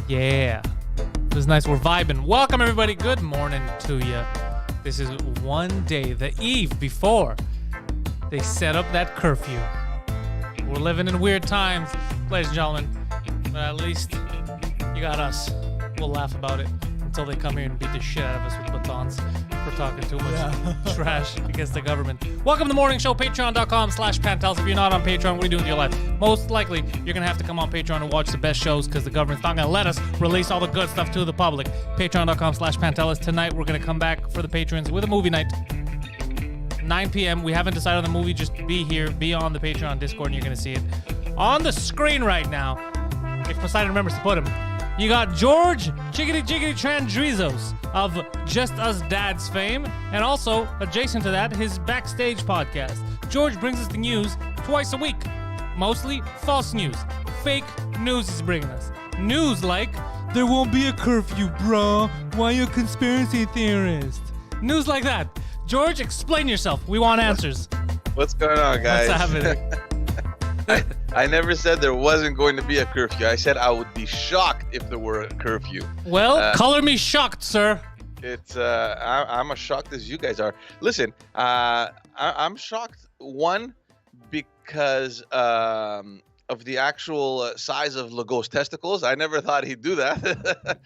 Yeah. It was nice. We're vibing. Welcome, everybody. Good morning to you. This is one day, the eve before they set up that curfew. We're living in weird times, ladies and gentlemen. But at least you got us. We'll laugh about it until they come here and beat the shit out of us with batons for talking too much trash against the government. Welcome to the morning show, patreon.com/Pantelis. If you're not on Patreon, what are you doing with your life? Most likely, you're going to have to come on Patreon and watch the best shows because the government's not going to let us release all the good stuff to the public. Patreon.com/Pantelis. Tonight, we're going to come back for the patrons with a movie night. 9 p.m. We haven't decided on the movie. Just be here. Be on the Patreon Discord, and you're going to see it on the screen right now. If Poseidon remembers to put him. You got George Jiggity Trandrizos of Just Us Dads fame, and also, adjacent to that, his Backstage podcast. George brings us the news twice a week. Mostly false news. Fake news he's bringing us. News like, there won't be a curfew, bro. Why you a conspiracy theorist? News like that. George, explain yourself. We want answers. What's going on, guys? What's happening? I never said there wasn't going to be a curfew. I said I would be shocked if there were a curfew. Well, color me shocked, sir. It's I'm as shocked as you guys are. Listen, I'm shocked, one, because of the actual size of Legault's testicles. I never thought he'd do that.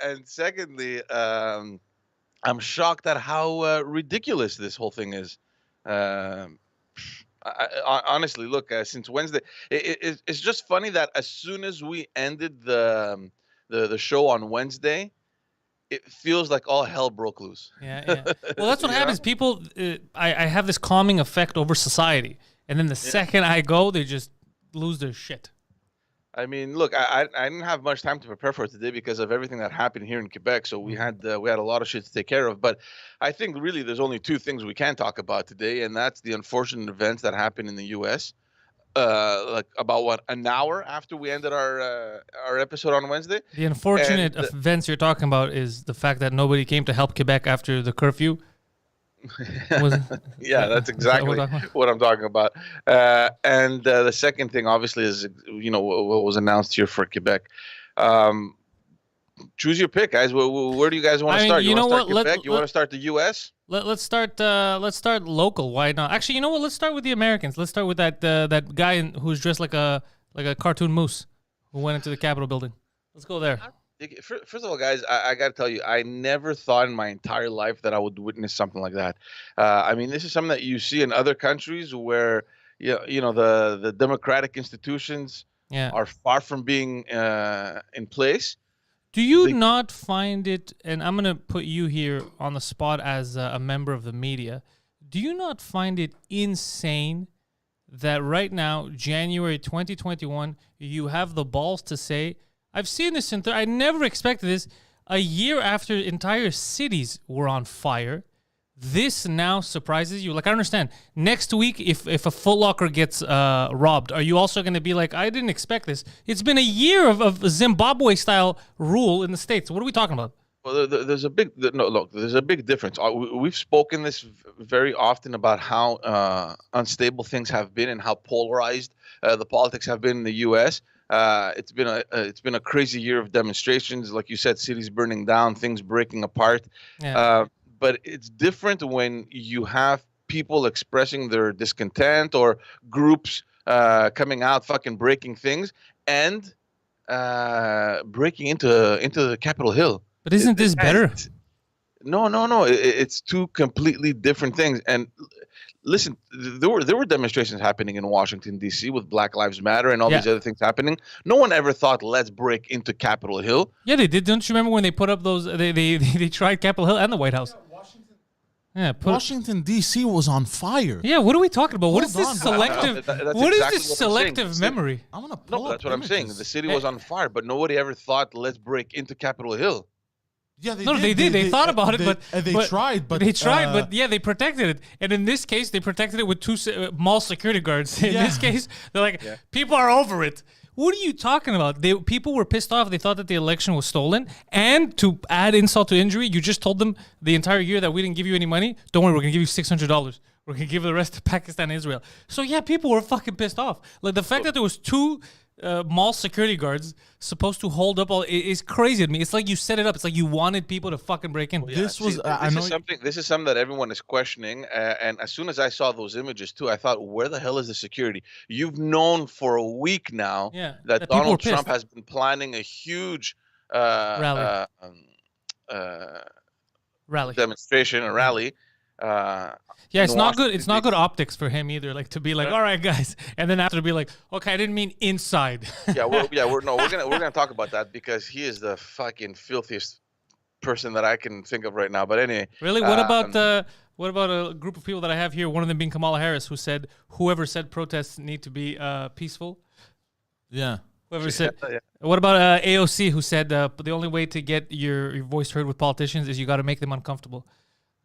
And secondly, I'm shocked at how ridiculous this whole thing is. Honestly, look, since Wednesday, it's just funny that as soon as we ended the show on Wednesday, it feels like all hell broke loose. Yeah. Well, that's what happens. People, I have this calming effect over society, and then the second I go, they just lose their shit. I mean, look, I didn't have much time to prepare for today because of everything that happened here in Quebec. So we had a lot of shit to take care of. But I think really there's only two things we can talk about today, and that's the unfortunate events that happened in the U.S. Like about an hour after we ended our episode on Wednesday. The unfortunate events you're talking about is the fact that nobody came to help Quebec after the curfew. Yeah, that's exactly what I'm talking about. And the second thing, obviously, is what was announced here for Quebec. Choose your pick, guys. Where do you guys want to start? You want to start Quebec? You want to start the U.S.? Let's start local. Why not? Actually, you know what? Let's start with the Americans. Let's start with that guy who's dressed like a cartoon moose who went into the Capitol building. Let's go there. First of all, guys, I got to tell you, I never thought in my entire life that I would witness something like that. I mean, this is something that you see in other countries where the democratic institutions are far from being in place. Do you not find it, and I'm going to put you here on the spot as a member of the media, do you not find it insane that right now, January 2021, you have the balls to say, I've seen this I never expected this. A year after entire cities were on fire, this now surprises you? Like, I understand. Next week, if a Foot Locker gets robbed, are you also going to be like, I didn't expect this? It's been a year of Zimbabwe-style rule in the States. What are we talking about? Well, there's a big difference. We've spoken this very often about how unstable things have been and how polarized the politics have been in the U.S. It's been a crazy year of demonstrations, like you said, cities burning down, things breaking apart. Yeah. But it's different when you have people expressing their discontent or groups coming out, fucking breaking things and breaking into the Capitol Hill. But isn't this better? No. It's two completely different things. And listen, there were demonstrations happening in Washington, D.C. with Black Lives Matter and all these other things happening. No one ever thought, let's break into Capitol Hill. Yeah, they did. Don't you remember when they put up those? They tried Capitol Hill and the White House. Washington D.C. was on fire. Yeah, what are we talking about? What is this selective? What is this selective memory? I'm gonna pull up that's what I'm saying. The city was on fire, but nobody ever thought, let's break into Capitol Hill. Yeah, they did. They thought about it, but they tried. But they protected it. And in this case, they protected it with two mall security guards. In this case, they're like, people are over it. What are you talking about? People were pissed off. They thought that the election was stolen. And to add insult to injury, you just told them the entire year that we didn't give you any money. Don't worry, we're going to give you $600. We're going to give the rest to Pakistan and Israel. So, yeah, people were fucking pissed off. Like, the fact that there was two mall security guards supposed to hold up all. It's crazy to me. It's like you set it up. It's like you wanted people to fucking break in. This was this is something that everyone is questioning. And as soon as I saw those images too, I thought, where the hell is the security? You've known for a week now that Donald Trump has been planning a huge rally. Demonstration, a rally. It's not good. It's not good optics for him either. Like to be like, all right, guys, and then after to be like, okay, I didn't mean inside. We're gonna talk about that because he is the fucking filthiest person that I can think of right now. But anyway, really, what about a group of people that I have here? One of them being Kamala Harris, who said whoever said protests need to be peaceful. Yeah. Whoever said. Yeah. What about AOC, who said the only way to get your voice heard with politicians is you got to make them uncomfortable.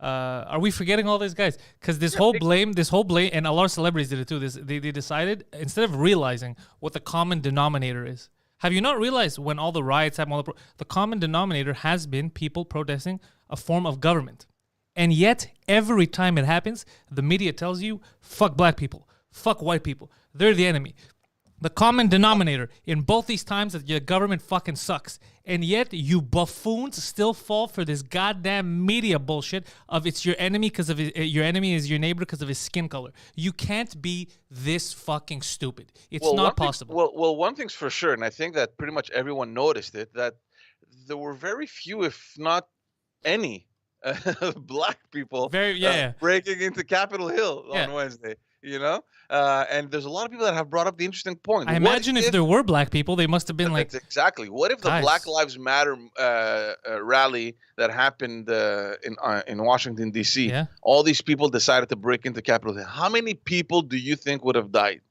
Are we forgetting all these guys? Because this whole blame, and a lot of celebrities did it too. They decided, instead of realizing what the common denominator is. Have you not realized when all the riots happen, the common denominator has been people protesting a form of government. And yet, every time it happens, the media tells you, fuck black people, fuck white people. They're the enemy. The common denominator in both these times that your government fucking sucks. And yet you buffoons still fall for this goddamn media bullshit of it's your enemy because of your enemy is your neighbor because of his skin color. You can't be this fucking stupid. It's not possible. Well, one thing's for sure, and I think that pretty much everyone noticed it, that there were very few, if not any, black people breaking into Capitol Hill on Wednesday. And there's a lot of people that have brought up the interesting point. I imagine if there were black people, they must have been like... Exactly. What if the Black Lives Matter rally that happened in Washington, D.C., all these people decided to break into Capitol Hill? How many people do you think would have died?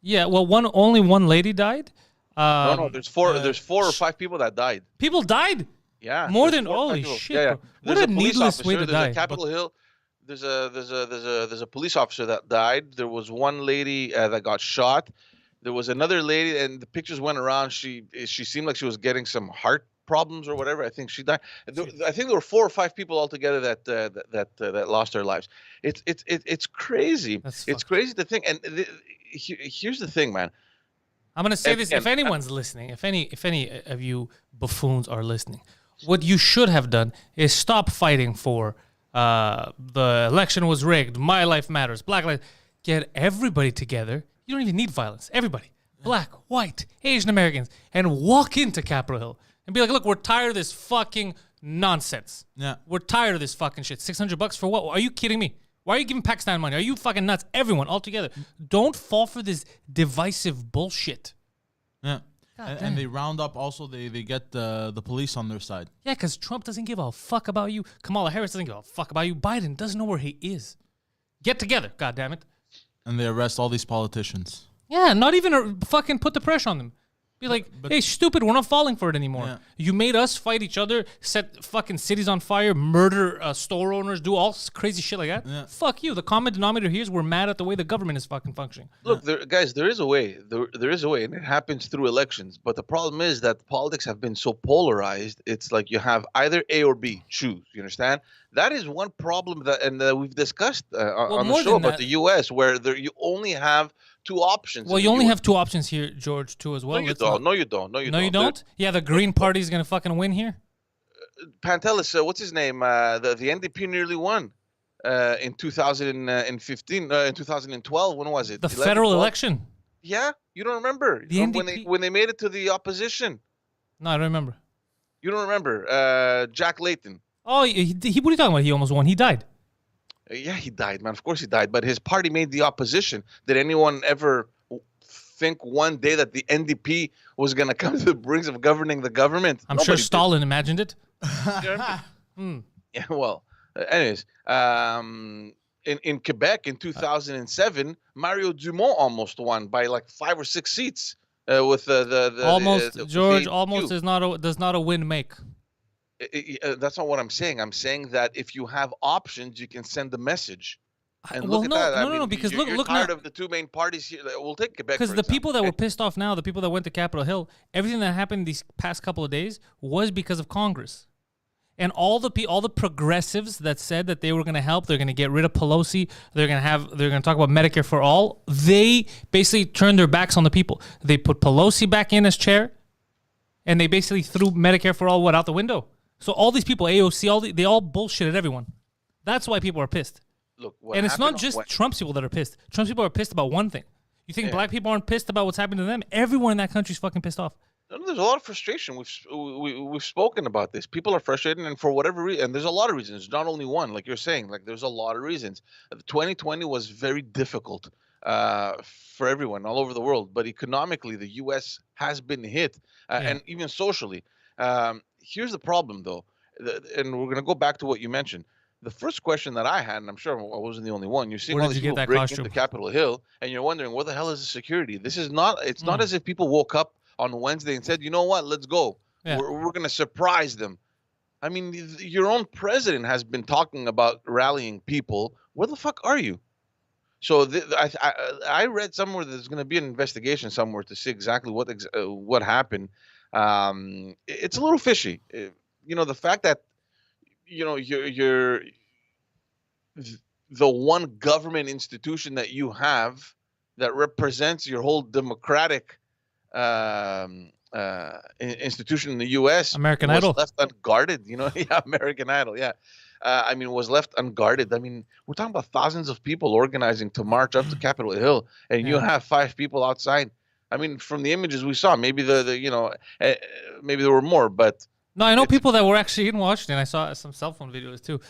Yeah, well, only one lady died. No, there's four or five people that died. People died? Yeah. More than... Holy shit. Yeah. What a needless way to die. There's a Capitol Hill... There's a police officer that died. There was one lady that got shot. There was another lady, and the pictures went around. She seemed like she was getting some heart problems or whatever. I think she died. I think there were 4 or 5 people altogether that lost their lives. It's crazy. It's crazy to think. And here's the thing, man. I'm gonna say this: if anyone's listening, if any of you buffoons are listening, what you should have done is stop fighting for. The election was rigged. My life matters. Black lives. Get everybody together. You don't even need violence. Everybody, black, white, Asian Americans, and walk into Capitol Hill and be like, "Look, we're tired of this fucking nonsense. Yeah, we're tired of this fucking shit. $600 for what? Are you kidding me? Why are you giving Pakistan money? Are you fucking nuts? Everyone, all together. Don't fall for this divisive bullshit." Yeah. And they round up also, they get the police on their side. Yeah, because Trump doesn't give a fuck about you. Kamala Harris doesn't give a fuck about you. Biden doesn't know where he is. Get together, goddammit. And they arrest all these politicians. Yeah, not even fucking put the pressure on them. Be like, hey, stupid, we're not falling for it anymore. Yeah. You made us fight each other, set fucking cities on fire, murder store owners, do all crazy shit like that. Yeah. Fuck you. The common denominator here is we're mad at the way the government is fucking functioning. Look, guys, there is a way. There is a way, and it happens through elections. But the problem is that politics have been so polarized. It's like you have either A or B. Choose. You understand? That is one problem that we've discussed on the show about the U.S., where you only have 2 options. Well, you only have 2 options here, George, too, as well. No, you don't. No, you don't? Yeah, the Green Party is going to fucking win here? Pantelis, what's his name? The NDP nearly won in 2015, in 2012. When was it? The federal election? Yeah? You don't remember? The NDP? When they made it to the opposition. No, I don't remember. You don't remember? Jack Layton. Oh, what are you talking about? He almost won. He died. Yeah, he died, man. Of course he died. But his party made the opposition. Did anyone ever think one day that the NDP was going to come to the brink of governing the government? I'm sure Stalin imagined it. Yeah, well, anyways, in Quebec in 2007, Mario Dumont almost won by like 5 or 6 seats with the almost George almost does not a win make. That's not what I'm saying. I'm saying that if you have options, you can send a message. And well, look at that. No, because you're look tired now. of the 2 main parties here. We'll take Quebec because the people that were pissed off now, the people that went to Capitol Hill, everything that happened these past couple of days was because of Congress. And all the progressives that said that they were going to help, they're going to get rid of Pelosi, they're going to talk about Medicare for all. They basically turned their backs on the people. They put Pelosi back in as chair, and they basically threw Medicare for all out the window. So all these people, AOC, they all bullshitted everyone. That's why people are pissed. Look, and it's not just Trump's people that are pissed. Trump's people are pissed about one thing. You think black people aren't pissed about what's happening to them? Everyone in that country is fucking pissed off. There's a lot of frustration. We've spoken about this. People are frustrated, and for whatever reason, and there's a lot of reasons. Not only one, like you're saying. Like there's a lot of reasons. 2020 was very difficult for everyone all over the world. But economically, the U.S. has been hit, and even socially. Here's the problem, though, and we're gonna go back to what you mentioned. The first question that I had, and I'm sure I wasn't the only one, you're seeing all these people break into Capitol Hill, and you're wondering, what the hell is the security? This is not. It's not as if people woke up on Wednesday and said, you know what, let's go. Yeah. We're going to surprise them. I mean, your own president has been talking about rallying people. Where the fuck are you? So I read somewhere there's going to be an investigation somewhere to see exactly what happened. It's a little fishy. The fact that, you're the one government institution that you have that represents your whole democratic institution in the U.S. American Idol left unguarded. American Idol. Yeah, was left unguarded. I mean, we're talking about thousands of people organizing to march up to Capitol Hill, and you have 5 people outside. I mean, from the images we saw, maybe maybe there were more, but. No, I know people that were actually in Washington. I saw some cell phone videos too.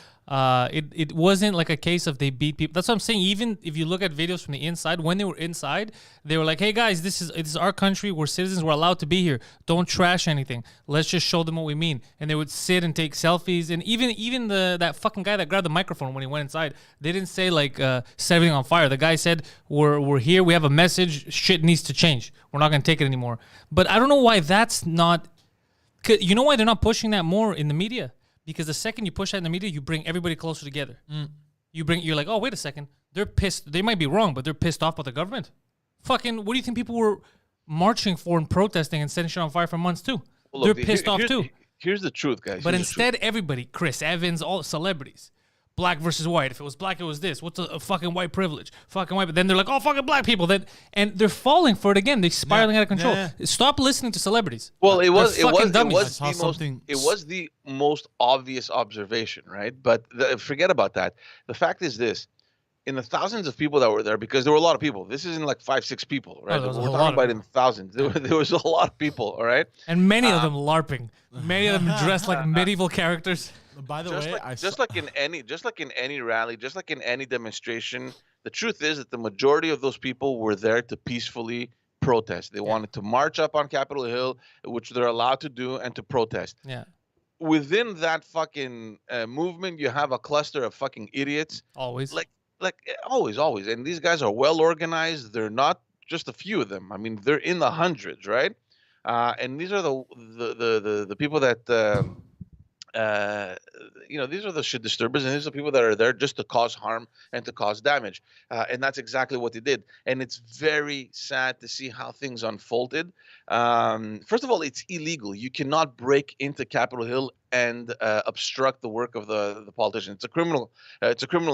It wasn't like a case of they beat people. That's what I'm saying. Even if you look at videos from the inside, when they were inside, they were like, "Hey guys, this is our country. We're citizens. We're allowed to be here. Don't trash anything. Let's just show them what we mean." And they would sit and take selfies. And even that fucking guy that grabbed the microphone when he went inside, they didn't say like set everything on fire. The guy said, "We're here. We have a message. Shit needs to change. We're not gonna take it anymore." But I don't know why that's not. You know why they're not pushing that more in the media? Because the second you push that in the media, you bring everybody closer together. You're like, oh, wait a second. They're pissed. They might be wrong, but they're pissed off by the government. Fucking, what do you think people were marching for and protesting and setting shit on fire for months too? Well, look, they're pissed off too. Here's the truth, guys. But instead, everybody, Chris Evans, all celebrities, black versus white. If it was black, it was this. What's a fucking white privilege? Fucking white. But then they're like, oh, fucking black people. And they're falling for it again. They're spiraling out of control. Yeah. Stop listening to celebrities. Well, it was the most obvious observation, right? But forget about that. The fact is this. In the thousands of people that were there, because there were a lot of people. This isn't like 5-6 people, right? We're talking about in the thousands. There was a lot of people, all right? And many of them LARPing. Many of them dressed like medieval characters. By the way, just like in any rally, just like in any demonstration, the truth is that the majority of those people were there to peacefully protest. They wanted to march up on Capitol Hill, which they're allowed to do, and to protest. Yeah. Within that fucking movement, you have a cluster of fucking idiots. Always. Like always. And these guys are well organized. They're not just a few of them. I mean, they're in the hundreds, right? And these are the people that these are the shit disturbers, and these are people that are there just to cause harm and to cause damage. And that's exactly what they did. And it's very sad to see how things unfolded. First of all, it's illegal. You cannot break into Capitol Hill and obstruct the work of the politician. It's a criminal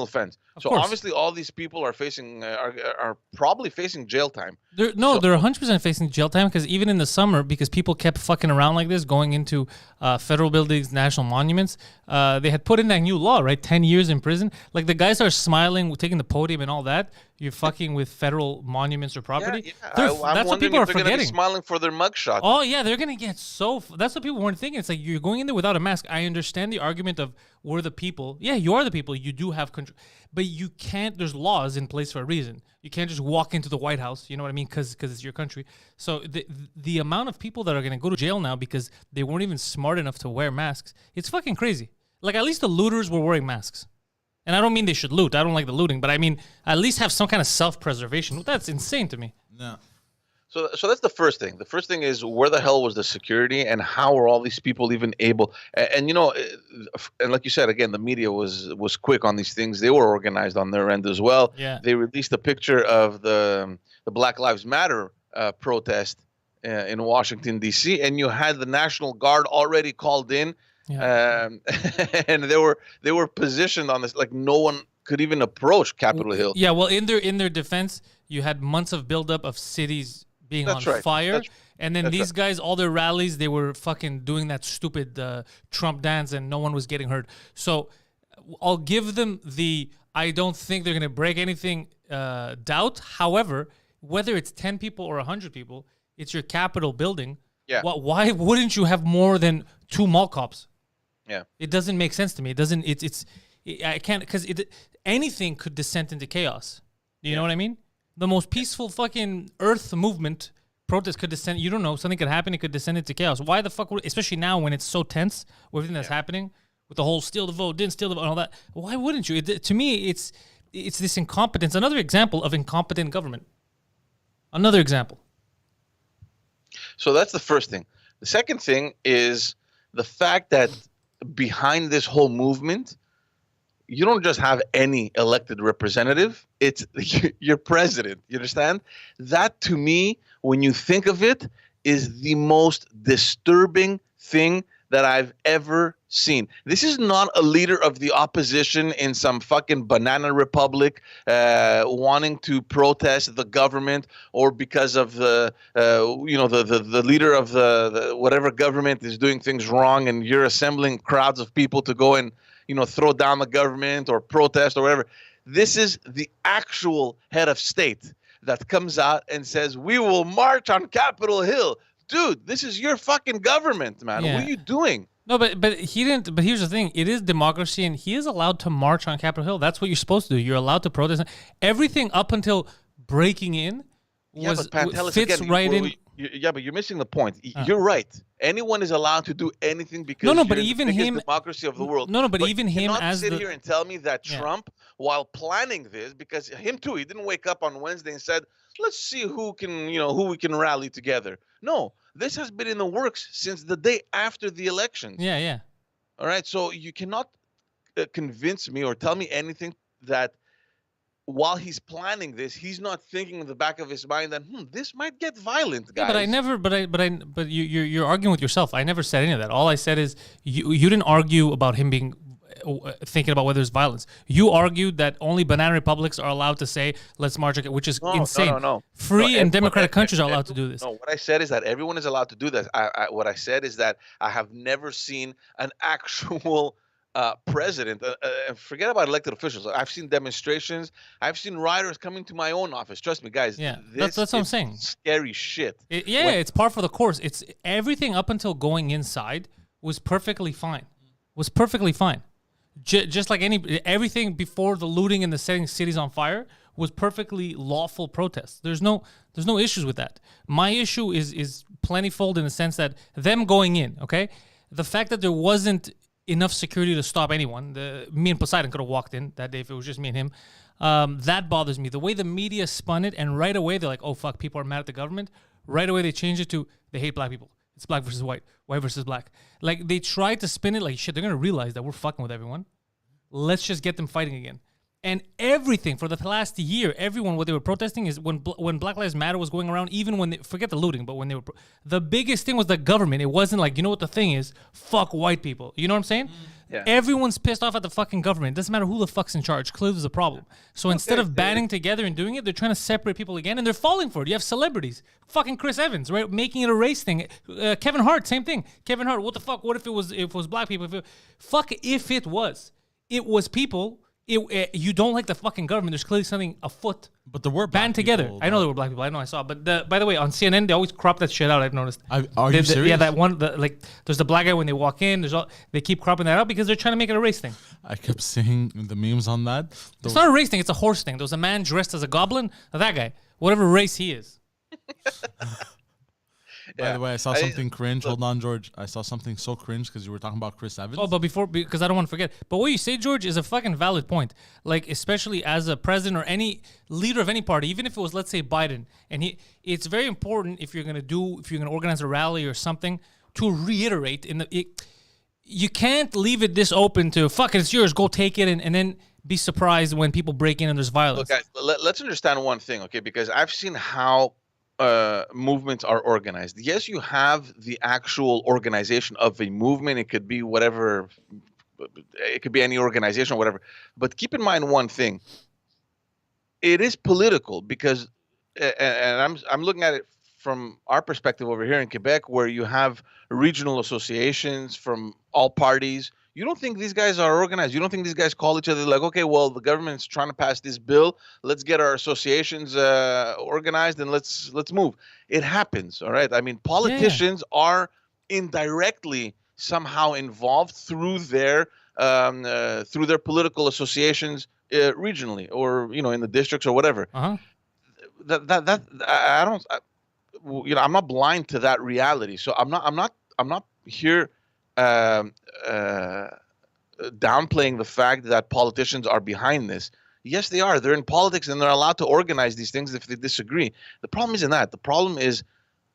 offense. So obviously all these people are facing are probably facing jail time. They're 100% facing jail time, because even in the summer, because people kept fucking around like this, going into federal buildings, national monuments, they had put in that new law, right? 10 years in prison. Like, the guys are smiling, taking the podium and all that. You're fucking with federal monuments or property. Yeah. That's what people are forgetting. Gonna be smiling for their mugshot. Oh yeah, they're gonna get so. That's what people weren't thinking. It's like, you're going in there without a mask. I understand the argument of we're the people. Yeah, you are the people. You do have control, but you can't. There's laws in place for a reason. You can't just walk into the White House. You know what I mean? Because it's your country. So the amount of people that are gonna go to jail now because they weren't even smart enough to wear masks, it's fucking crazy. Like, at least the looters were wearing masks. And I don't mean they should loot. I don't like the looting, but I mean at least have some kind of self-preservation. That's insane to me. No. So that's the first thing. The first thing is, where the hell was the security, and how are all these people even able? And and like you said, again, the media was quick on these things. They were organized on their end as well. Yeah. They released a picture of the Black Lives Matter protest in Washington, D.C., and you had the National Guard already called in. Yeah. And they were positioned on this like no one could even approach Capitol Hill. Yeah, well, in their defense, you had months of buildup of cities being That's on right. fire, That's- and then that's these right. guys, all their rallies, they were fucking doing that stupid Trump dance, and no one was getting hurt. So I'll give them the I don't think they're gonna break anything doubt. However, whether it's 10 people or 100 people, it's your Capitol building. Yeah. Why wouldn't you have more than 2 mall cops? Yeah. It doesn't make sense to me. It doesn't. I can't because anything could descend into chaos. You know what I mean? The most peaceful fucking Earth movement protest could descend. You don't know, something could happen. It could descend into chaos. Why the fuck? Especially now when it's so tense with everything that's happening, with the whole steal the vote, didn't steal the vote, and all that. Why wouldn't you? To me, it's this incompetence. Another example of incompetent government. Another example. So that's the first thing. The second thing is the fact that behind this whole movement, you don't just have any elected representative. It's your president. You understand? That to me, when you think of it, is the most disturbing thing that I've ever seen. This is not a leader of the opposition in some fucking banana republic wanting to protest the government, or because of the the leader of the whatever government is doing things wrong, and you're assembling crowds of people to go and throw down the government or protest or whatever. This is the actual head of state that comes out and says, "We will march on Capitol Hill." Dude, this is your fucking government, man. Yeah. What are you doing? No, but he didn't. But here's the thing: it is democracy, and he is allowed to march on Capitol Hill. That's what you're supposed to do. You're allowed to protest. Everything up until breaking in was but Pantelis, fits again, right in. But you're missing the point. You're right. Anyone is allowed to do anything because No, but you're even the biggest him- democracy of the world. No, but even you him cannot as sit the- here and tell me that Yeah. Trump, while planning this, because him too, he didn't wake up on Wednesday and said, "Let's see who we can rally together." No, this has been in the works since the day after the elections. Yeah, yeah. All right, so you cannot convince me or tell me anything that while he's planning this, he's not thinking in the back of his mind that this might get violent, guys. Yeah, but I never. But you're arguing with yourself. I never said any of that. All I said is you didn't argue about him being thinking about whether there's violence. You argued that only banana republics are allowed to say let's march, which is insane. No. Free and democratic countries are everyone- allowed to do this. No, what I said is that everyone is allowed to do that. What I said is that I have never seen an actual president. Forget about elected officials. I've seen demonstrations. I've seen rioters coming to my own office. Trust me, guys. Yeah, this that's what I'm is saying. Scary shit. It's par for the course. It's everything up until going inside was perfectly fine. Was perfectly fine. Just like everything before the looting and the setting cities on fire was perfectly lawful protests. There's no issues with that. My issue is plentyfold in the sense that them going in, okay? The fact that there wasn't enough security to stop anyone. Me and Poseidon could have walked in that day if it was just me and him. That bothers me. The way the media spun it, and right away they're like, "Oh fuck, people are mad at the government." Right away they changed it to they hate black people. It's black versus white, white versus black. Like they tried to spin it like shit. They're gonna realize that we're fucking with everyone. Let's just get them fighting again. And everything for the last year, everyone what they were protesting is when Black Lives Matter was going around. Even when forget the looting, but when they were the biggest thing was the government. It wasn't like what the thing is. Fuck white people. You know what I'm saying? Yeah. Everyone's pissed off at the fucking government. It doesn't matter who the fuck's in charge. Clearly there's a problem. So instead of banding together and doing it, they're trying to separate people again, and they're falling for it. You have celebrities, fucking Chris Evans, right, making it a race thing. Kevin Hart, same thing. Kevin Hart, what the fuck? What if it was black people? If it was people. You don't like the fucking government. There's clearly something afoot. But there were black band together. people, I know there were black people. I know I saw. But by the way, on CNN they always crop that shit out. I've noticed. Are you serious? Yeah, that one. There's the black guy when they walk in. They keep cropping that out because they're trying to make it a race thing. I kept seeing the memes on that. It's not a race thing. It's a horse thing. There was a man dressed as a goblin. That guy, whatever race he is. By the way, I saw something cringe. Hold on, George. I saw something so cringe because you were talking about Chris Evans. Oh, but because I don't want to forget. But what you say, George, is a fucking valid point. Like, especially as a president or any leader of any party, even if it was, let's say, Biden, and it's very important if you're gonna organize a rally or something to reiterate you can't leave it this open to fuck it, it's yours, go take it, and then be surprised when people break in and there's violence. Look, guys, let's understand one thing, okay? Because I've seen how movements are organized. Yes, you have the actual organization of a movement. It could be whatever. It could be any organization or whatever. But keep in mind one thing. It is political because, and I'm looking at it from our perspective over here in Quebec, where you have regional associations from all parties. You don't think these guys are organized. You don't think these guys call each other like, okay, well, the government's trying to pass this bill. Let's get our associations organized and let's move. It happens, all right? I mean, politicians are indirectly somehow involved through their political associations regionally, or in the districts or whatever. That I don't. I'm not blind to that reality. So I'm not here downplaying the fact that politicians are behind this. Yes, they are. They're in politics and they're allowed to organize these things if they disagree. The problem isn't that. The problem is,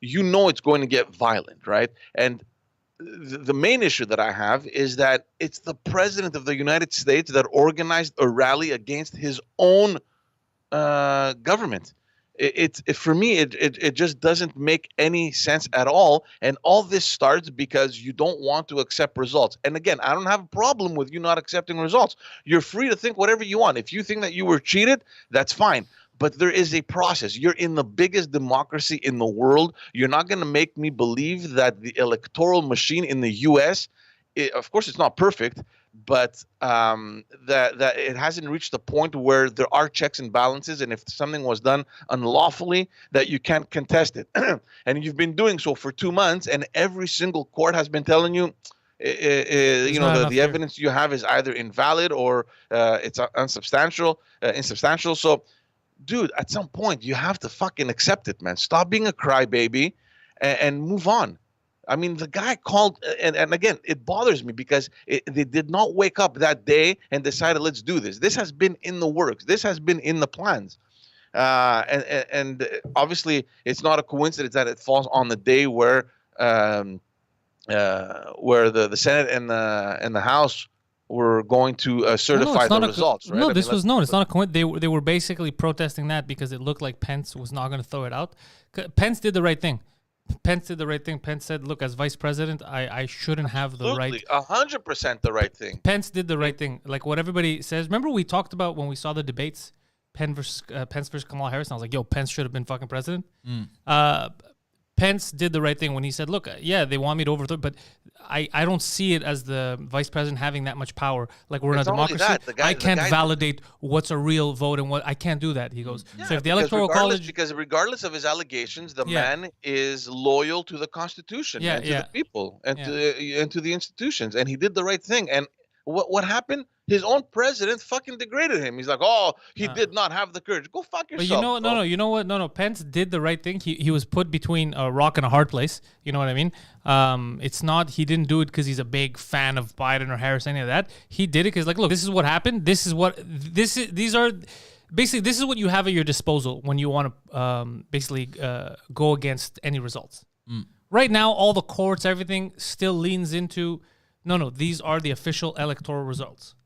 it's going to get violent, right? And the main issue that I have is that it's the president of the United States that organized a rally against his own government. For me, it just doesn't make any sense at all. And all this starts because you don't want to accept results. And again, I don't have a problem with you not accepting results. You're free to think whatever you want. If you think that you were cheated, that's fine. But there is a process. You're in the biggest democracy in the world. You're not going to make me believe that the electoral machine in the U.S., of course, it's not perfect, but that it hasn't reached a point where there are checks and balances, and if something was done unlawfully, that you can't contest it. And you've been doing so for 2 months, and every single court has been telling you, the evidence you have is either invalid or it's insubstantial. So, dude, at some point you have to fucking accept it, man. Stop being a crybaby and move on. I mean, the guy called, and again, it bothers me because they did not wake up that day and decided, let's do this. This has been in the works. This has been in the plans. And obviously, it's not a coincidence that it falls on the day where the Senate and the House were going to certify the results, right? No, this was known. It's not a coincidence. They were basically protesting that because it looked like Pence was not going to throw it out. Pence did the right thing. Pence said, look, as vice president, I shouldn't have the right. 100% the right thing. Pence did the right thing. Like what everybody says. Remember we talked about when we saw the debates, Pence versus Kamala Harris, and I was like, yo, Pence should have been fucking president. Pence did the right thing when he said, look, yeah, they want me to overthrow, but I don't see it as the vice president having that much power. Like we're in a democracy. I can't validate what's a real vote and what I can't do that. He goes. So if the electoral college, because regardless of his allegations, the man is loyal to the Constitution and to the people and to the institutions, and he did the right thing. And what happened? His own president fucking degraded him. He's like, oh, he did not have the courage. Go fuck yourself. But you know what? No. Pence did the right thing. He was put between a rock and a hard place. You know what I mean? It's not, he didn't do it because he's a big fan of Biden or Harris, any of that. He did it because, like, look, this is what happened. This is what this is what you have at your disposal when you want to go against any results. Right now, all the courts, everything still leans into, no, these are the official electoral results.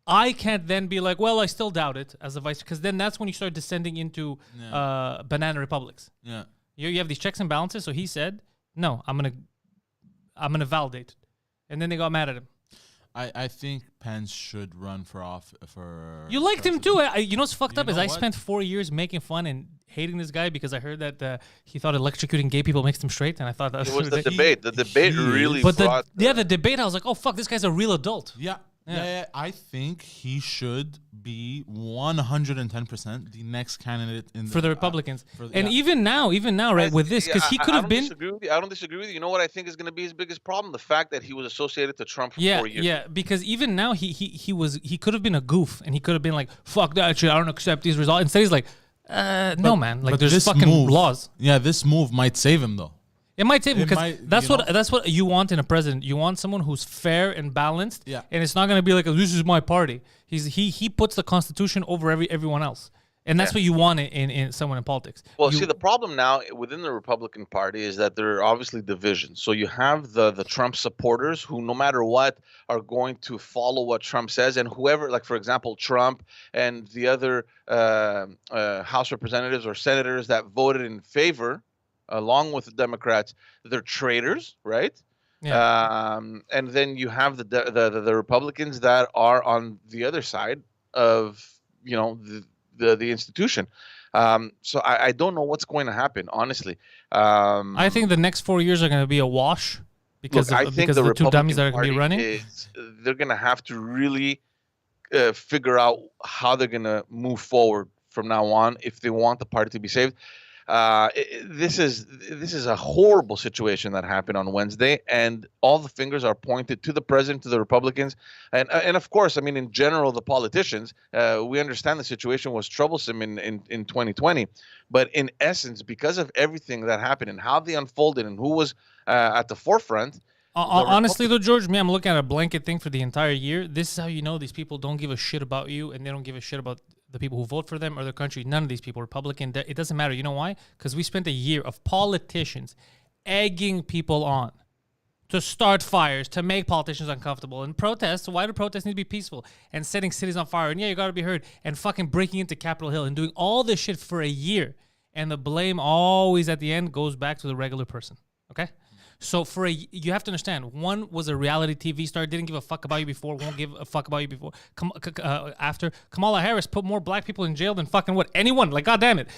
I can't then be like, well, I still doubt it as a vice, because then that's when you start descending into banana republics. Yeah, you have these checks and balances. So he said, no, I'm gonna validate it, and then they got mad at him. I think Pence should run for. You liked him too. You know what's fucked up is I spent 4 years making fun and hating this guy because I heard that he thought electrocuting gay people makes him straight, and I thought that was the debate. The debate really. But the debate, I was like, oh fuck, this guy's a real adult. Yeah, I think he should be 110% the next candidate for the Republicans. Even now, right, with this, because he could have been. I don't disagree with you. You know what I think is going to be his biggest problem? The fact that he was associated to Trump for 4 years. Yeah, because even now, he could have been a goof, and he could have been like, fuck that shit, I don't accept these results. Instead, he's like, no, man, like there's fucking laws. Yeah, this move might save him, though. It might take because that's what you want in a president. You want someone who's fair and balanced. Yeah. And it's not going to be like, this is my party. He puts the Constitution over everyone else. And that's what you want in someone in politics. Well, see, the problem now within the Republican Party is that there are obviously divisions. So you have the Trump supporters who, no matter what, are going to follow what Trump says, and whoever, like for example, Trump and the other House representatives or senators that voted in favor, along with the Democrats, they're traitors, right? Yeah. And then you have the Republicans that are on the other side of the institution. So I don't know what's going to happen, honestly. I think the next 4 years are going to be a wash because of the two dummies that are going to be running. They're going to have to really figure out how they're going to move forward from now on if they want the party to be saved. This is a horrible situation that happened on Wednesday, and all the fingers are pointed to the president, to the Republicans, and of course, I mean, in general, the politicians. We understand the situation was troublesome in 2020, but in essence, because of everything that happened and how they unfolded and who was at the forefront. Honestly, though, George, I'm looking at a blanket thing for the entire year. This is how you know these people don't give a shit about you, and they don't give a shit about the people who vote for them or their country. None of these people, Republican, it doesn't matter. You know why? Because we spent a year of politicians egging people on to start fires, to make politicians uncomfortable, and protests. Why do protests need to be peaceful? And setting cities on fire, and yeah, you got to be heard, and fucking breaking into Capitol Hill and doing all this shit for a year. And the blame always at the end goes back to the regular person, okay? So you have to understand, one was a reality TV star, didn't give a fuck about you before, won't give a fuck about you before. After Kamala Harris put more black people in jail than fucking what? Anyone. Like, God damn it.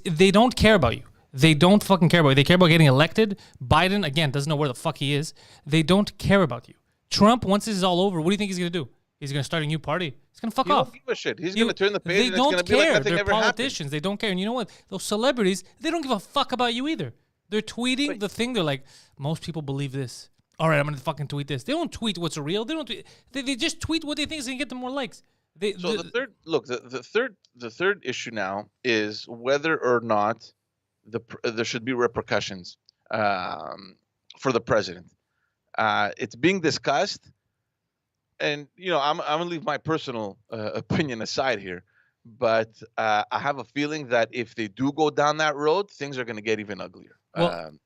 They don't care about you. They don't fucking care about you. They care about getting elected. Biden, again, doesn't know where the fuck he is. They don't care about you. Trump, once this is all over, what do you think he's going to do? He's going to start a new party. He's going to fuck off. He don't give a shit. He's going to turn the page and it's going to be like nothing They're ever happened. politicians. They don't care. And you know what? Those celebrities, they don't give a fuck about you either. They're tweeting the thing. They're like, most people believe this. All right, I'm going to fucking tweet this. They don't tweet what's real. They don't. They just tweet what they think is going to get them more likes. The third issue now is whether or not there should be repercussions for the president. It's being discussed, and I'm going to leave my personal opinion aside here. But I have a feeling that if they do go down that road, things are going to get even uglier. Well,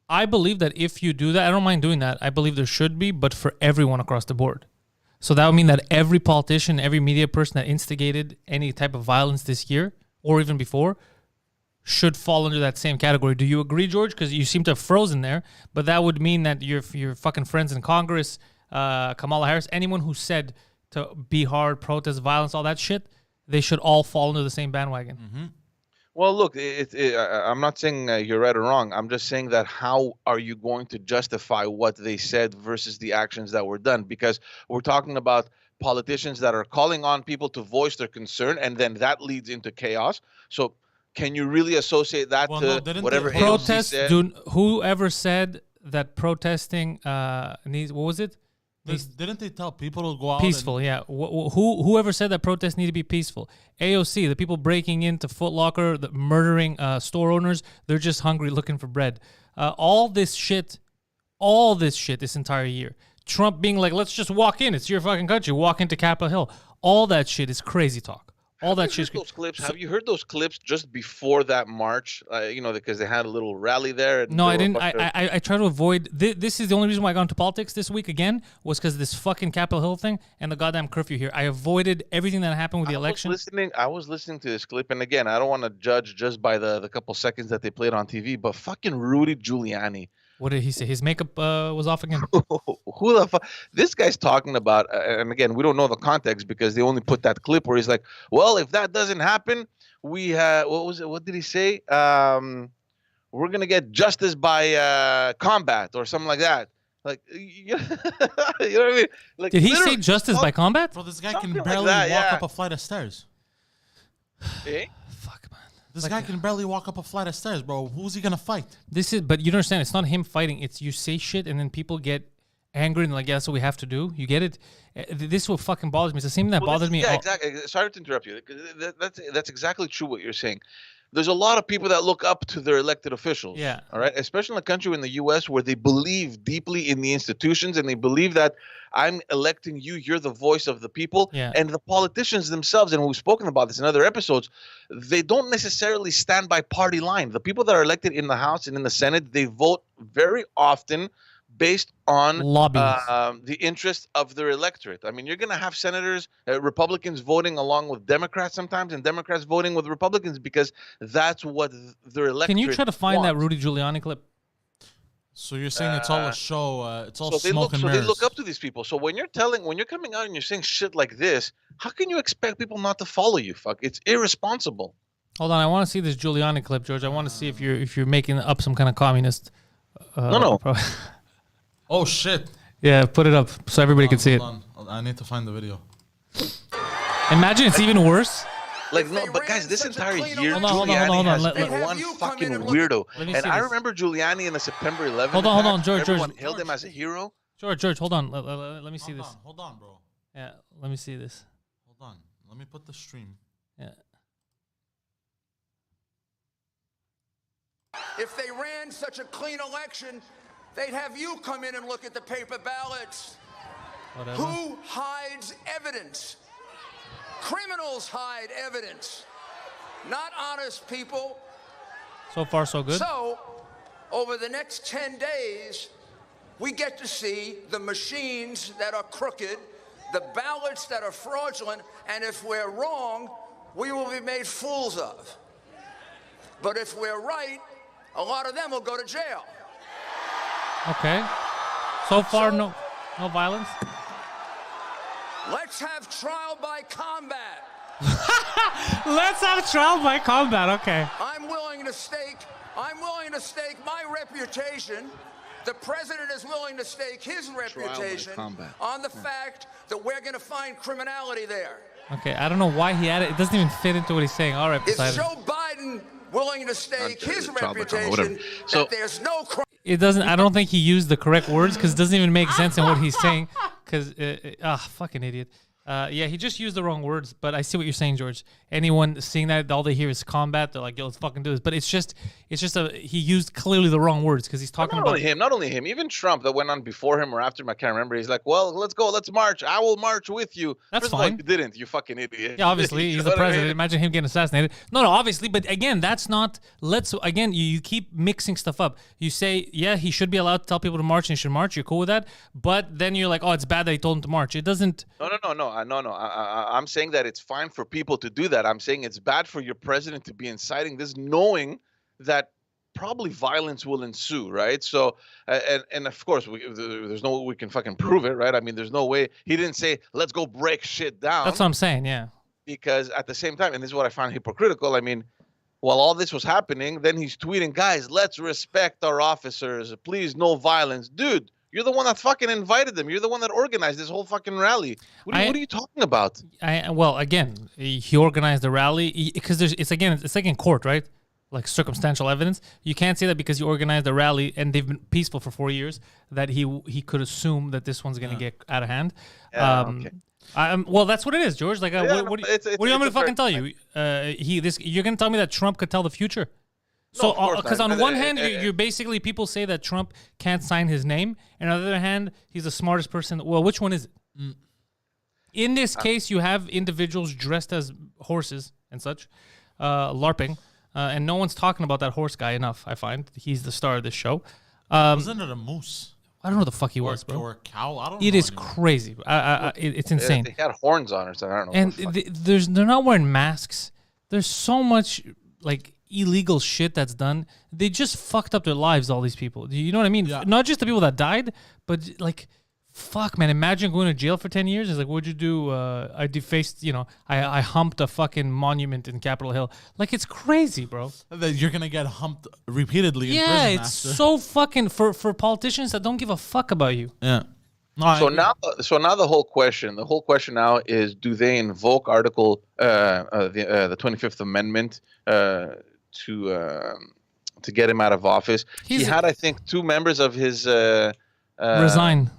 I believe that if you do that, I don't mind doing that. I believe there should be, but for everyone across the board. So that would mean that every politician, every media person that instigated any type of violence this year or even before should fall under that same category. Do you agree, George? Because you seem to have frozen there, but that would mean that your fucking friends in Congress, Kamala Harris, anyone who said to be hard, protest, violence, all that shit, they should all fall under the same bandwagon. Mm-hmm. Well, look, I'm not saying you're right or wrong. I'm just saying that how are you going to justify what they said versus the actions that were done? Because we're talking about politicians that are calling on people to voice their concern, and then that leads into chaos. So can you really associate that to whatever AOC said? Whoever said that protesting needs, what was it? Didn't they tell people to go out peaceful? Yeah. Whoever said that protests need to be peaceful? AOC, the people breaking into Foot Locker, the murdering store owners, they're just hungry looking for bread. All this shit this entire year. Trump being like, let's just walk in. It's your fucking country. Walk into Capitol Hill. All that shit is crazy talk. Have you heard those clips just before that march? Because they had a little rally there. And no, I didn't. I try to avoid. This is the only reason why I got into politics this week again was because this fucking Capitol Hill thing and the goddamn curfew here. I avoided everything that happened with the election. I was listening to this clip, and again, I don't want to judge just by the couple seconds that they played on TV, but fucking Rudy Giuliani. What did he say? His makeup was off again? Who the fuck? This guy's talking about, and again, we don't know the context because they only put that clip where he's like, well, if that doesn't happen, we have, what was it? What did he say? We're going to get justice by combat or something like that. Like, you know what I mean? Like, did he say justice by combat? Bro, this guy can barely walk up a flight of stairs. Eh? This guy can barely walk up a flight of stairs, bro. Who's he gonna fight? But you don't understand. It's not him fighting. It's you say shit and then people get angry and like, yeah, that's what we have to do. You get it? This is what fucking bothers me. It's the same thing that bothers me. Yeah, exactly. Sorry to interrupt you. That's exactly true what you're saying. There's a lot of people that look up to their elected officials. Yeah. All right. Especially in a country in the U.S. where they believe deeply in the institutions and they believe that I'm electing you. You're the voice of the people. Yeah. And the politicians themselves, and we've spoken about this in other episodes, they don't necessarily stand by party line. The people that are elected in the House and in the Senate, they vote very often based on the interest of their electorate. I mean, you're going to have senators, Republicans voting along with Democrats sometimes, and Democrats voting with Republicans because that's what their electorate Can you try to find wants. that Rudy Giuliani clip? So you're saying it's all a show? It's all So smoke and they mirrors. look up to these people. So when you're coming out and you're saying shit like this, how can you expect people not to follow you? Fuck, it's irresponsible. Hold on, I want to see this Giuliani clip, George. I want to see if you're making up some kind of communist. No. Oh shit! Yeah, put it up so everybody can see it. Hold on. I need to find the video. Imagine it's even worse. Like, no, but guys, this entire year, Hold on. Giuliani has Let been one fucking weirdo. Let me And see I this. remember Giuliani in the September 11th Hold on, attack. George, Everyone George. hailed him as a hero. George, hold on. Let me see this. Hold on, bro. Yeah, let me see this. Hold on. Let me put the stream. Yeah. If they ran such a clean election, they'd have you come in and look at the paper ballots. Whatever. Who hides evidence? Criminals hide evidence, not honest people. So far, so good. So, over the next 10 days, we get to see the machines that are crooked, the ballots that are fraudulent, and if we're wrong, we will be made fools of. But if we're right, a lot of them will go to jail. Okay. So far, no violence. Let's have trial by combat. Let's have trial by combat. Okay. I'm willing to stake my reputation. The president is willing to stake his reputation on the fact that we're going to find criminality there. Okay. I don't know why he added. It doesn't even fit into what he's saying. All right, Is Poseidon. Joe Biden willing to stake his reputation whatever. So- that there's no crime? It doesn't. I don't think he used the correct words because it doesn't even make sense in what he's saying. Because fucking idiot. Yeah, he just used the wrong words. But I see what you're saying, George. Anyone seeing that, all they hear is combat. They're like, "Yo, let's fucking do this." But it's just he used clearly the wrong words because he's talking about Not only him, even Trump that went on before him or after him, I can't remember. He's like, well, let's go, let's march. I will march with you. That's First of all, fine. you didn't, you fucking idiot. Yeah, obviously You he's know the what I mean? president. Imagine him getting assassinated. No, obviously, but again, that's not. You keep mixing stuff up. You say, yeah, he should be allowed to tell people to march and he should march. You're cool with that, but then you're like, oh, it's bad that he told him to march. It doesn't. No. I'm saying that it's fine for people to do that. I'm saying it's bad for your president to be inciting this, knowing that probably violence will ensue, right? So, and of course, there's no way we can fucking prove it, right? I mean, there's no way he didn't say, let's go break shit down. That's what I'm saying. Yeah. Because at the same time, and this is what I find hypocritical, I mean, while all this was happening, then he's tweeting, guys, let's respect our officers. Please, no violence. Dude, you're the one that fucking invited them. You're the one that organized this whole fucking rally. What are you talking about? Well, again, he organized the rally because it's like in court, right? Like circumstantial evidence. You can't say that because you organized the rally and they've been peaceful for 4 years that he could assume that this one's gonna get out of hand. Okay. Well, that's what it is, George. Like, what do you want me to fucking tell you? You're gonna tell me that Trump could tell the future? So, because on one hand, you're basically people say that Trump can't sign his name, and on the other hand, he's the smartest person. Well, which one is it? In this case, you have individuals dressed as horses and such, LARPing, and no one's talking about that horse guy enough. I find he's the star of this show. Wasn't it a moose? I don't know what the fuck he was, bro. Or a cow? I don't know. It is anymore. crazy. It's insane. They had horns on or something. I don't know. And what the fuck. they're not wearing masks. There's so much like illegal shit that's done. They just fucked up their lives, all these people. You know what I mean? Yeah. Not just the people that died, but like, fuck, man. Imagine going to jail for 10 years. It's like, what'd you do? I defaced, I humped a fucking monument in Capitol Hill. Like, it's crazy, bro. That you're gonna get humped repeatedly in Yeah, prison it's after. so fucking for politicians that don't give a fuck about you. Yeah. No, So now the whole question now is: do they invoke Article the 25th Amendment to get him out of office? He had, I think, two members of his Resign.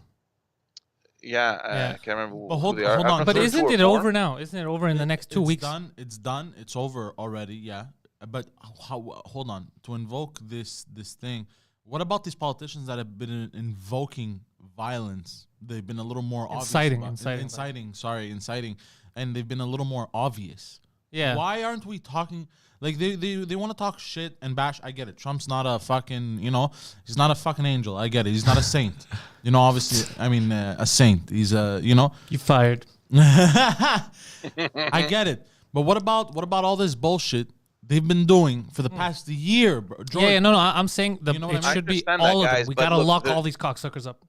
I can't remember But who hold they are. on. But Two isn't or it four. over now? Isn't it over in the next 2 weeks? It's done. It's over already. Yeah. But hold on. To invoke this thing, what about these politicians that have been invoking violence? They've been a little more Inciting, obvious. Inciting. And they've been a little more obvious. Yeah. Why aren't we talking? Like, they want to talk shit and bash. I get it. Trump's not a fucking, he's not a fucking angel. I get it. He's not a saint. Obviously, I mean, a saint. He's a, You fired. I get it. But what about all this bullshit they've been doing for the past year, bro? George, No. I'm saying You know what it I mean? should be I understand that, all of guys, it. We but gotta look, lock all these cocksuckers up.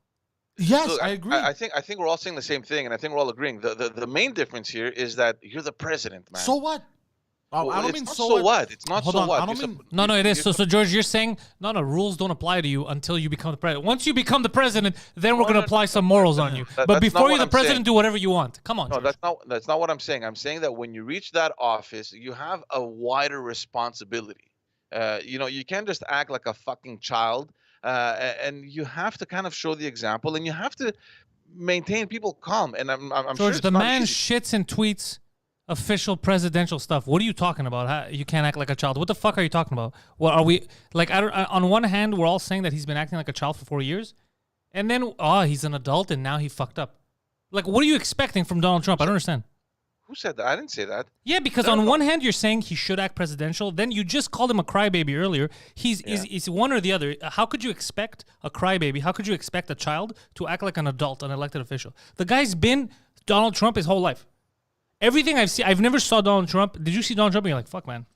Yes, Look, I agree. I think we're all saying the same thing, and I think we're all agreeing. The main difference here is that you're the president, man. So what? Well, I don't it's mean not so what. It's not Hold so on, what. I don't You're mean- No, it is. you're So George, you're saying no, rules don't apply to you until you become the president. Once you become the president, then we're gonna apply some morals on you. But that's not before what you're the I'm president, saying. do whatever you want. Come on, No, George. that's not what I'm saying. I'm saying that when you reach that office, you have a wider responsibility. You can't just act like a fucking child, and you have to kind of show the example, and you have to maintain people calm. And I'm sure George, it's the not man easy. shits and tweets official presidential stuff. What are you talking about? You can't act like a child. What the fuck are you talking about? What are we like? On one hand, we're all saying that he's been acting like a child for 4 years, and then he's an adult and now he fucked up. Like, what are you expecting from Donald Trump? I don't understand. Who said that? I didn't say that. Yeah, because on one hand you're saying he should act presidential, then you just called him a crybaby earlier. He's one or the other. How could you expect a crybaby? How could you expect a child to act like an adult, an elected official? The guy's been Donald Trump his whole life. Everything I've seen, I've never saw Donald Trump. Did you see Donald Trump? And you're like, fuck, man,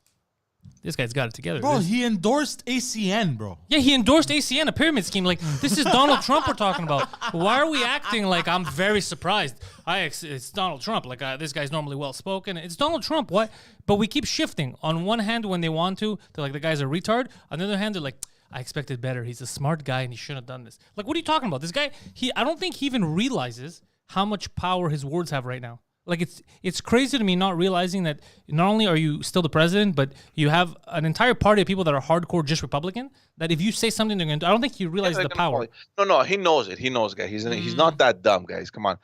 this guy's got it together. Bro, he endorsed ACN, bro. Yeah, he endorsed ACN, a pyramid scheme. Like, this is Donald Trump we're talking about. Why are we acting like I'm very surprised? It's Donald Trump. Like, this guy's normally well-spoken. It's Donald Trump. What? But we keep shifting. On one hand, when they want to, they're like, the guy's a retard. On the other hand, they're like, I expected better. He's a smart guy, and he shouldn't have done this. Like, what are you talking about? This guy, I don't think he even realizes how much power his words have right now. Like, it's crazy to me not realizing that not only are you still the president, but you have an entire party of people that are hardcore just Republican, that if you say something, they're going to do. I don't think he realizes the power. No, he knows it. He knows, guys. He's not that dumb, guys. Come on.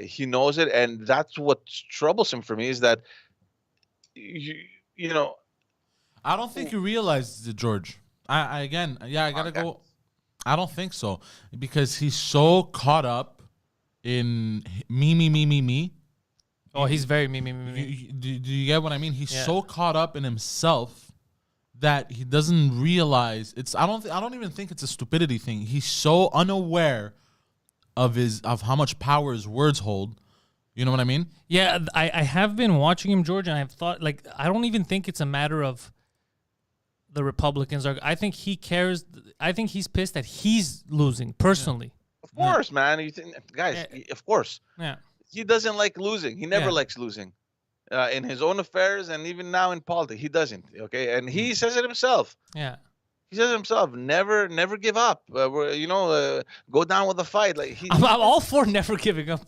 He knows it, and that's what's troublesome for me is that, you know. I don't think he realizes it, George. I gotta go. I don't think so, because he's so caught up in me. Oh, he's very me. Do you get what I mean? He's Yeah. so caught up in himself that he doesn't realize it's. I don't even think it's a stupidity thing. He's so unaware of how much power his words hold. You know what I mean? Yeah, I have been watching him, George, and I've thought, like, I don't even think it's a matter of the Republicans are. I think he cares. I think he's pissed that he's losing personally. Of course, man. You think, guys? Of course. Yeah. He doesn't like losing. He never likes losing. In his own affairs and even now in politics, he doesn't. Okay, and he says it himself. Yeah. He says it himself. Never give up. Go down with the fight. Like I'm all for never giving up.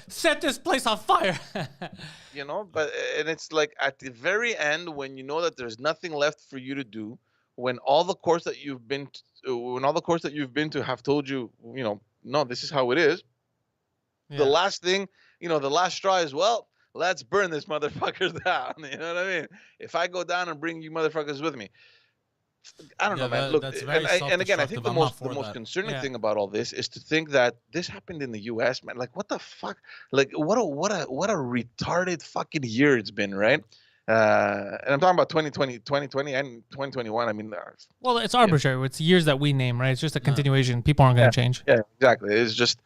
Set this place on fire. But and it's like at the very end when you know that there's nothing left for you to do, when all the courts that you've been to have told you, no, this is how it is. Yeah. The last thing, the last straw is, well, let's burn this motherfuckers down. You know what I mean? If I go down and bring you motherfuckers with me. I don't know, man. Look, that's very and again, I think self-destructive. the I'm not most for concerning Yeah. thing about all this is to think that this happened in the U.S., man. Like, what the fuck? Like, what a retarded fucking year it's been, right? And I'm talking about 2020 and 2021. I mean, Well, it's arbitrary. It's years that we name, right? It's just a continuation. People aren't going to change. yeah, exactly. It's just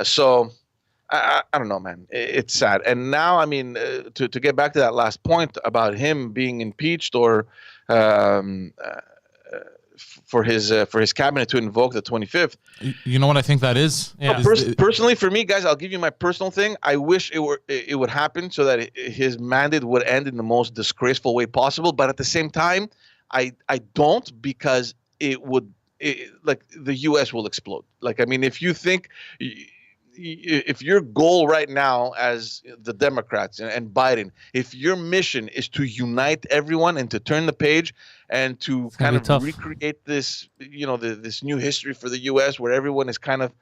so. I don't know, man. It's sad. And now, I mean, to get back to that last point about him being impeached or for his cabinet to invoke the 25th. You know what I think that is? Yeah. Personally, for me, guys, I'll give you my personal thing. I wish it would happen so that his mandate would end in the most disgraceful way possible. But at the same time, I don't, because like the U.S. will explode. Like, I mean, if you think. If your goal right now as the Democrats and Biden, if your mission is to unite everyone and to turn the page and to kind of recreate this, this new history for the U.S. where everyone is kind of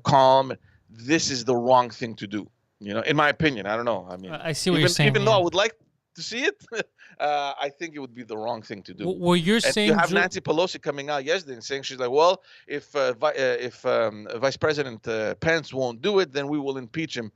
calm. This is the wrong thing to do. In my opinion, I don't know. I mean, I see what you're saying. Even though I would like to see it, I think it would be the wrong thing to do. Well, you're And saying you have Nancy Pelosi coming out yesterday and saying, she's like, well, if Vice President Pence won't do it, then we will impeach him.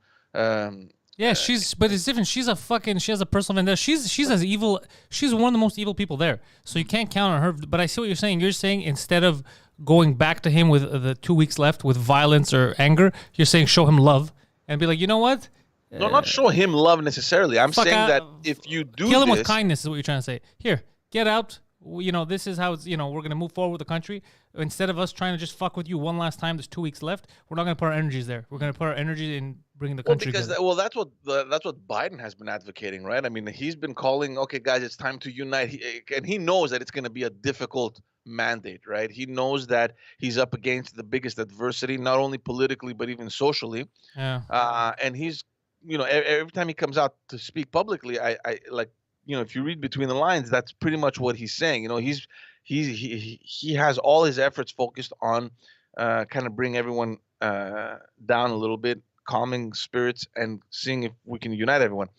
Yeah, but it's different. She has a personal vendetta. She's as evil. She's one of the most evil people there. So you can't count on her. But I see what you're saying. You're saying instead of going back to him with the 2 weeks left with violence or anger, you're saying show him love and be like, you know what? No, not show him love necessarily. I'm saying that if you do kill him this, with kindness is what you're trying to say. Here, get out. This is how it's. We're gonna move forward with the country. Instead of us trying to just fuck with you one last time, there's 2 weeks left. We're not gonna put our energies there. We're gonna put our energy in bringing the country together. That's what Biden has been advocating, right? I mean, he's been calling, okay, guys, it's time to unite, and he knows that it's going to be a difficult mandate, right? He knows that he's up against the biggest adversity, not only politically but even socially. Yeah. And he's, every time he comes out to speak publicly, I like, if you read between the lines, that's pretty much what he's saying. He has all his efforts focused on kind of bring everyone down a little bit, calming spirits, and seeing if we can unite everyone.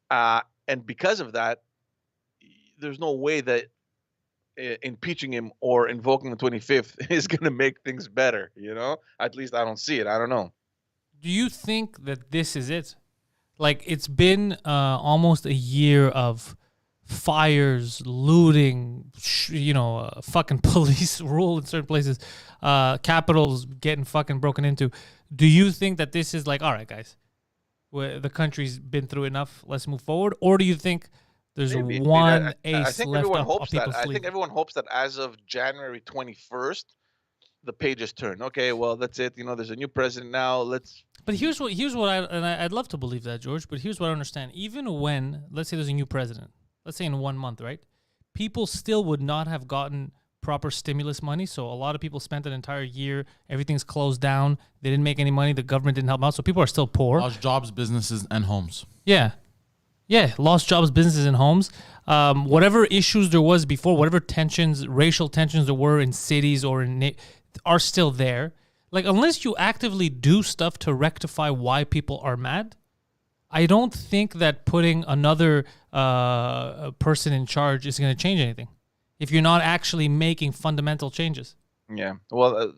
And because of that, there's no way that impeaching him or invoking the 25th is going to make things better. At least I don't see it. I don't know. Do you think that this is it? Like, it's been almost a year of fires, looting, fucking police rule in certain places, capitals getting fucking broken into. Do you think that this is like, all right, guys, the country's been through enough, let's move forward? Or do you think there's one ace left up people's sleeve? I think everyone hopes that as of January 21st, the pages turn. Okay, well, that's it. There's a new president now. But here's what I'd love to believe that, George, but here's what I understand. Even when, let's say there's a new president, let's say in 1 month, right? People still would not have gotten proper stimulus money. So a lot of people spent an entire year. Everything's closed down. They didn't make any money. The government didn't help them out. So people are still poor. Lost jobs, businesses, and homes. Yeah. Lost jobs, businesses, and homes. Whatever issues there was before, whatever tensions, racial tensions there were in cities or are still there. Like, unless you actively do stuff to rectify why people are mad, I don't think that putting another person in charge is going to change anything if you're not actually making fundamental changes. Yeah. Well,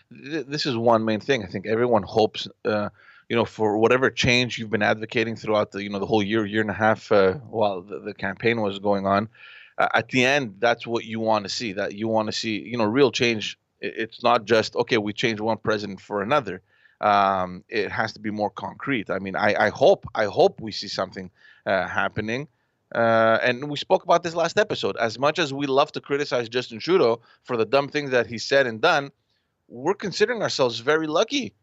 this is one main thing. I think everyone hopes, for whatever change you've been advocating throughout the whole year and a half while the campaign was going on. At the end, that's what you want to see. That you want to see, real change. It's not just, okay, we change one president for another. It has to be more concrete. I mean, I hope we see something happening. And we spoke about this last episode. As much as we love to criticize Justin Trudeau for the dumb things that he said and done, we're considering ourselves very lucky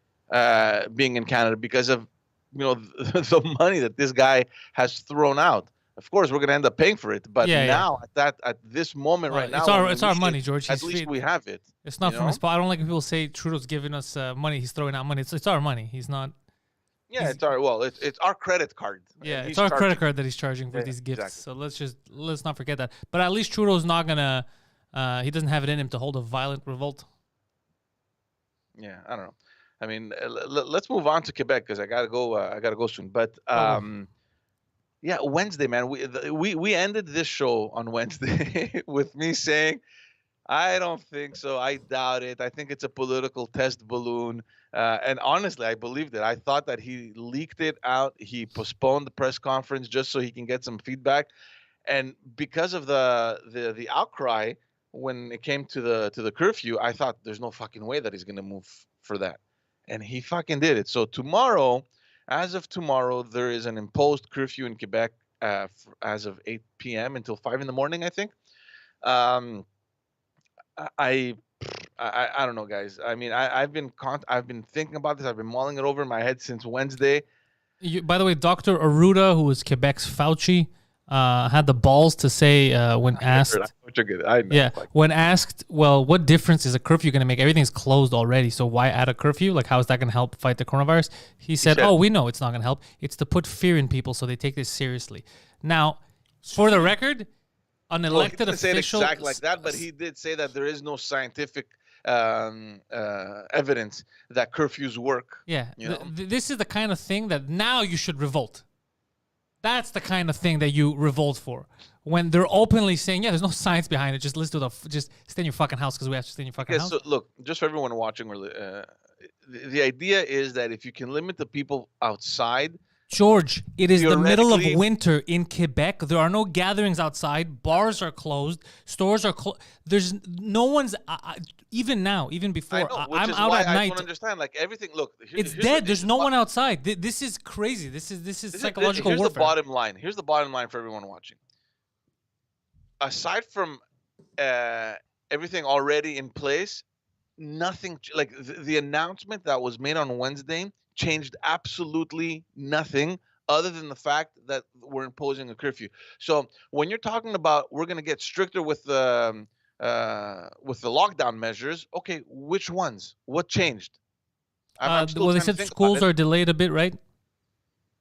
being in Canada because of the money that this guy has thrown out. Of course, we're going to end up paying for it, but now at this moment right now, it's our money, George. At least we have it. It's not from his spot. I don't like when people say Trudeau's giving us money. He's throwing out money. It's our money. He's not. Yeah, it's our it's our credit card. Yeah, it's our credit card that he's charging for these gifts. Exactly. So let's not forget that. But at least Trudeau's not gonna. He doesn't have it in him to hold a violent revolt. Yeah, I don't know. I mean, let's move on to Quebec because I gotta go soon. But yeah, Wednesday, man. We ended this show on Wednesday with me saying, I don't think so. I doubt it. I think it's a political test balloon. And honestly, I believed it. I thought that he leaked it out. He postponed the press conference just so he can get some feedback. And because of the outcry when it came to the curfew, I thought there's no fucking way that he's gonna move for that. And he fucking did it. So tomorrow, as of tomorrow, there is an imposed curfew in Quebec as of 8 p.m. until 5 in the morning, I think. I don't know, guys. I mean, I've been thinking about this. I've been mulling it over in my head since Wednesday. By the way, Dr. Arruda, who is Quebec's Fauci, had the balls to say when asked, when asked, well, what difference is a curfew going to make? Everything's closed already, so why add a curfew? Like, how is that going to help fight the coronavirus? He said, oh, we know it's not going to help. It's to put fear in people so they take this seriously. Now, for the record, an elected official... He didn't say it exactly like that, but he did say that there is no scientific evidence that curfews work. Yeah, You know? this is the kind of thing that now you should revolt. That's the kind of thing that you revolt for. When they're openly saying, yeah, there's no science behind it. Just listen to just stay in your fucking house because we have to stay in your fucking Okay, house. so look, just for everyone watching, the idea is that if you can limit the people outside, George, it is the middle of theoretically- winter in Quebec. There are no gatherings outside. Bars are closed. Stores are closed. There's no one's, even now, even I before, know, which I'm is out why at I night. don't understand. Like everything, look, It's here's dead. the- There's no one outside. This is crazy. This is psychological here's warfare. the bottom line. Here's the bottom line for everyone watching. Aside from everything already in place, nothing like the announcement that was made on Wednesday changed absolutely nothing other than the fact that we're imposing a curfew. So when you're talking about we're going to get stricter with the lockdown measures, okay, which ones? What changed? I'm still Well, they trying to said think about schools it. are delayed a bit, right?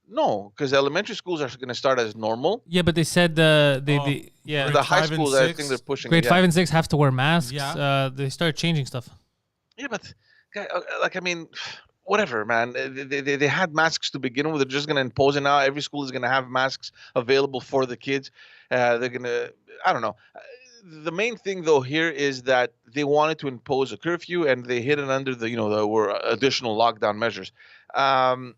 No, because elementary schools are going to start as normal. Yeah, but they said Oh, yeah, The high 5 and schools, I 6, think they're pushing. grade yeah. 5 and 6 have to wear masks. Yeah. They started changing stuff. Yeah, but like I mean, whatever, man. They had masks to begin with. They're just gonna impose it now. Every school is gonna have masks available for the kids. They're gonna. I don't know. The main thing though here is that they wanted to impose a curfew and they hid it under the were additional lockdown measures. I'm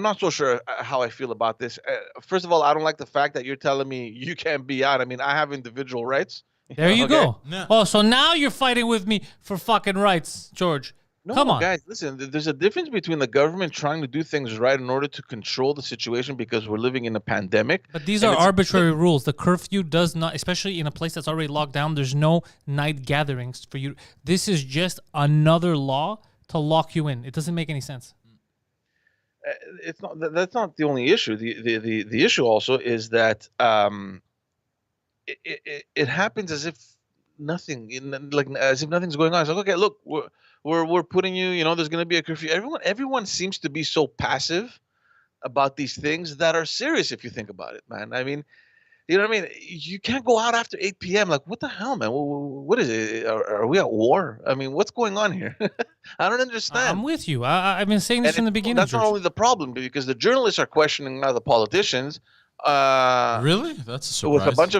not so sure how I feel about this. First of all, I don't like the fact that you're telling me you can't be out. I mean, I have individual rights. There you Okay. go. Yeah. Oh, so now you're fighting with me for fucking rights, George. No, Come on. guys, listen. There's a difference between the government trying to do things right in order to control the situation because we're living in a pandemic. But these and are it's- arbitrary rules. The curfew does not, especially in a place that's already locked down, there's no night gatherings for you. This is just another law to lock you in. It doesn't make any sense. It's not. That's not the only issue. The issue also is that it happens as if nothing, as if nothing's going on. It's like, okay, look, we're putting you. There's going to be a curfew. Everyone seems to be so passive about these things that are serious. If you think about it, man. I mean, you know what I mean? You can't go out after 8 p.m. Like, what the hell, man? What is it? Are we at war? I mean, what's going on here? I don't understand. I'm with you. I've been saying this from the beginning, That's not George. only the problem, because the journalists are questioning now the politicians. Really? That's a With surprise.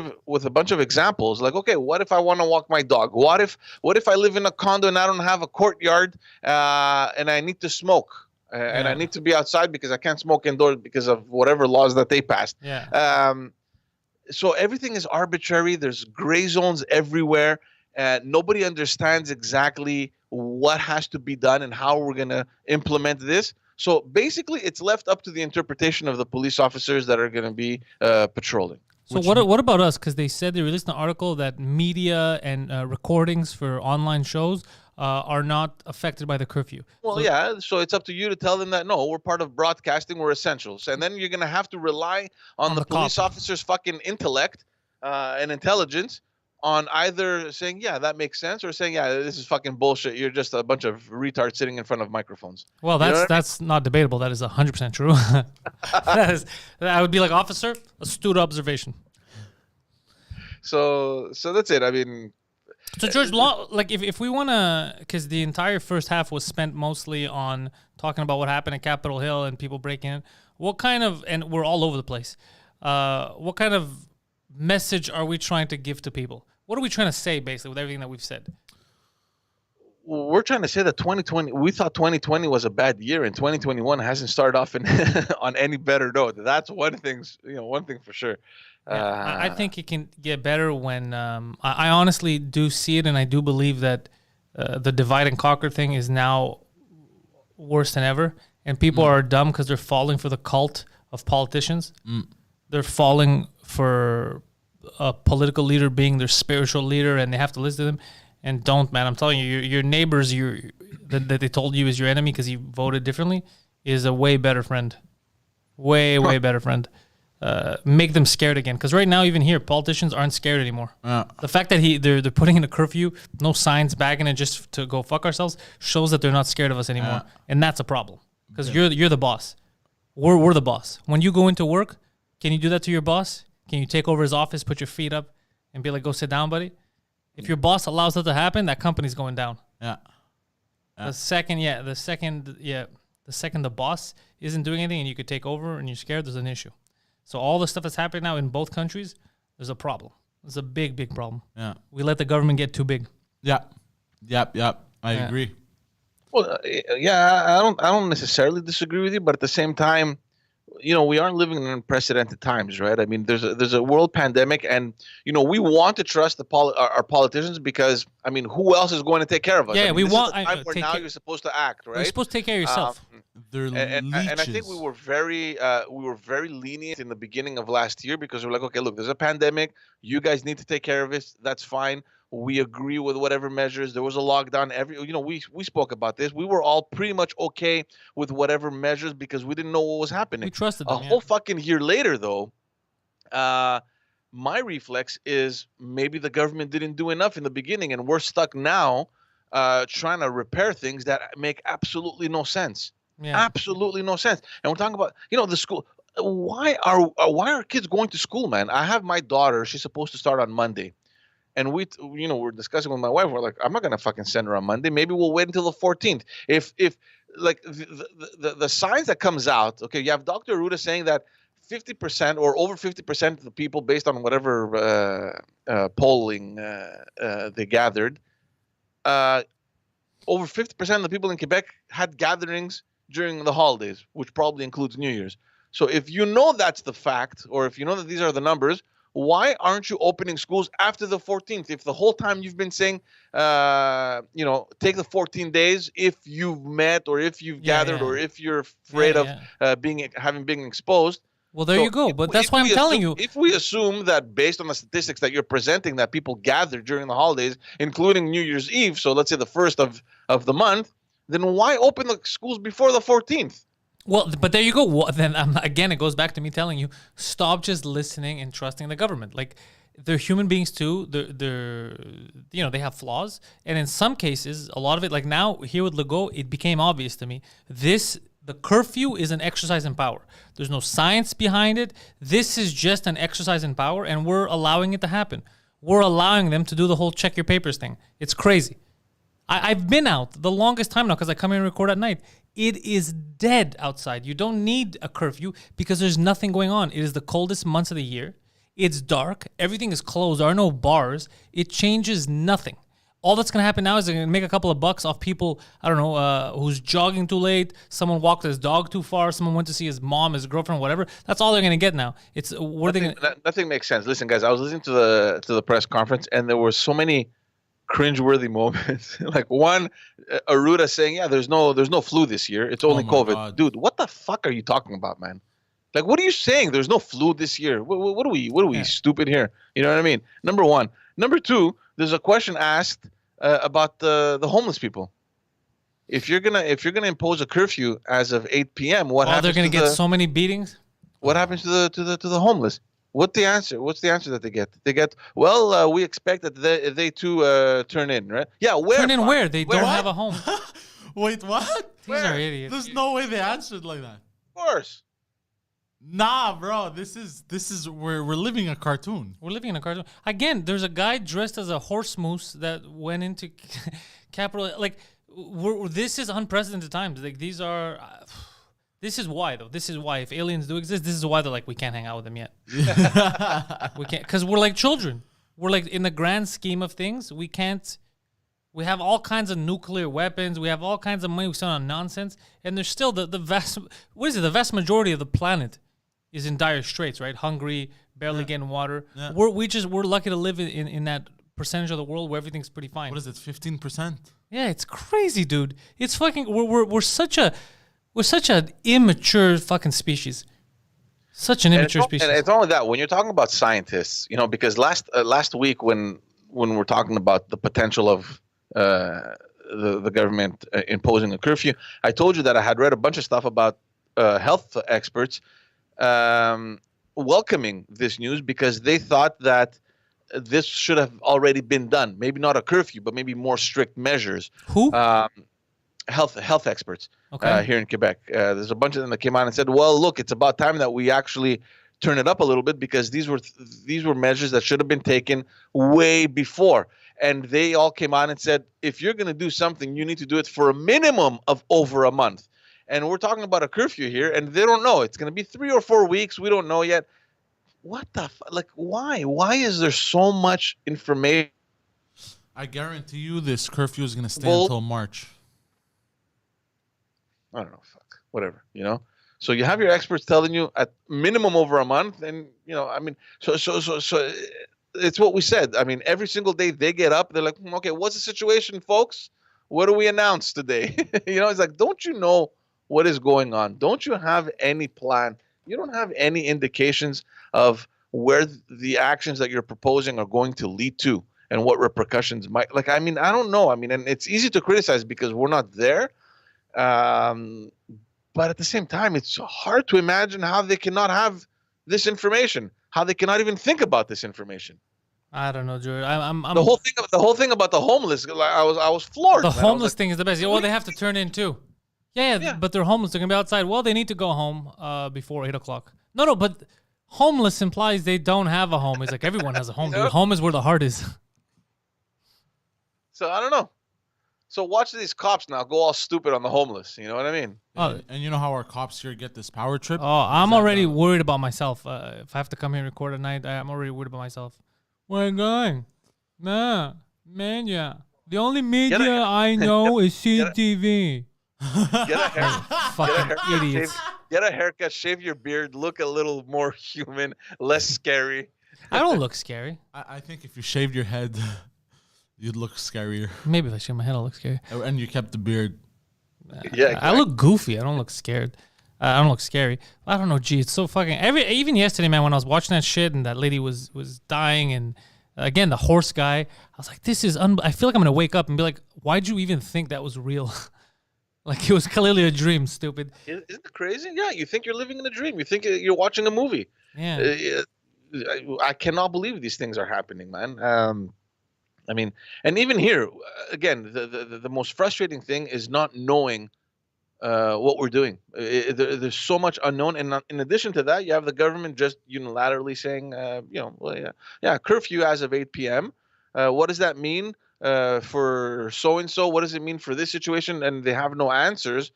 a bunch of examples, like, okay, what if I want to walk my dog? What if I live in a condo and I don't have a courtyard, and I need to smoke, and I need to be outside because I can't smoke indoors because of whatever laws that they passed. Yeah. So everything is arbitrary. There's gray zones everywhere. Nobody understands exactly what has to be done and how we're going to implement this. So basically, it's left up to the interpretation of the police officers that are going to be patrolling. So what about us? Because they said they released an article that media and recordings for online shows are not affected by the curfew. Well, yeah. So it's up to you to tell them that, no, we're part of broadcasting. We're essentials. And then you're going to have to rely on the police cop. officers' fucking intellect and intelligence on either saying, yeah, that makes sense, or saying, yeah, this is fucking bullshit. You're just a bunch of retards sitting in front of microphones. Well, You know what I mean? that's not debatable. That is 100% true. I would be like, officer, astute observation. So that's it. I mean, So George, like if we want to, because the entire first half was spent mostly on talking about what happened at Capitol Hill and people breaking in. What kind of, and we're all over the place. What kind of message are we trying to give to people? What are we trying to say basically with everything that we've said? we're trying to say that 2020, we thought 2020 was a bad year, and 2021 hasn't started off on any better note. That's one thing for sure. Yeah, I think it can get better when I honestly do see it, and I do believe that the divide and conquer thing is now worse than ever, and people are dumb because they're falling for the cult of politicians. They're falling for a political leader being their spiritual leader, and they have to listen to them. And don't, man, I'm telling you, your neighbors, that they told you is your enemy because you voted differently, is a way better friend. Way better friend. Make them scared again. Because right now, even here, politicians aren't scared anymore. The fact that they're putting in a curfew, no signs bagging it just to go fuck ourselves, shows that they're not scared of us anymore. And that's a problem. Because you're the boss. We're the boss. When you go into work, can you do that to your boss? Can you take over his office, put your feet up, and be like, go sit down, buddy? If your boss allows that to happen, that company's going down. Yeah. The second the boss isn't doing anything and you could take over and you're scared, there's an issue. So all the stuff that's happening now in both countries, there's a problem. There's a big, big problem. Yeah. We let the government get too big. Yeah. Yep. I agree. Well, yeah, I don't necessarily disagree with you, but at the same time, we aren't living in unprecedented times, right? I mean, there's a world pandemic, and we want to trust our politicians because, I mean, who else is going to take care of us? Yeah, I mean, we this want. is the time where now you're supposed to act, right? You're supposed to take care of yourself. They're and I think leeches. we were very lenient in the beginning of last year because we're like, okay, look, there's a pandemic. You guys need to take care of it. That's fine. We agree with whatever measures. There was a lockdown. We spoke about this. We were all pretty much okay with whatever measures because we didn't know what was happening. We trusted them. A whole fucking year later, though, my reflex is maybe the government didn't do enough in the beginning, and we're stuck now trying to repair things that make absolutely no sense. Yeah. Absolutely no sense. And we're talking about, the school. Why are kids going to school, man? I have my daughter. She's supposed to start on Monday. And we're discussing with my wife. We're like, I'm not gonna fucking send her on Monday. Maybe we'll wait until the 14th. If like the signs that comes out, okay, you have Dr. Arruda saying that 50% or over 50% of the people, based on whatever polling they gathered, over 50% of the people in Quebec had gatherings during the holidays, which probably includes New Year's. So if you know that's the fact, or if you know that these are the numbers, why aren't you opening schools after the 14th? If the whole time you've been saying, take the 14 days if you've met or if you've gathered or if you're afraid of having been exposed. Well, there you go. But that's why I'm telling you. If we assume that based on the statistics that you're presenting that people gather during the holidays, including New Year's Eve, so let's say the first of the month, then why open the schools before the 14th? Well, but there you go. Well, then again, it goes back to me telling you, stop just listening and trusting the government. Like, they're human beings too. They have flaws, and in some cases, a lot of it, like now here with Legault, it became obvious to me. The curfew is an exercise in power. There's no science behind it. This is just an exercise in power, and we're allowing it to happen. We're allowing them to do the whole check your papers thing. It's crazy. I've been out the longest time now because I come in and record at night. It is dead outside. You don't need a curfew because there's nothing going on. It is the coldest months of the year. It's dark. Everything is closed. There are no bars. It changes nothing. All that's going to happen now is they're going to make a couple of bucks off people, I don't know, who's jogging too late, someone walked his dog too far, someone went to see his mom, his girlfriend, whatever. That's all they're going to get now. Nothing makes sense. Listen, guys, I was listening to the press conference, and there were so many cringeworthy moments. Like one, Arruda saying, "Yeah, there's no flu this year. It's only COVID." God. Dude, what the fuck are you talking about, man? Like, what are you saying? There's no flu this year. What are we stupid here? You know what I mean? Number one. Number two, there's a question asked about the homeless people. If you're gonna impose a curfew as of 8 p.m., what happens? They're gonna get so many beatings. What happens to the homeless? What's the answer that they get? They get, well, we expect that they too turn in, right? Yeah, where? Turn in where? They don't What? have a home. Wait, what? These are idiots. There's no way they answered like that. Of course. Nah, bro. This is we're living a cartoon. We're living in a cartoon. Again, there's a guy dressed as a horse moose that went into Capitol. Like, this is unprecedented times. Like, these are. This is why, though. This is why, if aliens do exist, this is why they're like, we can't hang out with them yet. We can't, because we're like children. We're like, in the grand scheme of things, we can't. We have all kinds of nuclear weapons. We have all kinds of money we spend on nonsense, and there's still the vast. What is it? The vast majority of the planet is in dire straits, right? Hungry, barely getting water. Yeah. We're lucky to live in that percentage of the world where everything's pretty fine. What is it? 15%? Yeah, it's crazy, dude. It's fucking. We're such an immature fucking species. Such an immature species. And it's only that when you're talking about scientists, because last week when we're talking about the potential of the government imposing a curfew, I told you that I had read a bunch of stuff about health experts welcoming this news because they thought that this should have already been done. Maybe not a curfew, but maybe more strict measures. Who? Health experts Okay. here in Quebec. There's a bunch of them that came out and said, well, look, it's about time that we actually turn it up a little bit because these were measures that should have been taken way before. And they all came out and said, if you're going to do something, you need to do it for a minimum of over a month. And we're talking about a curfew here, and they don't know. It's going to be 3 or 4 weeks. We don't know yet. What the like? Why? Why is there so much information? I guarantee you, this curfew is going to stay until March. I don't know. Fuck. Whatever. So you have your experts telling you at minimum over a month, and I mean, so it's what we said. I mean, every single day they get up, they're like, okay, what's the situation, folks? What do we announce today? It's like, don't you know what is going on? Don't you have any plan? You don't have any indications of where the actions that you're proposing are going to lead to and what repercussions might. Like, I mean, I don't know. I mean, and it's easy to criticize because we're not there. But at the same time, it's hard to imagine how they cannot have this information, how they cannot even think about this information. I don't know, George. The whole thing about the homeless. Like, I was floored. The man. homeless thing is the best. Well, they have to turn in too. Yeah, but they're homeless. They're gonna be outside. Well, they need to go home before 8:00. No, but homeless implies they don't have a home. It's like everyone has a home. Dude. Home is where the heart is. So I don't know. So watch these cops now go all stupid on the homeless. You know what I mean? And you know how our cops here get this power trip? Oh, I'm already worried about myself. If I have to come here and record at night, I'm already worried about myself. Where are you going? Nah, man, yeah. The only media I know is CTV. Get a haircut. Fucking idiots. Get a haircut, shave your beard, look a little more human, less scary. I don't look scary. I think if you shaved your head, you'd look scarier. Maybe if I shave my head, I'll look scary. And you kept the beard. Yeah, exactly. I look goofy. I don't look scared. I don't look scary. I don't know. Gee, it's so fucking. Even yesterday, man, when I was watching that shit and that lady was dying, and again the horse guy, I was like, this is. I feel like I'm gonna wake up and be like, why'd you even think that was real? Like it was clearly a dream. Stupid. Isn't it crazy? Yeah, you think you're living in a dream. You think you're watching a movie. Yeah. I cannot believe these things are happening, man. I mean, and even here, again, the most frustrating thing is not knowing what we're doing. There's so much unknown, and in addition to that, you have the government just unilaterally saying, curfew as of 8 p.m. What does that mean for so and so? What does it mean for this situation? And they have no answers.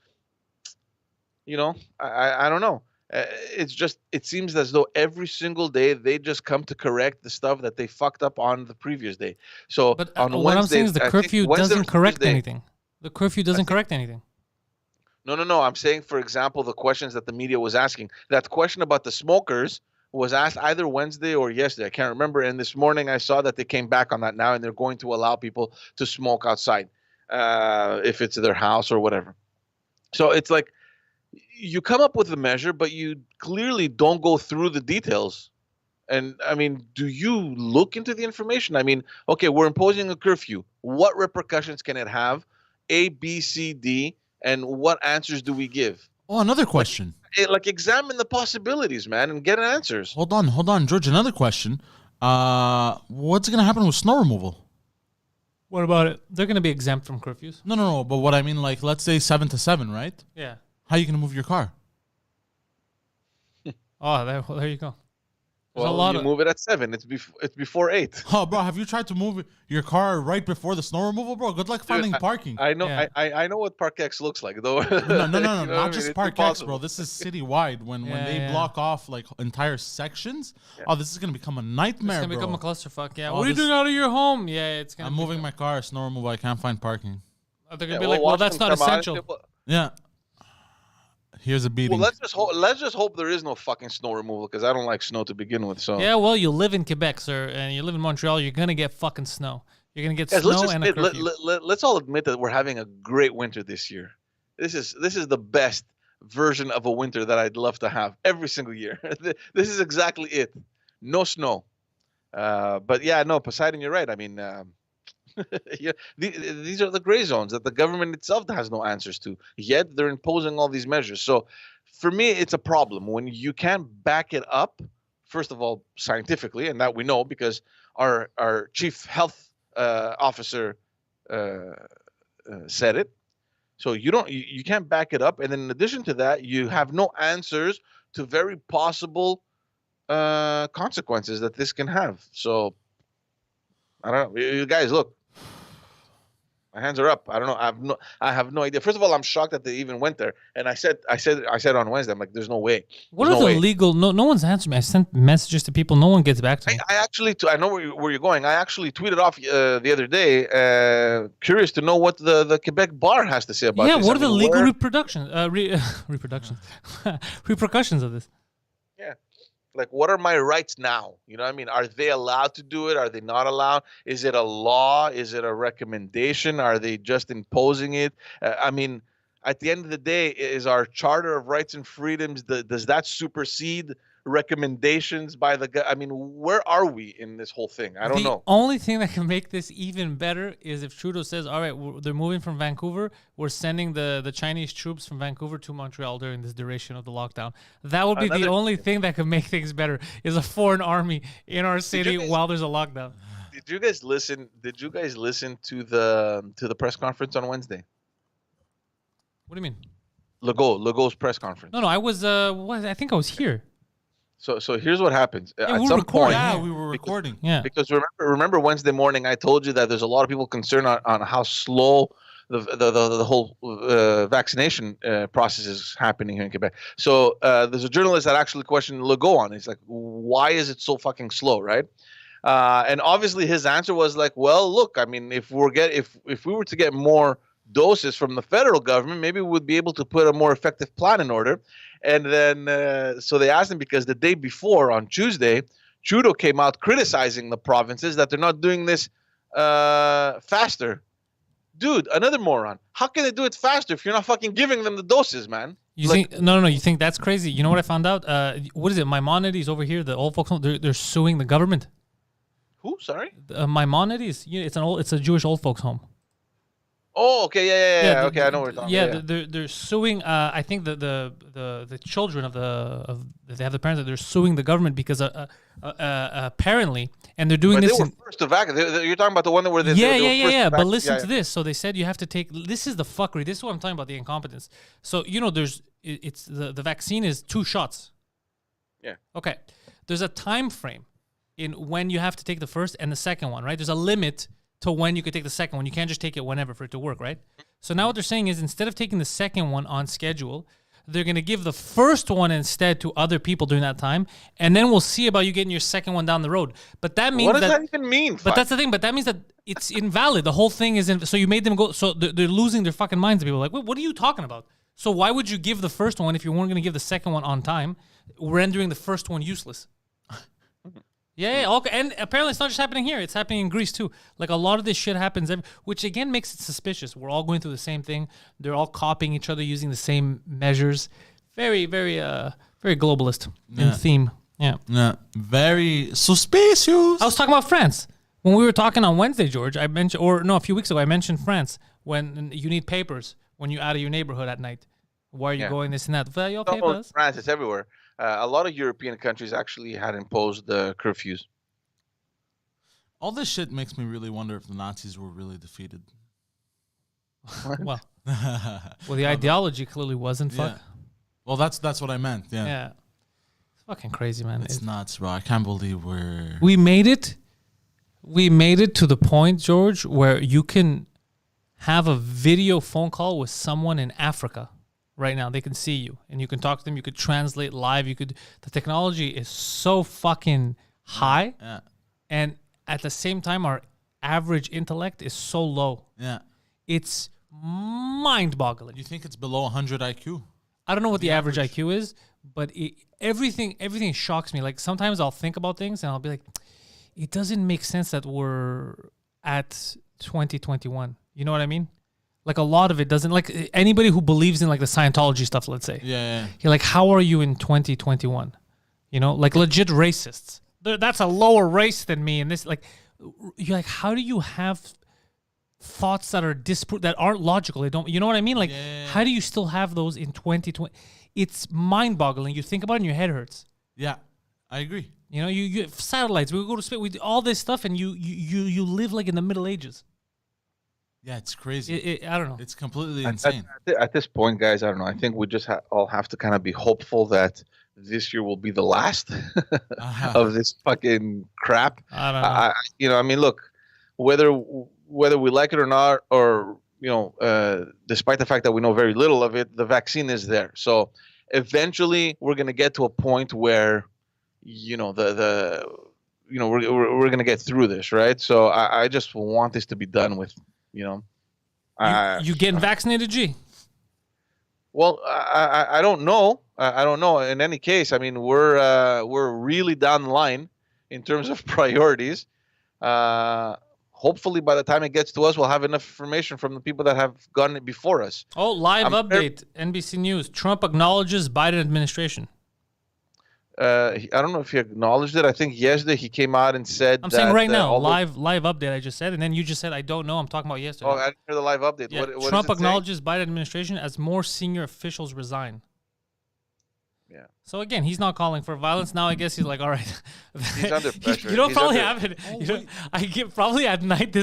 I don't know. It seems as though every single day they just come to correct the stuff that they fucked up on the previous day. So but on what Wednesday, I'm saying is the curfew doesn't correct anything. The curfew doesn't correct anything. No. I'm saying, for example, the questions that the media was asking. That question about the smokers was asked either Wednesday or yesterday. I can't remember. And this morning I saw that they came back on that now, and they're going to allow people to smoke outside if it's their house or whatever. So it's like you come up with a measure, but you clearly don't go through the details. And I mean, do you look into the information? I mean, okay, we're imposing a curfew. What repercussions can it have? A, B, C, D. And what answers do we give? Oh, another question. Like examine the possibilities, man, and get answers. Hold on, George. Another question. What's going to happen with snow removal? What about it? They're going to be exempt from curfews. No. But what I mean, like, let's say 7 to 7, right? Yeah. How are you going to move your car? Oh, there you go. Well, you move it at 7. It's before 8. Oh, bro, have you tried to move your car right before the snow removal, bro? Good luck finding parking. I know. Yeah. I know what Park-X looks like, though. No, not It's just Park-X, bro. impossible. This is citywide. When they block off like entire sections, this is gonna become a nightmare, It's gonna bro. become a clusterfuck. Yeah. Oh, What are you doing out of your home? Yeah, it's gonna. I'm moving my car, snow removal. I can't find parking. They're gonna be like, well, that's not essential. Yeah. Here's a beating. Well, let's just hope there is no fucking snow removal, because I don't like snow to begin with. So Yeah, well, you live in Quebec, sir, and you live in Montreal. You're gonna get fucking snow. You're gonna get snow and a curfew. Let's all admit that we're having a great winter this year. This is the best version of a winter that I'd love to have every single year. This is exactly it. No snow. But yeah, no, Poseidon, you're right. I mean, yeah, these are the gray zones that the government itself has no answers to. Yet they're imposing all these measures. So for me, it's a problem when you can't back it up. First of all, scientifically, and that we know because our chief health officer said it. So you can't back it up, and then in addition to that, you have no answers to very possible consequences that this can have. So I don't know. You guys, look. My hands are up. I don't know. I have no idea. First of all, I'm shocked that they even went there. And I said on Wednesday, I'm like, there's no way. What are the legal? No one's answered me. I sent messages to people. No one gets back to me. I actually, I know where you're going. I actually tweeted off the other day, curious to know what the Quebec bar has to say about this. Yeah, what are the legal repercussions of this? Yeah. Like, what are my rights now? You know what I mean? Are they allowed to do it? Are they not allowed? Is it a law? Is it a recommendation? Are they just imposing it? I mean, at the end of the day, is our Charter of Rights and Freedoms, does that supersede recommendations by the... I mean, where are we in this whole thing? I don't know. The only thing that can make this even better is if Trudeau says, all right, they're moving from Vancouver. We're sending the Chinese troops from Vancouver to Montreal during this duration of the lockdown. That would be the only thing that could make things better, is a foreign army in our city while there's a lockdown. Did you guys listen to the press conference on Wednesday? What do you mean? Legault's press conference. No, I was I think I was here. So here's what happens. Yeah, at some point, we were recording. Because remember Wednesday morning, I told you that there's a lot of people concerned on how slow the whole vaccination process is happening here in Quebec. So there's a journalist that actually questioned Legault on it. He's like, why is it so fucking slow, right? And obviously his answer was like, well, look, I mean, if we were to get more doses from the federal government, maybe we would be able to put a more effective plan in order. And then, so they asked him, because the day before, on Tuesday, Trudeau came out criticizing the provinces that they're not doing this faster. Dude, another moron. How can they do it faster if you're not fucking giving them the doses, man? You think no? You think that's crazy? You know what I found out? What is it? Maimonides over here, the old folks home. They're suing the government. Who? Sorry. Maimonides. Yeah, it's a Jewish old folks home. Oh, okay, yeah. Okay, I know what you're talking about. Yeah, they're suing. I think the children of they have the parents that they're suing the government because apparently, and they're doing this. They were first to vaccinate. You're talking about the one where they yeah. But listen to this. So they said you have to take. This is the fuckery. This is what I'm talking about. The incompetence. So it's the vaccine is 2 shots. Yeah. Okay. There's a time frame in when you have to take the first and the second one, right? There's a limit to when you could take the second one. You can't just take it whenever for it to work, right? So now what they're saying is, instead of taking the second one on schedule, they're going to give the first one instead to other people during that time, and then we'll see about you getting your second one down the road. But that means what does that even mean? But that's the thing. But that means that it's invalid. The whole thing is so you made them go. So they're losing their fucking minds. People are like, what are you talking about? So why would you give the first one if you weren't going to give the second one on time, rendering the first one useless? Yeah, okay. And apparently it's not just happening here. It's happening in Greece too. Like, a lot of this shit happens, which again makes it suspicious. We're all going through the same thing. They're all copying each other, using the same measures. Very, very, very globalist in theme. Yeah. Very suspicious. I was talking about France. When we were talking on Wednesday, George, I mentioned, a few weeks ago, I mentioned France. When you need papers when you're out of your neighborhood at night. Why are you going this and that? Well, your papers. France, it's everywhere. A lot of European countries actually had imposed curfews. All this shit makes me really wonder if the Nazis were really defeated. Well, the ideology clearly wasn't. Fuck. Well, that's what I meant. Yeah. Yeah. It's fucking crazy, man. It's nuts, bro. I can't believe we made it. We made it to the point, George, where you can have a video phone call with someone in Africa. Right now, they can see you, and you can talk to them. You could translate live. The technology is so fucking high, and at the same time, our average intellect is so low. Yeah, it's mind-boggling. You think it's below 100 IQ? I don't know what the average IQ is, but everything shocks me. Like, sometimes I'll think about things, and I'll be like, it doesn't make sense that we're at 2021. You know what I mean? Like, a lot of it doesn't, like, anybody who believes in, like, the Scientology stuff, let's say. Yeah. You're like, how are you in 2021? You know, like, legit racists. That's a lower race than me. And this, like, you're like, how do you have thoughts that are that aren't logical? They don't, you know what I mean? Like, how do you still have those in 2020? It's mind-boggling. You think about it and your head hurts. Yeah, I agree. You know, you satellites, we go to space, we do all this stuff, and you live like in the Middle Ages. Yeah, it's crazy. I don't know. It's completely insane. At this point, guys, I don't know. I think we just all have to kind of be hopeful that this year will be the last of this fucking crap. I don't know. You know, I mean, look, whether we like it or not, or you know, despite the fact that we know very little of it, the vaccine is there. So eventually, we're gonna get to a point where, you know, we're gonna get through this, right? So I just want this to be done with, you know. You getting vaccinated, G? Well, I don't know. I don't know. In any case, I mean, we're really down the line in terms of priorities. Hopefully, by the time it gets to us, we'll have enough information from the people that have gotten it before us. Oh, live update, NBC News. Trump acknowledges Biden administration. I don't know if he acknowledged it. I think yesterday he came out and said I'm saying right now, live update I just said, and then you just said, I don't know. I'm talking about yesterday. Oh, I didn't hear the live update. Yeah. What Trump does it say? acknowledges Biden administration as more senior officials resign. Yeah. So again, he's not calling for violence. Now I guess he's like, all right. He's under pressure. You don't He's probably under- have it. You know, I get probably at night.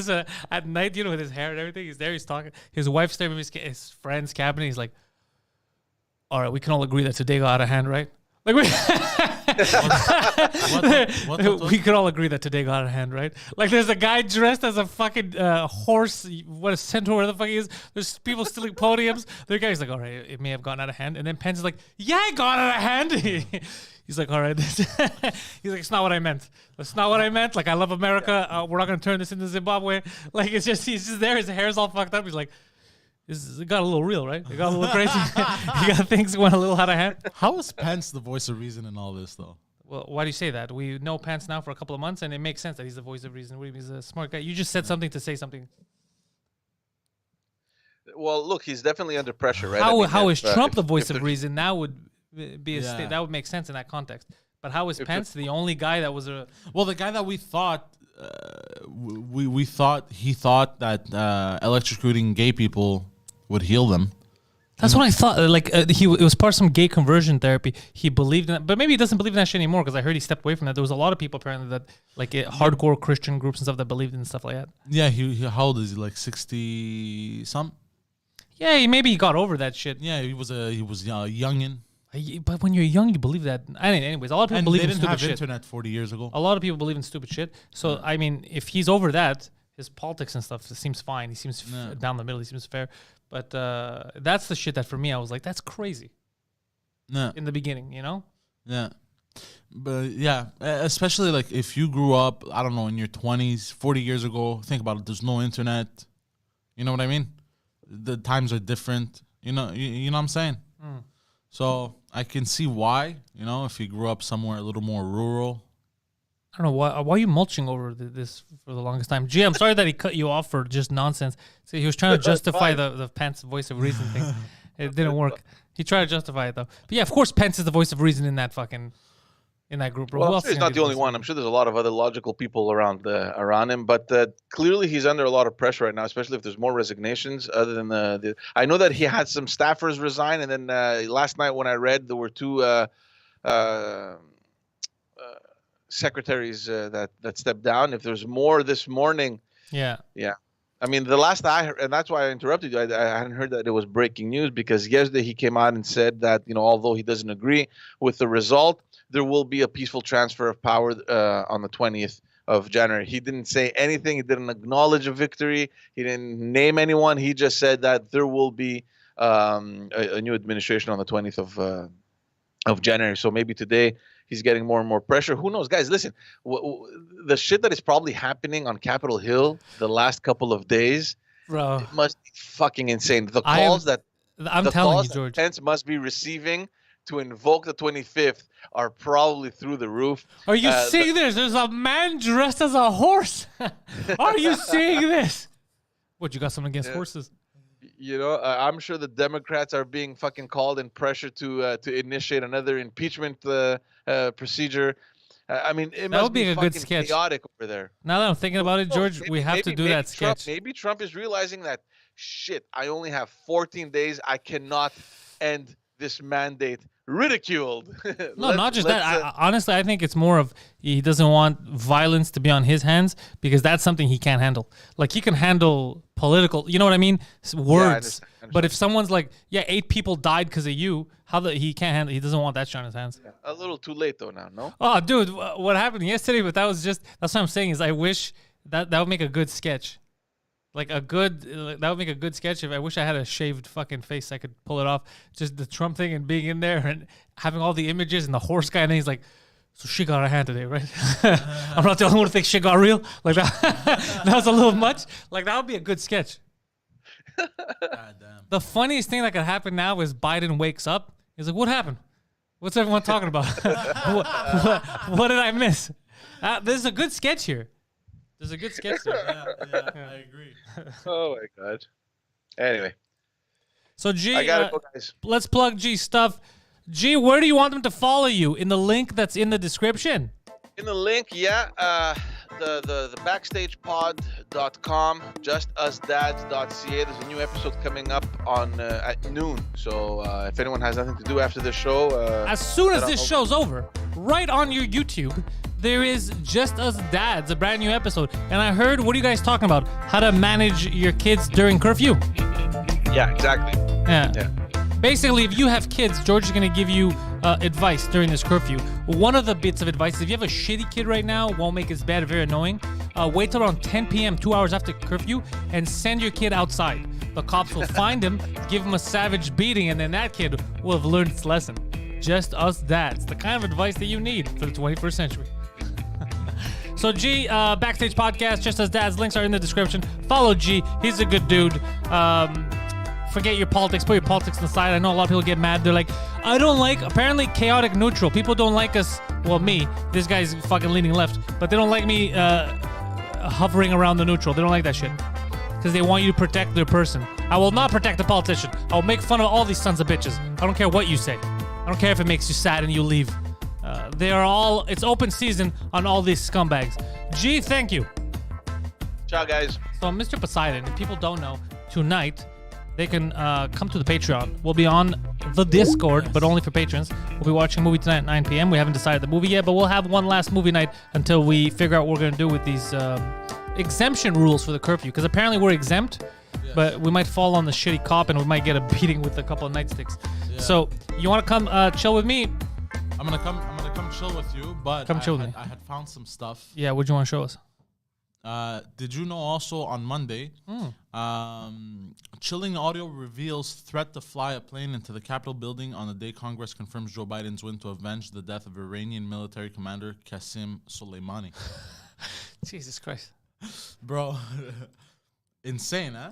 At night, you know, with his hair and everything, he's there. He's talking. His wife's there with his friend's cabinet. He's like, all right, we can all agree that today got out of hand, right? Like we. We could all agree that today got out of hand, right? Like there's a guy dressed as a fucking horse, what a centaur, where the fuck he is. There's people stealing podiums. The guy's like, all right, it may have gone out of hand. And then Pence is like, yeah, it got out of hand. He's like, all right. He's like, it's not what I meant. That's not what I meant. Like, I love America. We're not going to turn this into Zimbabwe. Like, it's just, he's just there. His hair's all fucked up. He's like, it got a little real, right? It got a little crazy. You got things going a little out of hand. How is Pence the voice of reason in all this, though? Well, why do you say that? We know Pence now for a couple of months, and it makes sense that he's the voice of reason. He's a smart guy. You just said something to say something. Well, look, he's definitely under pressure, right? How is Trump if- the voice if of reason? That would be that would make sense in that context. But how is Pence the only guy that was a? Well, the guy that we thought, we thought that electrocuting gay people would heal them. That's what I thought. Like it was part of some gay conversion therapy. He believed in that, but maybe he doesn't believe in that shit anymore because I heard he stepped away from that. There was a lot of people apparently that like hardcore Christian groups and stuff that believed in stuff like that. Yeah, he how old is he? Like 60 some? Yeah, maybe he got over that shit. Yeah, he was a youngin. But when you're young, you believe that. Anyways, a lot of people And believe they in didn't stupid have shit. internet 40 years ago. A lot of people believe in stupid shit. So I mean, if he's over that, his politics and stuff seems fine. He seems down the middle. He seems fair. But that's the shit that for me, I was like, that's crazy. Yeah. In the beginning, you know? Yeah. But yeah, especially like if you grew up, I don't know, in your 20s, 40 years ago, think about it. There's no internet. You know what I mean? The times are different. You know what I'm saying? So I can see why, you know, if you grew up somewhere a little more rural. I don't know why are you mulching over this for the longest time. Gee, I'm sorry that he cut you off for just nonsense. See, he was trying to justify the Pence voice of reason thing. It didn't work. He tried to justify it though. But yeah, of course, Pence is the voice of reason in that group. Bro. Well, Who I'm else sure is he's gonna not be the only voice of one. I'm sure there's a lot of other logical people around him, but clearly he's under a lot of pressure right now, especially if there's more resignations. Other than I know that he had some staffers resign, and then last night when I read there were two secretaries that stepped down. If there's more this morning, Yeah. I mean, the last I heard, and that's why I interrupted you. I hadn't heard that it was breaking news because yesterday he came out and said that, you know, although he doesn't agree with the result, there will be a peaceful transfer of power on the 20th of January. He didn't say anything. He didn't acknowledge a victory. He didn't name anyone. He just said that there will be a new administration on the 20th of January. So maybe today he's getting more and more pressure. Who knows? Guys, listen, the shit that is probably happening on Capitol Hill the last couple of days, Bro. it must be fucking insane. The calls I'm telling you, George. Pence must be receiving to invoke the 25th are probably through the roof. Are you seeing this? There's a man dressed as a horse. Are you seeing this? What, you got something against horses? You know, I'm sure the Democrats are being fucking called and pressured to initiate another impeachment procedure. I mean, it must would be a good fucking sketch. chaotic over there. Now that I'm thinking about it, George, we have to do that Trump, sketch. Maybe Trump is realizing that, shit, I only have 14 days. I cannot end this mandate ridiculed. No, not just that. Honestly, I think it's more of he doesn't want violence to be on his hands because that's something he can't handle. Like he can handle political, you know what I mean? Words. But if someone's like, yeah, 8 people died because of you, he can't handle. He doesn't want that shit on his hands. A little too late though now, no? Oh, dude, what happened yesterday? But that's what I'm saying is I wish that would make a good sketch. That would make a good sketch. If I wish I had a shaved fucking face, I could pull it off. Just the Trump thing and being in there and having all the images and the horse guy, and then he's like, so shit got out of hand today, right? I'm not the only one who thinks shit got real. Like that, that was a little much. Like that would be a good sketch. God damn. The funniest thing that could happen now is Biden wakes up. He's like, what happened? What's everyone talking about? what did I miss? There's a good sketch here. There's a good sketch there. Yeah, I agree. Oh my god. Anyway, So G, I gotta go, guys. let's plug G stuff. G, where do you want them to follow you? In the link that's in the description. In the link, the backstagepod.com, justusdads.ca. There's a new episode coming up on at noon. So if anyone has nothing to do after the show, As soon as this show's over, right on your YouTube, there is Just Us Dads, a brand new episode. And I heard, what are you guys talking about? How to manage your kids during curfew. yeah, exactly. Yeah. Basically, if you have kids, George is going to give you advice during this curfew. One of the bits of advice is if you have a shitty kid right now, won't make it bad, very annoying, wait till around 10 p.m., 2 hours after curfew, and send your kid outside. The cops will find him, give him a savage beating, and then that kid will have learned its lesson. Just Us Dads, the kind of advice that you need for the 21st century. So G, Backstage Podcast, Just Us Dads, links are in the description. Follow G, he's a good dude. Forget your politics, put your politics on the side. I know a lot of people get mad. They're like, I don't like, apparently chaotic neutral. People don't like us, well, me. This guy's fucking leaning left. But they don't like me hovering around the neutral. They don't like that shit. Because they want you to protect their person. I will not protect the politician. I will make fun of all these sons of bitches. I don't care what you say. I don't care if it makes you sad and you leave. They are all, it's open season on all these scumbags. G, thank you. Ciao, guys. So, Mr. Poseidon, if people don't know, tonight, they can come to the Patreon. We'll be on the Discord, but only for patrons. We'll be watching a movie tonight at 9 p.m. We haven't decided the movie yet, but we'll have one last movie night until we figure out what we're going to do with these exemption rules for the curfew. Because apparently we're exempt, but we might fall on the shitty cop and we might get a beating with a couple of nightsticks. Yeah. So, you want to come chill with me? I'm gonna come chill with you, but Come chill with me. I had found some stuff. Yeah, what do you want to show us? Did you know also on Monday, chilling audio reveals threat to fly a plane into the Capitol building on the day Congress confirms Joe Biden's win to avenge the death of Iranian military commander Qasem Soleimani. Jesus Christ. Bro, insane, huh?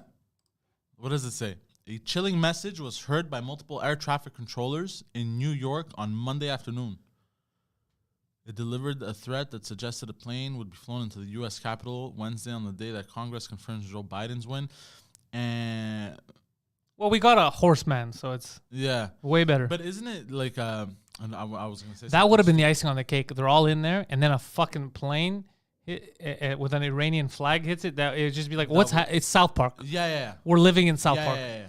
What does it say? A chilling message was heard by multiple air traffic controllers in New York on Monday afternoon. It delivered a threat that suggested a plane would be flown into the U.S. Capitol Wednesday on the day that Congress confirms Joe Biden's win. And well, we got a horseman, so it's way better. But isn't it like and I was going to say that would have been the icing on the cake. They're all in there, and then a fucking plane with an Iranian flag hits it. That it'd just be like, it's South Park. Yeah. We're living in South Park. Yeah.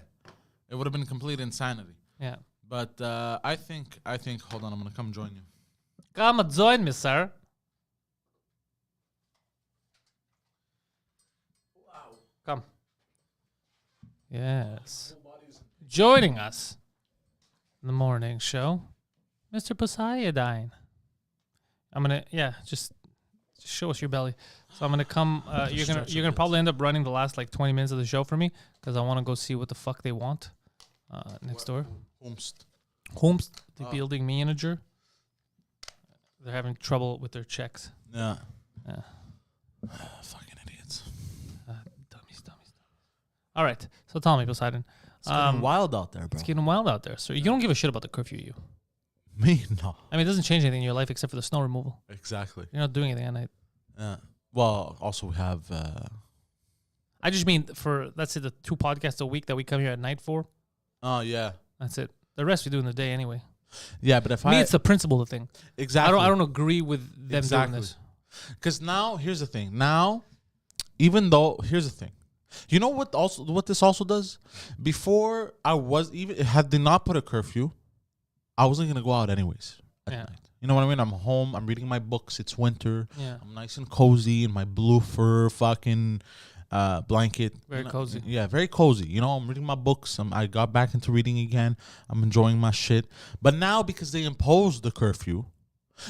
It would have been complete insanity. Yeah. But I think. Hold on, I'm going to come join you. Come and join me, sir. Wow. Come. Yes. Joining us in the morning show, Mr. Poseidon. I'm gonna, just show us your belly. So I'm gonna come. You're gonna probably end up running the last like 20 minutes of the show for me because I want to go see what the fuck they want next door. Holmes, the building manager. They're having trouble with their checks. Yeah. Fucking idiots. Dummies. All right. So tell me, Poseidon. It's getting wild out there, bro. It's getting wild out there. So you don't give a shit about the curfew, you? Me? No. I mean, it doesn't change anything in your life except for the snow removal. Exactly. You're not doing anything at night. Yeah. Well, also we have... I just mean for, let's say, the 2 podcasts a week that we come here at night for. Oh, yeah. That's it. The rest we do in the day anyway. Yeah, but if me, it's the principle of the thing. Exactly. I don't agree with them doing this. Because now, here's the thing. Now, even though, here's the thing. You know what this also does? Before had they not put a curfew, I wasn't going to go out anyways at night. You know what I mean? I'm home. I'm reading my books. It's winter. Yeah. I'm nice and cozy in my blue fur fucking blanket. Very cozy. Yeah, very cozy. You know, I'm reading my books. I got back into reading again. I'm enjoying my shit. But now, because they imposed the curfew,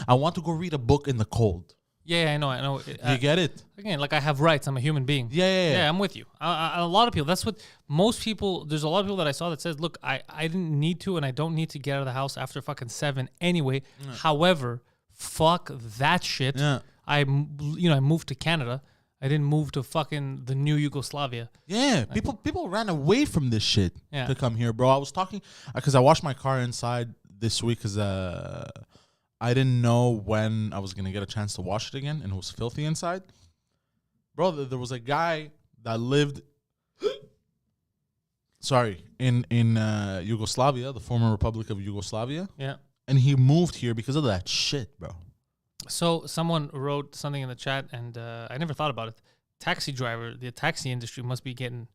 I want to go read a book in the cold. Yeah, I know. You get it? Again, like I have rights. I'm a human being. Yeah. I'm with you. A lot of people. That's what most people. There's a lot of people that I saw that says, "Look, I didn't need to, and I don't need to get out of the house after fucking 7 anyway." However, fuck that shit. Yeah. I moved to Canada. I didn't move to fucking the new Yugoslavia. Yeah, people ran away from this shit Yeah. to come here, bro. I was talking because I washed my car inside this week because I didn't know when I was gonna get a chance to wash it again, and it was filthy inside. Bro, there was a guy that lived, in Yugoslavia, the former Republic of Yugoslavia, Yeah. and he moved here because of that shit, bro. So someone wrote something in the chat, and I never thought about it. The taxi industry must be getting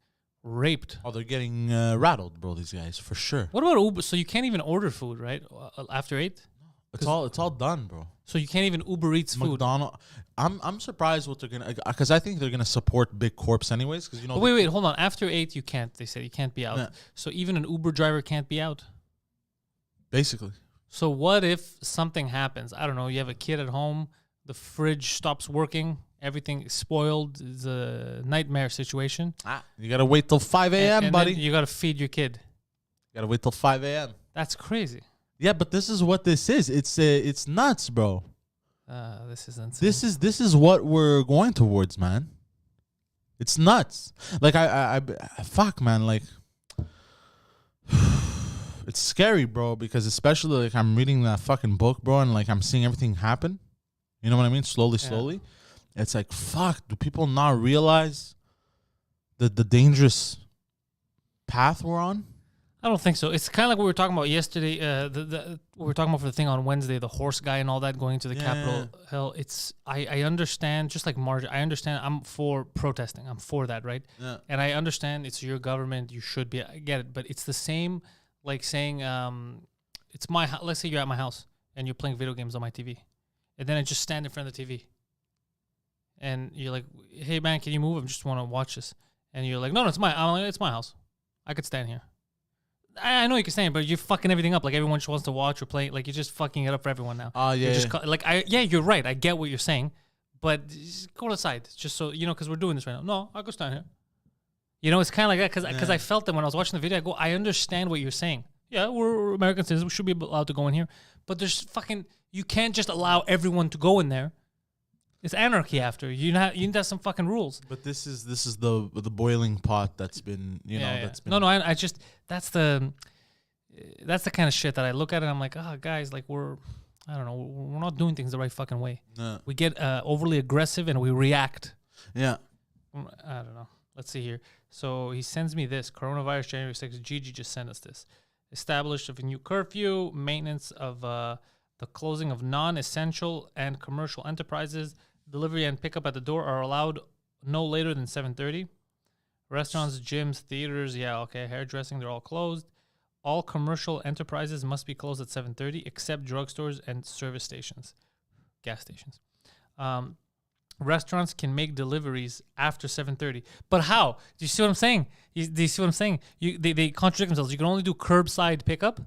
raped. Oh, they're getting rattled, bro. These guys, for sure. What about Uber? So you can't even order food, right? After 8? It's all done, bro. So you can't even Uber Eats food. McDonald. I'm surprised what they're gonna, because I think they're gonna support big corps anyways. Because But wait, hold on. After 8, you can't. They said you can't be out. Yeah. So even an Uber driver can't be out. basically. So what if something happens? I don't know. You have a kid at home. The fridge stops working. Everything is spoiled. It's a nightmare situation. You gotta wait till 5 a.m., And buddy. then you got to feed your kid. You gotta wait till 5 a.m. That's crazy. Yeah, but this is what this is. It's nuts, bro. This is insane. This is what we're going towards, man. It's nuts. Like I fuck, man. Like it's scary, bro. Because especially like I'm reading that fucking book, bro, and like I'm seeing everything happen. You know what I mean? Slowly. It's like fuck. Do people not realize the dangerous path we're on? I don't think so. It's kind of like what we were talking about yesterday. What we were talking about for the thing on Wednesday, the horse guy and all that going to the Capitol Hill. It's I understand, just like Marge. I understand. I'm for protesting. I'm for that, right? Yeah. And I understand it's your government. You should be. I get it. But it's the same like saying, it's my. Let's say you're at my house and you're playing video games on my TV, and then I just stand in front of the TV, and you're like, "Hey man, can you move? I just want to watch this." And you're like, "No, it's my. I'm like, it's my house. I could stand here." I know you can stand, but you're fucking everything up. Like everyone just wants to watch or play. Like you're just fucking it up for everyone now. Oh yeah. You're just you're right. I get what you're saying, but just go to the side, just so you know, because we're doing this right now. No, I'll go stand here. You know, it's kind of like that because I felt that when I was watching the video. I go, I understand what you're saying. Yeah, we're American citizens. We should be allowed to go in here, but there's fucking you can't just allow everyone to go in there. It's anarchy after. You need to have some fucking rules. But this is the boiling pot that's been that's been No, I just that's the kind of shit that I look at and I'm like, guys, like we're not doing things the right fucking way. No. We get overly aggressive and we react. Yeah. I don't know. Let's see here. So he sends me this coronavirus January 6th. Gigi just sent us this. Established of a new curfew, maintenance of the closing of non-essential and commercial enterprises. Delivery and pickup at the door are allowed no later than 7:30. Restaurants, gyms, theaters, hairdressing, they're all closed. All commercial enterprises must be closed at 7:30 except drugstores and service stations, gas stations. Restaurants can make deliveries after 7:30. But how? Do you see what I'm saying? Do you see what I'm saying? They contradict themselves. You can only do curbside pickup,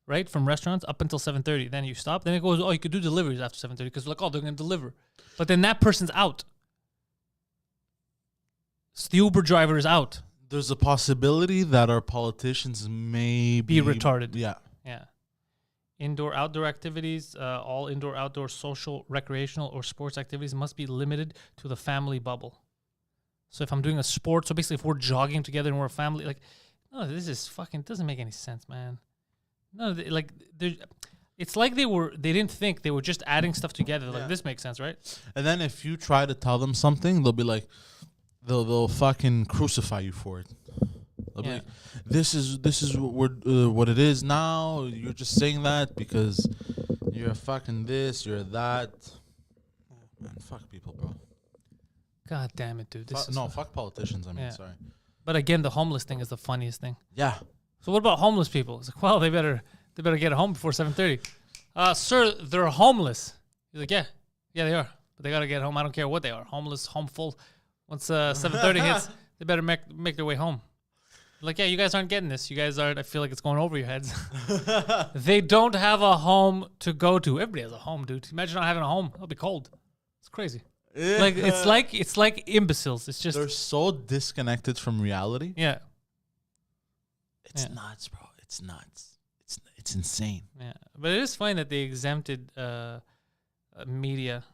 right, from restaurants up until 7:30. Then you stop. Then it goes, you could do deliveries after 7:30 because they're like, they're going to deliver. But then that person's out. So the Uber driver is out. There's a possibility that our politicians may Be retarded. Yeah. Yeah. Indoor, outdoor activities, all indoor, outdoor, social, recreational, or sports activities must be limited to the family bubble. So if I'm doing a sport, so basically if we're jogging together and we're a family, like, no, this is fucking, doesn't make any sense, man. No, it's like they didn't think, they were just adding stuff together. Like, this makes sense, right? And then if you try to tell them something, they'll be like, they'll fucking crucify you for it. They'll be like, this is what it is now. You're just saying that because you're fucking this, you're that. Man, fuck people, bro. God damn it, dude. Fuck politicians. I mean, sorry. But again, the homeless thing is the funniest thing. Yeah. So what about homeless people? It's like, well, they better get home before 7:30. Sir, they're homeless. He's like, yeah, they are. But they gotta get home. I don't care what they are. Homeless, home full. Once 7:30 hits, they better make their way home. Like, yeah, you guys aren't getting this. You guys aren't. I feel like it's going over your heads. They don't have a home to go to. Everybody has a home, dude. Imagine not having a home. It'll be cold. It's crazy. Yeah. Like it's like imbeciles. It's just they're so disconnected from reality. yeah. It's Yeah. nuts, bro. It's nuts. It's insane. Yeah, but it is funny that they exempted media,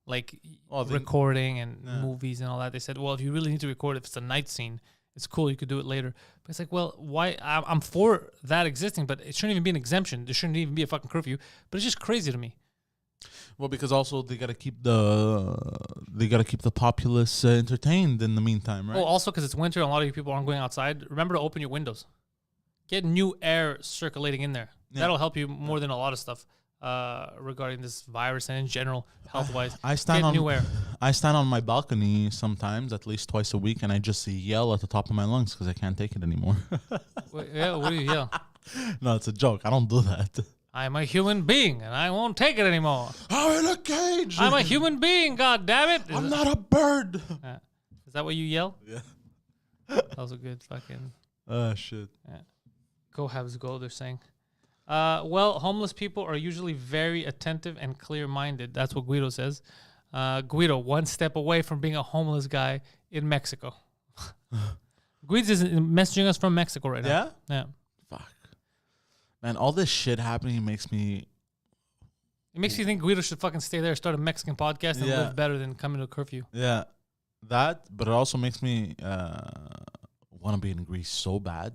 like recording and movies and all that. They said, well, if you really need to record, if it's a night scene, it's cool. You could do it later. But it's like, well, why? I'm for that existing, but it shouldn't even be an exemption. There shouldn't even be a fucking curfew. But it's just crazy to me. Well, because also they gotta keep the populace entertained in the meantime, right? Oh, also because it's winter and a lot of you people aren't going outside. Remember to open your windows. Get new air circulating in there. Yeah. That'll help you more than a lot of stuff regarding this virus and in general, health-wise. Get new air. I stand on my balcony sometimes, at least twice a week, and I just yell at the top of my lungs because I can't take it anymore. Yeah, what do you yell? No, it's a joke. I don't do that. I'm a human being and I won't take it anymore. I'm in a cage. I'm a human being, god damn it. I'm not a bird. Is that what you yell? Yeah. That was a good fucking... Oh, shit. Yeah. Go Habs go, they're saying. Well, homeless people are usually very attentive and clear-minded. That's what Guido says. Guido, one step away from being a homeless guy in Mexico. Guido is messaging us from Mexico right now. Yeah? Yeah. Fuck. Man, all this shit happening makes me... It makes you think Guido should fucking stay there, start a Mexican podcast, and live better than coming to a curfew. Yeah. That, but it also makes me want to be in Greece so bad.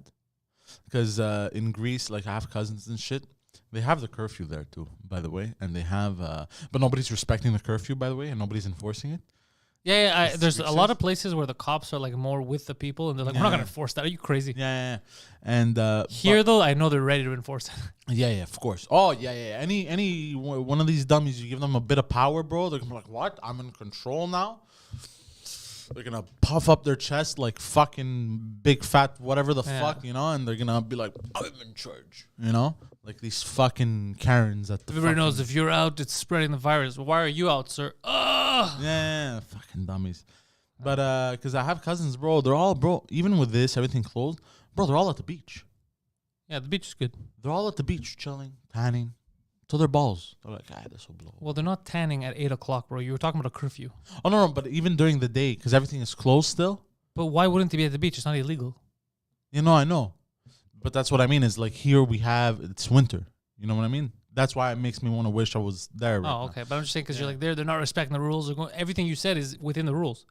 Because in Greece, like, I have cousins and shit. They have the curfew there, too, by the way. And they have... but nobody's respecting the curfew, by the way, and nobody's enforcing it. Yeah, there's a lot of places where the cops are, like, more with the people, and they're like, we're not going to enforce that. Are you crazy? Yeah. And... Here, though, I know they're ready to enforce it. Yeah, of course. Oh, yeah. Any one of these dummies, you give them a bit of power, bro, they're going to be like, what? I'm in control now? They're going to puff up their chest like fucking big fat whatever the fuck, you know? And they're going to be like, I'm in charge, you know? Like these fucking Karens at the Everybody knows if you're out, it's spreading the virus. Why are you out, sir? Yeah, fucking dummies. But because I have cousins, bro, they're all, bro, even with this, everything closed, bro, they're all at the beach. Yeah, the beach is good. They're all at the beach chilling, tanning. To their balls. They're like, this will blow. Well, they're not tanning at 8 o'clock, bro. You were talking about a curfew. Oh, no, but even during the day, because everything is closed still. But why wouldn't they be at the beach? It's not illegal. You know, I know. But that's what I mean is like here it's winter. You know what I mean? That's why it makes me want to wish I was there. Right okay. But I'm just saying because you're like they're not respecting the rules. Everything you said is within the rules.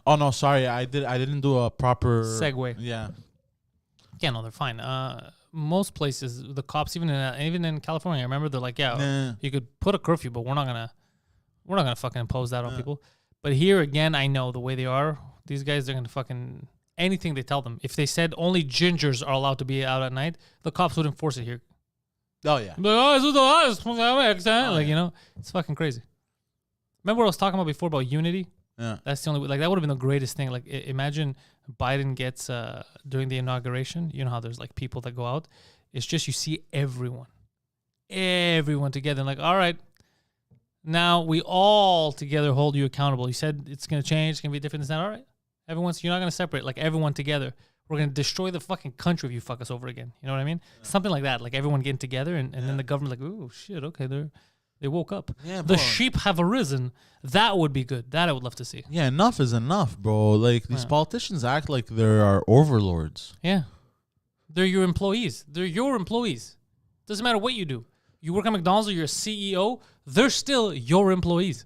Oh, no, sorry. I didn't do a proper... segue. Yeah. Yeah, no, they're fine. Most places, the cops, even in California, I remember they're like, you could put a curfew, but we're not gonna fucking impose that on people. But here again, I know the way they are. These guys, they're gonna fucking anything they tell them. If they said only gingers are allowed to be out at night, the cops would enforce it here. Oh yeah. Like, you know, it's fucking crazy. Remember what I was talking about before about unity? Yeah. That's the only way. Like, that would have been the greatest thing. Like, imagine Biden gets, during the inauguration, you know how there's, like, people that go out. It's just you see everyone together. And like, all right, now we all together hold you accountable. You said it's going to change. It's going to be different. It's not all right. You're not going to separate. Like, everyone together. We're going to destroy the fucking country if you fuck us over again. You know what I mean? Yeah. Something like that. Like, everyone getting together and then the government like, ooh, shit, okay, they woke up. Yeah, the sheep have arisen. That would be good. That I would love to see. Yeah, enough is enough, bro. Like, these politicians act like they're our overlords. Yeah. They're your employees. Doesn't matter what you do. You work at McDonald's or you're a CEO, they're still your employees.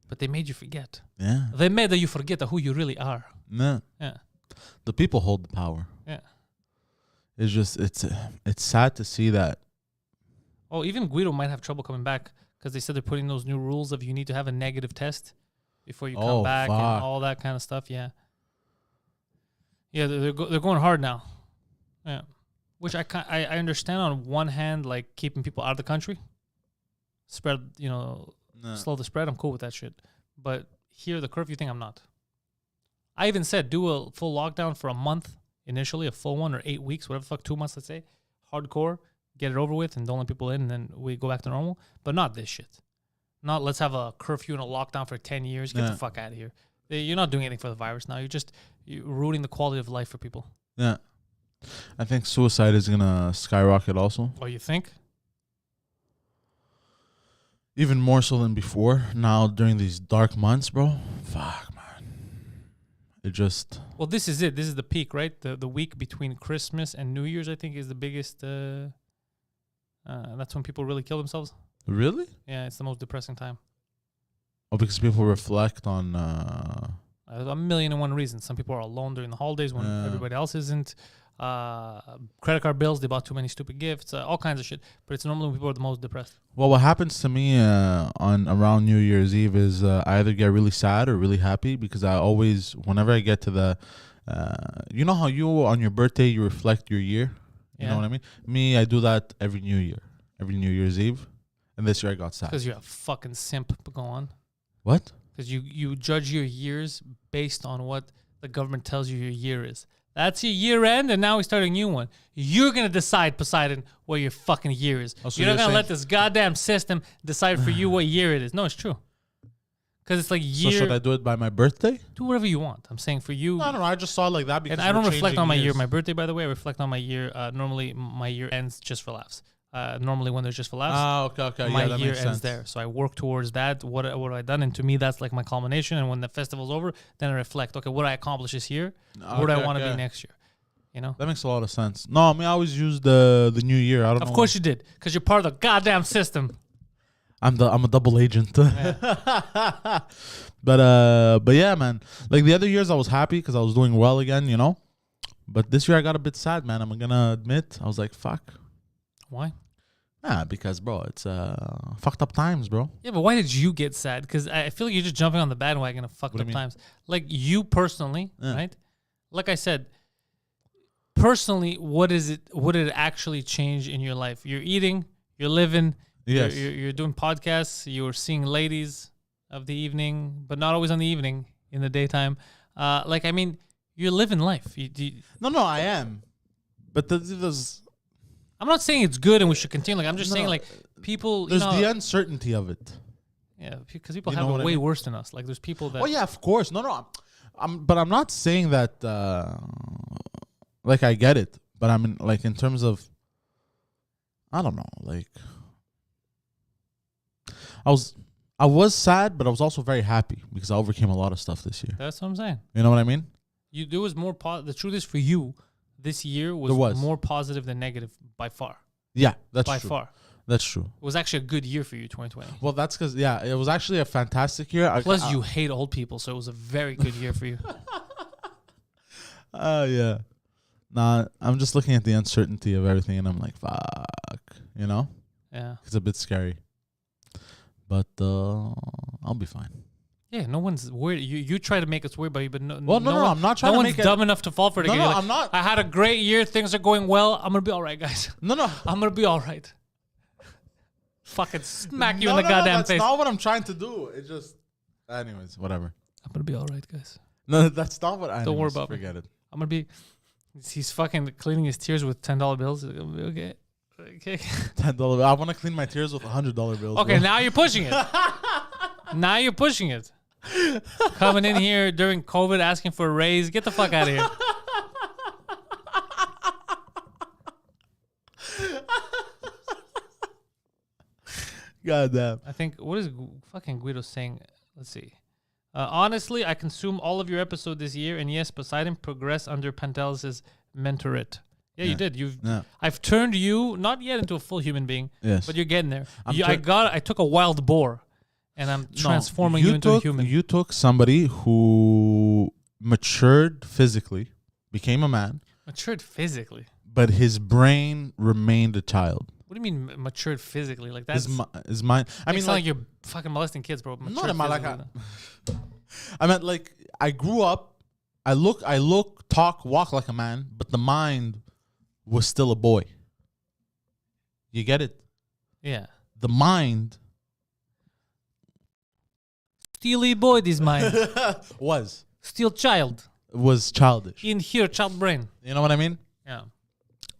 But they made you forget. Yeah. They made that you forget who you really are. No. Yeah. The people hold the power. Yeah. It's just, it's sad to see that. Oh, even Guido might have trouble coming back because they said they're putting those new rules of you need to have a negative test before you come back and all that kind of stuff. Yeah. Yeah, they're going hard now. Yeah. Which I understand on one hand, like keeping people out of the country. Spread, slow the spread. I'm cool with that shit. But here, the curfew thing, I'm not. I even said do a full lockdown for a month initially, a full one, or 8 weeks, whatever the fuck, 2 months, let's say. Hardcore. Get it over with and don't let people in, and then we go back to normal. But not this shit. Not let's have a curfew and a lockdown for 10 years. Get Yeah. the fuck out of here. You're not doing anything for the virus now. You're ruining the quality of life for people. Yeah. I think suicide is gonna skyrocket also. Oh, you think? Even more so than before. Now during these dark months, bro. Fuck, man. It just Well, this is it. This is the peak, right? The week between Christmas and New Year's, I think, is the biggest. That's when people really kill themselves. really? Yeah, it's the most depressing time. Oh, because people reflect on A million and one reasons. Some people are alone during the holidays when everybody else isn't. Credit card bills, they bought too many stupid gifts, all kinds of shit. But it's normally when people are the most depressed. well, what happens to me on around New Year's Eve is I either get really sad or really happy because I always, whenever I get to the, you know how you on your birthday you reflect your year. You know what I mean? Me, I do that every New Year's Eve, and this year I got sad. Because you're a fucking simp. But go on. What? Because you judge your years based on what the government tells you your year is. That's your year end, and now we start a new one. You're going to decide, Poseidon, what your fucking year is. Oh, so you're not you're going to let saying- this goddamn system decide for you what year it is. No, it's true. Because it's like So year. should I do it by my birthday? Do whatever you want. I'm saying for you. No, no, I just saw it like that because And I don't we're reflect changing on my year. years. My birthday, by the way, I reflect on my year. Normally, my year ends just for laughs. Normally, when there's just for laughs, Ah, okay. my Yeah, that year makes ends sense. there. So I work towards that. What have I done? And to me, that's like my culmination. And when the festival's over, then I reflect. Okay, what did I accomplish this year? Where do I Okay, want to be okay. next year? You know. That makes a lot of sense. No, I mean I always use the new year. I don't know. Of course you did, because you're part of the goddamn system. I'm a double agent. But yeah, man. Like the other years I was happy because I was doing well again, you know. But this year I got a bit sad, man. I'm gonna admit. I was like, fuck. Why? Because bro, it's fucked up times, bro. Yeah, but why did you get sad? Because I feel like you're just jumping on the bandwagon of fucked What do up you mean? times. Like you personally, Yeah. right? Like I said, personally, what did it actually change in your life? You're eating, you're living, Yes. you're doing podcasts, you're seeing ladies of the evening, but not always on the evening, in the daytime. Like, I mean, you're living life. No, I am. But there's I'm not saying it's good and we should continue. Like, I'm just No, saying, like, people, there's you know, the uncertainty of it. yeah, because people You have know it what I way mean? worse than us. Like, there's people that. Oh yeah, of course. No. But I'm not saying that. Like I get it, but I'm in terms of. I don't know. Like. I was sad, but I was also very happy because I overcame a lot of stuff this year. That's what I'm saying. You know what I mean? There was more. The truth is, for you, this year was, There was. more positive than negative by far. Yeah, that's By true. far, That's true. it was actually a good year for you, 2020. Well, that's because it was actually a fantastic year. Plus, you hate old people, so it was a very good year for you. Yeah. Nah, I'm just looking at the uncertainty of everything, and I'm like, fuck. You know, Yeah, it's a bit scary. But I'll be fine. yeah. No one's worried. You try to make us worried about you, but no. Well, no, one, I'm not trying no to one's make it. dumb enough to fall for it. No, again. no, You're like, I'm not. I had a great year. Things are going well. I'm gonna be all right, guys. No. I'm gonna be all right. Fucking smack you in No, the no, goddamn that's face. not what I'm trying to do. It just, anyways, whatever. I'm gonna be all right, guys. No, that's not what I. Don't worry about me. Forget it. I'm gonna be. He's fucking cleaning his tears with $10 bills. He's gonna be okay. Okay. $10. I want to clean my tears with $100 bills. Okay, bro. now you're pushing it. Now you're pushing it. Coming in here during COVID asking for a raise. Get the fuck out of here. God damn. I think, what is fucking Guido saying? Let's see. Honestly, I consume all of your episode this year, and yes, Poseidon progressed under Pantelis' mentorate. Yeah, you did. Yeah. I've turned you not yet into a full human being, Yes. but you're getting there. I'm I took a wild boar, and I'm transforming you into a human. You took somebody who matured physically, became a man, Matured physically. but his brain remained a child. What do you mean matured physically? Like that's. His mind. I mean, it's not like you're fucking molesting kids, bro. not Matured am I like physically. I meant like I grew up. I look, talk, walk like a man, but the mind was still a boy. You get it? Yeah. The mind Steely boy, this mind. was Still child. childish. In here, child brain. You know what I mean? Yeah.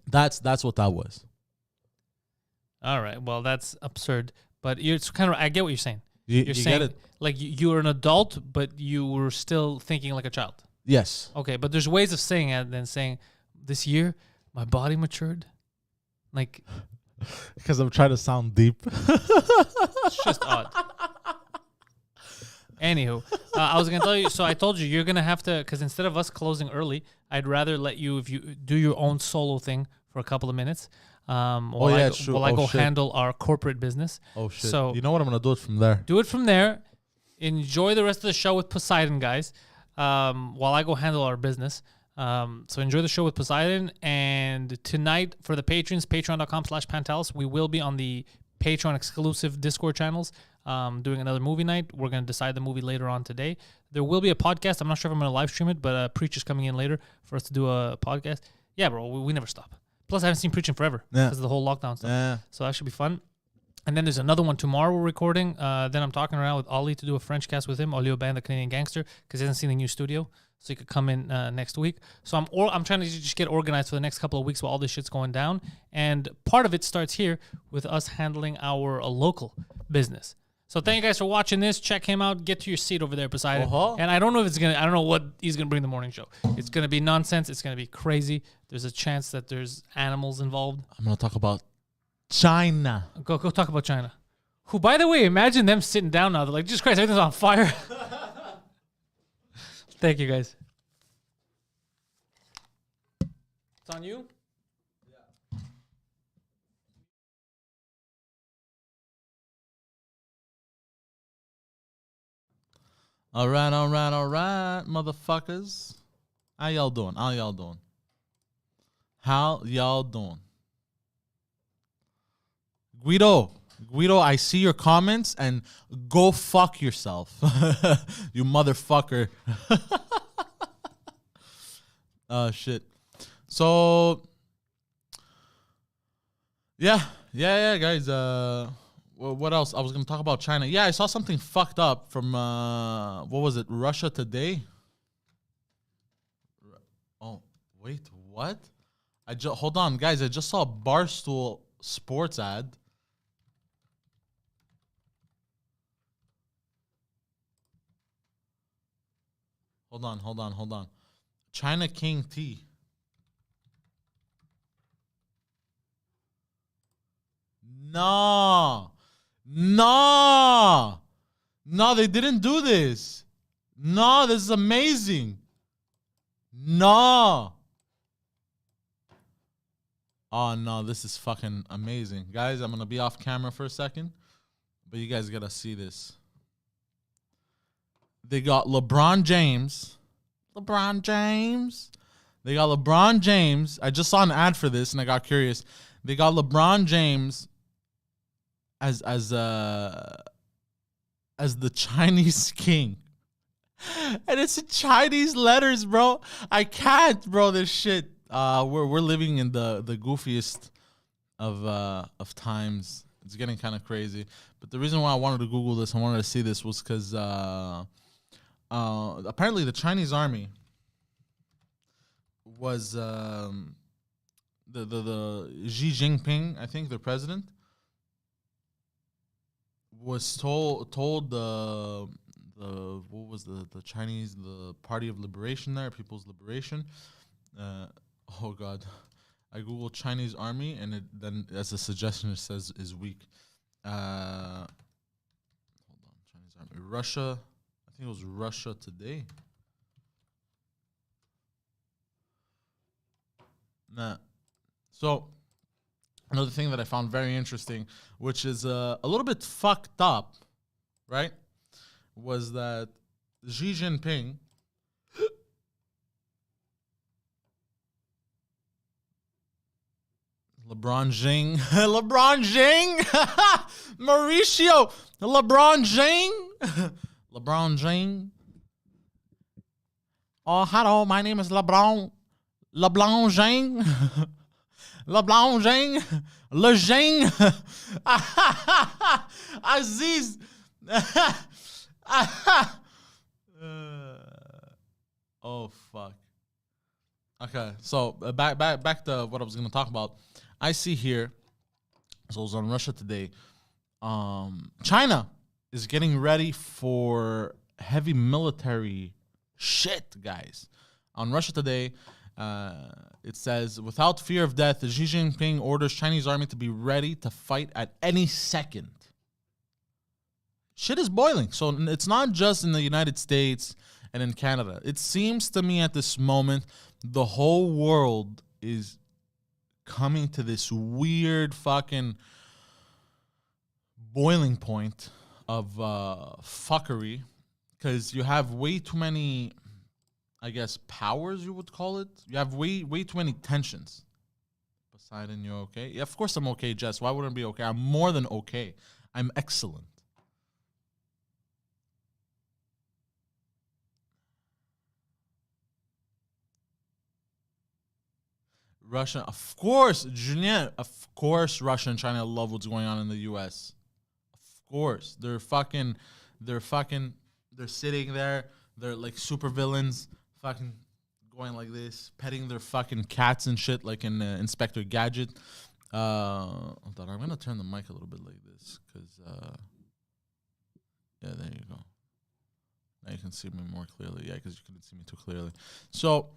That's what that was. All right. Well, that's absurd. But it's kind of. I get what you're saying. You You're get saying it? like you're an adult, but you were still thinking like a child. Yes. Okay, but there's ways of saying it than saying, "This year, my body matured." Like Because I'm trying to sound deep. it's just odd. Anywho, I was gonna tell you. So I told you you're gonna have to, because instead of us closing early, I'd rather let you, if you do your own solo thing for a couple of minutes. While yeah, I it's true. While I Oh, go shit. handle our corporate business. Oh, shit. So You know what? I'm going to do it from there. do it from there. Enjoy the rest of the show with Poseidon, guys. While I go handle our business. So enjoy the show with Poseidon. And tonight for the patrons, patreon.com/Pantelis, we will be on the Patreon exclusive Discord channels doing another movie night. We're going to decide the movie later on today. There will be a podcast. I'm not sure if I'm going to live stream it, but Preach is coming in later for us to do a podcast. Yeah, bro, we never stop. Plus, I haven't seen Preach in forever because of the whole lockdown stuff. Yeah. So that should be fun. And then there's another one tomorrow we're recording. Then I'm talking around with Ollie to do a French cast with him, Ollie Aubin, the Canadian gangster, because he hasn't seen the new studio. So he could come in next week. So I'm trying to just get organized for the next couple of weeks while all this shit's going down. And part of it starts here with us handling our local business. So thank you guys for watching this. Check him out. Get to your seat over there, Poseidon. And I don't know if I don't know what he's gonna bring the morning show. It's gonna be nonsense. It's gonna be crazy. There's a chance that there's animals involved. I'm going to talk about China. Go talk about China. Who, by the way, imagine them sitting down now. They're like, Jesus Christ, everything's on fire. Thank you, guys. It's on you? All right, motherfuckers. How y'all doing? Guido, I see your comments and go fuck yourself. You motherfucker. Shit. So, yeah, guys. What else? I was going to talk about China. Yeah, I saw something fucked up from, what was it? Russia Today? Oh, wait, what? Hold on, guys. I just saw a Barstool Sports ad. Hold on. China King Tea. No, they didn't do this. No, this is amazing. No. Oh, no, this is fucking amazing. Guys, I'm going to be off camera for a second, but you guys got to see this. They got LeBron James. They got LeBron James. I just saw an ad for this, and I got curious. They got LeBron James as the Chinese king. And it's in Chinese letters, bro. I can't, bro, this shit. We're living in the goofiest of times. It's getting kind of crazy. But the reason why I wanted to Google this, I wanted to see this, was because apparently the Chinese army was the Xi Jinping, I think, their president, was told the what was the Chinese, the Party of Liberation there, People's Liberation. Oh God, I googled Chinese army, and it then, as a suggestion, it says is weak. Hold on, Chinese army, Russia. I think it was Russia Today. Nah. So, another thing that I found very interesting, which is a little bit fucked up, right, was that Xi Jinping LeBron James, Mauricio, LeBron James. Oh, hello, my name is LeBron James. LeBron James. Le James. Aziz. Oh, fuck. Okay, so back to what I was going to talk about. I see here, so it was on Russia Today. China is getting ready for heavy military shit, guys. On Russia Today, it says, without fear of death, Xi Jinping orders Chinese army to be ready to fight at any second. Shit is boiling. So it's not just in the United States and in Canada. It seems to me at this moment, the whole world is coming to this weird fucking boiling point of fuckery, because you have way too many, I guess, powers, you would call it. You have way too many tensions. Poseidon, you okay? Yeah, of course I'm okay, Jess. Why wouldn't I be okay? I'm more than okay. I'm excellent. Russia, of course, Julien, of course, Russia and China love what's going on in the U.S. Of course, they're sitting there, they're like super villains, fucking going like this, petting their fucking cats and shit, like in Inspector Gadget. Hold on, I'm gonna turn the mic a little bit like this, cause yeah, there you go. Now you can see me more clearly. Yeah, because you couldn't see me too clearly. So.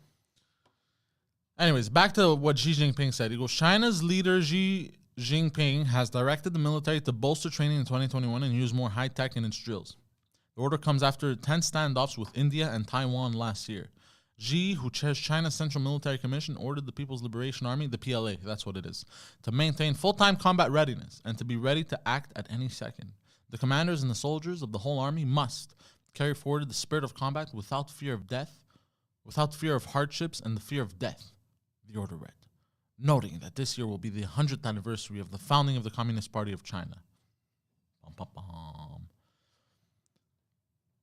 Anyways, back to what Xi Jinping said. He goes, China's leader Xi Jinping has directed the military to bolster training in 2021 and use more high-tech in its drills. The order comes after 10 standoffs with India and Taiwan last year. Xi, who chairs China's Central Military Commission, ordered the People's Liberation Army, the PLA, that's what it is, to maintain full-time combat readiness and to be ready to act at any second. The commanders and the soldiers of the whole army must carry forward the spirit of combat without fear of death, without fear of hardships and the fear of death. The order read, noting that this year will be the 100th anniversary of the founding of the Communist Party of China.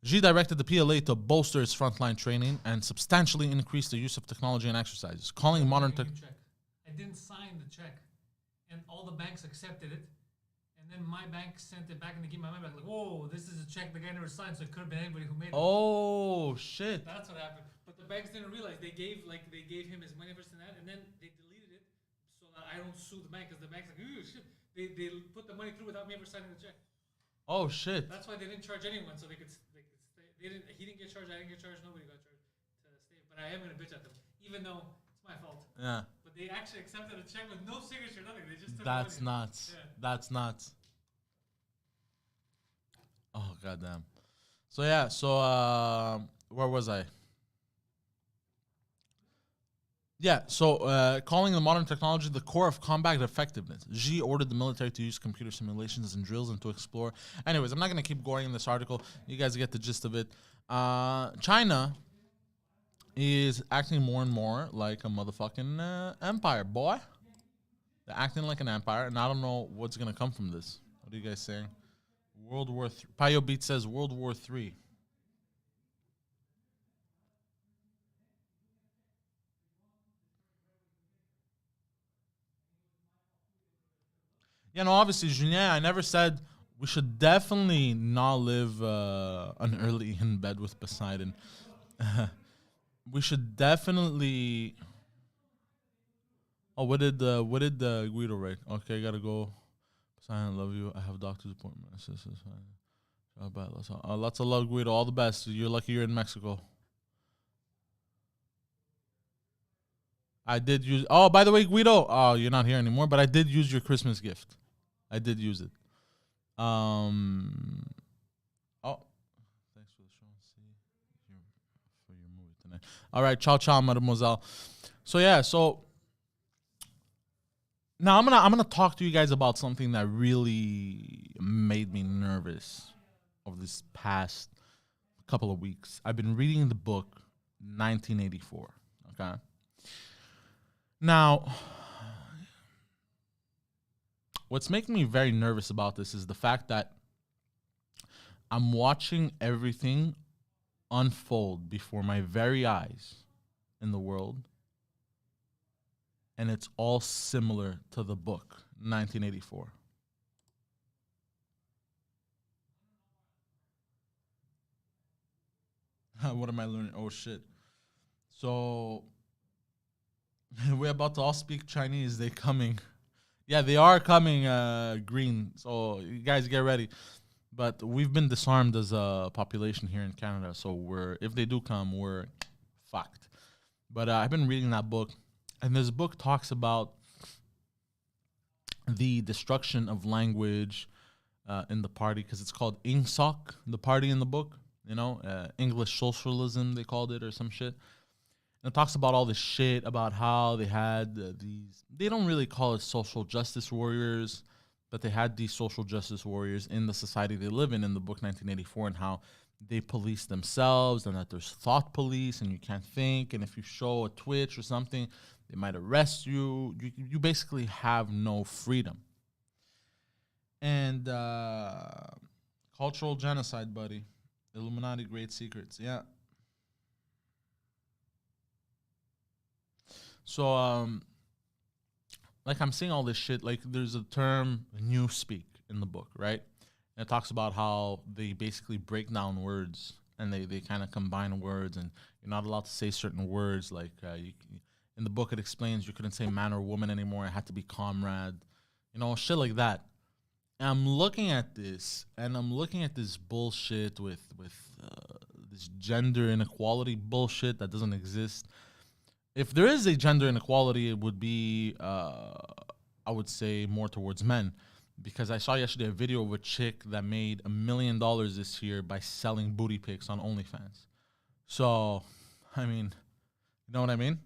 Xi directed the PLA to bolster its frontline training and substantially increase the use of technology and exercises, calling modern tech. I didn't sign the check, and all the banks accepted it, and then my bank sent it back and they gave my money back. Like, whoa, this is a check the guy never signed, so it could have been anybody who made it. Oh shit! That's what happened. But the banks didn't realize they gave him his money first and that, and then they deleted it so that I don't sue the bank, because the bank's like, ooh shit. They put the money through without me ever signing the check. Oh shit! That's why they didn't charge anyone, so they could stay. He didn't get charged. I didn't get charged. Nobody got charged to stay. But I am gonna bitch at them, even though it's my fault. Yeah. But they actually accepted a check with no signature, nothing. They just took That's the money. nuts. Yeah. That's nuts. Oh goddamn. So yeah. So where was I? Yeah, so calling the modern technology the core of combat effectiveness. Xi ordered the military to use computer simulations and drills and to explore. Anyways, I'm not going to keep going in this article. You guys get the gist of it. China is acting more and more like a motherfucking empire, boy. They're acting like an empire, and I don't know what's going to come from this. What are you guys saying? World War III. Payo Beat says World War III. Yeah, no, obviously, Julien, I never said we should definitely not live an early in bed with Poseidon. We should definitely. Oh, what did Guido write? Okay, I gotta go. Poseidon, I love you. I have a doctor's appointment. Lots of love, Guido. All the best. You're lucky you're in Mexico. I did use. Oh, by the way, Guido. Oh, you're not here anymore. But I did use your Christmas gift. I did use it. Oh, thanks for the show. See you for your movie tonight. All right, ciao, mademoiselle. So yeah, now I'm gonna talk to you guys about something that really made me nervous over this past couple of weeks. I've been reading the book 1984. Okay. Now, what's making me very nervous about this is the fact that I'm watching everything unfold before my very eyes in the world, and it's all similar to the book, 1984. What am I learning? Oh, shit. So, we're about to all speak Chinese. They coming. Yeah, they are coming green. So, you guys get ready. But we've been disarmed as a population here in Canada, so if they do come, we're fucked. But I've been reading that book, and this book talks about the destruction of language in the party, because it's called Ingsoc, the party in the book. English socialism, they called it, or some shit. And it talks about all this shit about how they had these. They don't really call it social justice warriors, but they had these social justice warriors in the society they live in the book 1984, and how they police themselves, and that there's thought police, and you can't think, and if you show a twitch or something, they might arrest you. You basically have no freedom. And cultural genocide, buddy. Illuminati great secrets, yeah. So, like, I'm seeing all this shit. Like, there's a term, newspeak, in the book, right? And it talks about how they basically break down words, and they kind of combine words, and you're not allowed to say certain words. Like, in the book, it explains you couldn't say man or woman anymore. It had to be comrade, shit like that. And I'm looking at this, and I'm looking at this bullshit with this gender inequality bullshit that doesn't exist. If there is a gender inequality, it would be, I would say, more towards men. Because I saw yesterday a video of a chick that made $1 million this year by selling booty pics on OnlyFans. So, I mean, you know what I mean?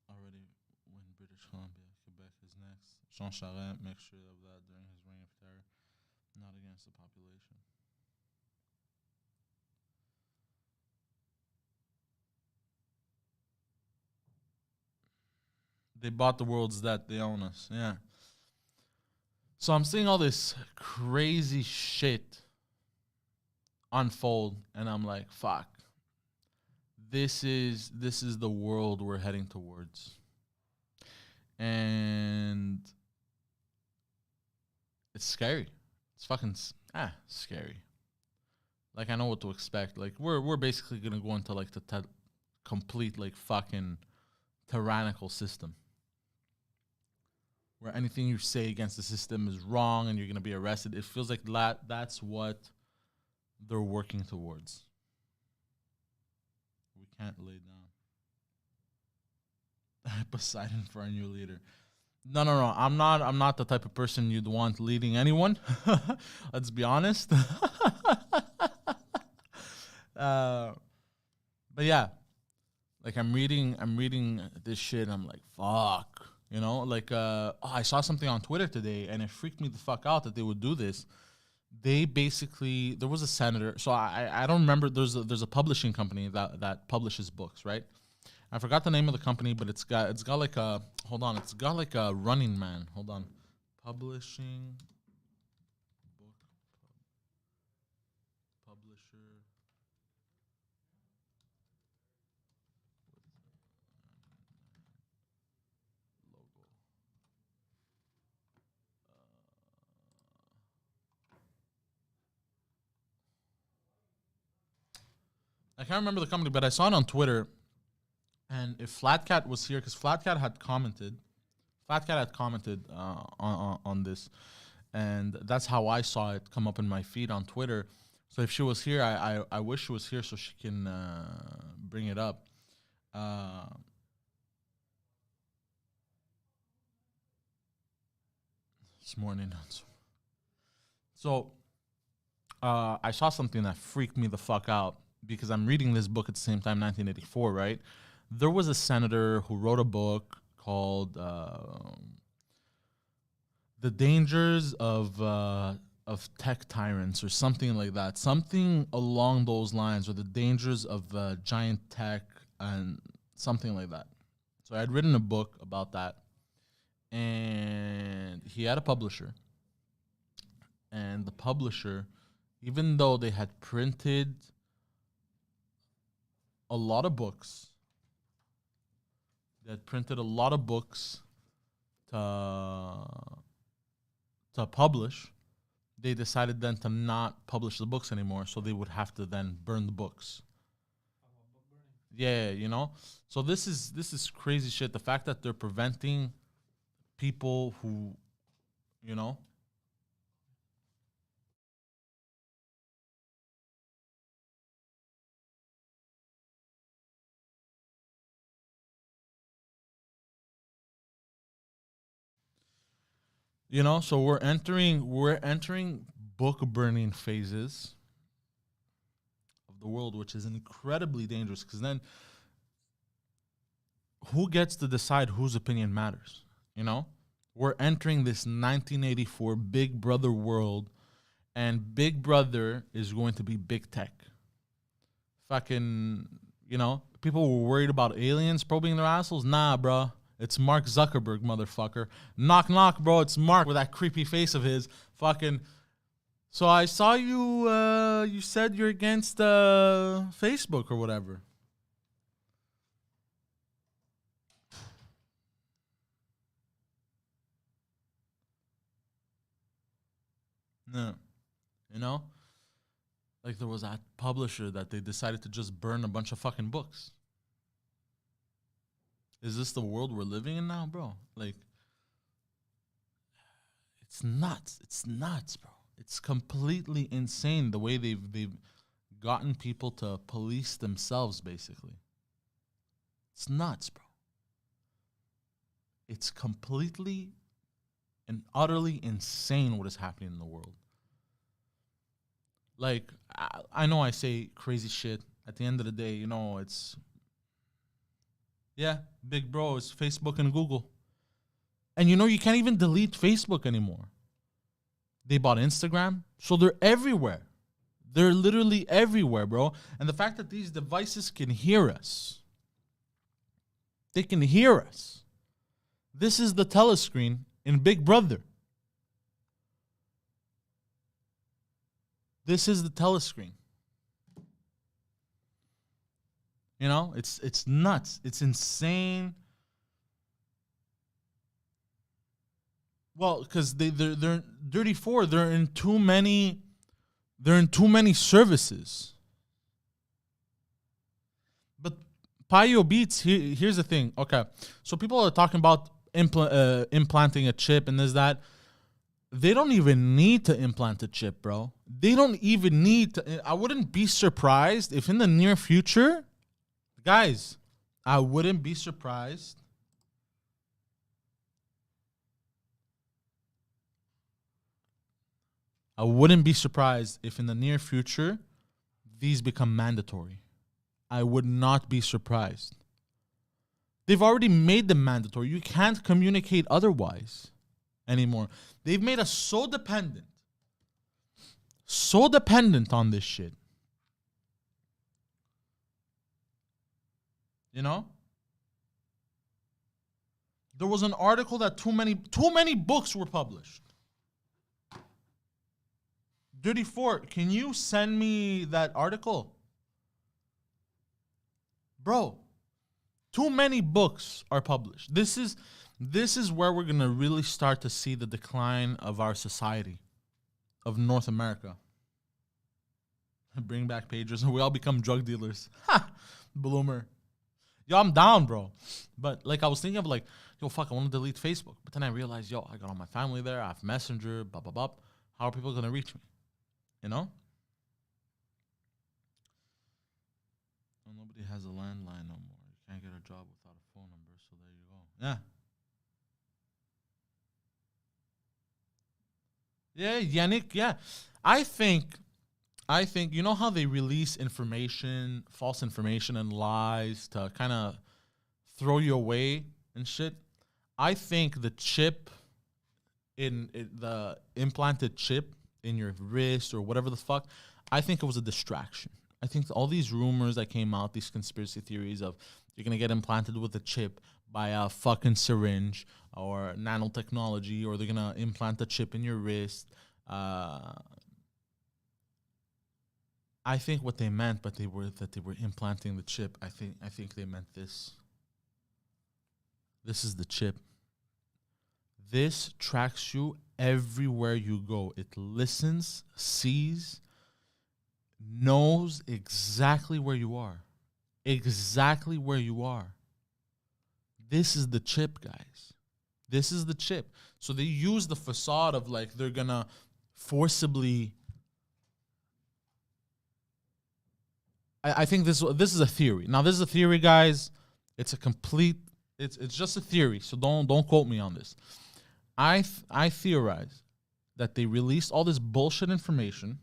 Already when British Columbia, Quebec is next. Jean Charest makes sure of that during his reign of terror, not against the population. They bought the world's debt. They own us. Yeah. So I'm seeing all this crazy shit unfold, and I'm like, fuck. This is the world we're heading towards. And it's scary. It's fucking scary. Like, I know what to expect. Like, we're basically gonna go into like the complete like fucking tyrannical system, where anything you say against the system is wrong and you're going to be arrested. It feels like that's what they're working towards. We can't lay down. Poseidon for our new leader. No. I'm not the type of person you'd want leading anyone. Let's be honest. But yeah, like I'm reading this shit. And I'm like, fuck. I saw something on Twitter today, and it freaked me the fuck out that they would do this. There was a senator. So I don't remember. There's a publishing company that publishes books, right? I forgot the name of the company, but it's got like a Running Man. Hold on, publishing book publisher. I can't remember the company, but I saw it on Twitter. And if Flatcat was here, because Flatcat had commented on this, and that's how I saw it come up in my feed on Twitter. So if she was here, I wish she was here so she can bring it up. This morning. So I saw something that freaked me the fuck out, because I'm reading this book at the same time, 1984, right? There was a senator who wrote a book called "The Dangers of Tech Tyrants" or something like that, something along those lines, or the dangers of giant tech and something like that. So I had written a book about that, and he had a publisher, and the publisher, even though they had printed a lot of books. They had printed a lot of books to publish. They decided then to not publish the books anymore, so they would have to then burn the books. Yeah, So this is crazy shit. The fact that they're preventing people who, You know, so we're entering book burning phases of the world, which is incredibly dangerous, because then who gets to decide whose opinion matters? You know, we're entering this 1984 Big Brother world, and Big Brother is going to be big tech. Fucking, you know, people were worried about aliens probing their assholes. Nah, bro. It's Mark Zuckerberg, motherfucker. Knock, knock, bro. It's Mark with that creepy face of his. Fucking. So I saw you, you said you're against Facebook or whatever. No. You know? Like there was that publisher that they decided to just burn a bunch of fucking books. Is this the world we're living in now, bro? Like, it's nuts. It's nuts, bro. It's completely insane the way they've gotten people to police themselves, basically. It's nuts, bro. It's completely and utterly insane what is happening in the world. Like, I know I say crazy shit. At the end of the day, you know, it's... Yeah, big bro, it's Facebook and Google. And you know, you can't even delete Facebook anymore. They bought Instagram, so they're everywhere. They're literally everywhere, bro. And the fact that these devices can hear us. They can hear us. This is the telescreen in Big Brother. This is the telescreen. You know, it's nuts. It's insane. Well, because they're Dirty Four. They're in too many services. But Payo Beats. Here's the thing. Okay, so people are talking about implanting a chip and this that. They don't even need to implant a chip, bro. They don't even need to. I wouldn't be surprised if in the near future, guys, I wouldn't be surprised. I wouldn't be surprised if in the near future, these become mandatory. I would not be surprised. They've already made them mandatory. You can't communicate otherwise anymore. They've made us so dependent on this shit. You know? There was an article that too many books were published. Dirty Fort, can you send me that article? Bro, too many books are published. This is where we're going to really start to see the decline of our society, of North America. Bring back pagers and we all become drug dealers. Ha! Bloomer. Yo, I'm down, bro. But like I was thinking of like, yo, fuck, I want to delete Facebook. But then I realized, yo, I got all my family there. I have Messenger, blah, blah, blah. How are people going to reach me? You know? Well, nobody has a landline no more. You can't get a job without a phone number. So there you go. Yeah. Yeah, Yannick, yeah. I think, you know how they release information, false information and lies to kind of throw you away and shit? I think the chip, the implanted chip in your wrist or whatever the fuck, I think it was a distraction. I think all these rumors that came out, these conspiracy theories of you're going to get implanted with a chip by a fucking syringe or nanotechnology, or they're going to implant a chip in your wrist. I think what they meant, that they were implanting the chip. I think they meant this. This is the chip. This tracks you everywhere you go. It listens, sees, knows exactly where you are. Exactly where you are. This is the chip, guys. This is the chip. So they use the facade of like they're gonna forcibly. I think this is a theory. Now this is a theory, guys. It's a complete. It's just a theory. So don't quote me on this. I theorize that they released all this bullshit information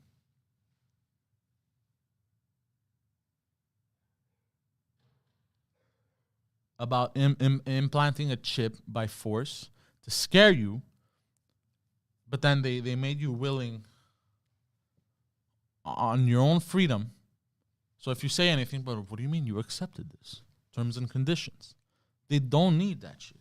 about implanting a chip by force to scare you, but then they made you willing on your own freedom. So if you say anything, but what do you mean you accepted this? Terms and conditions. They don't need that shit.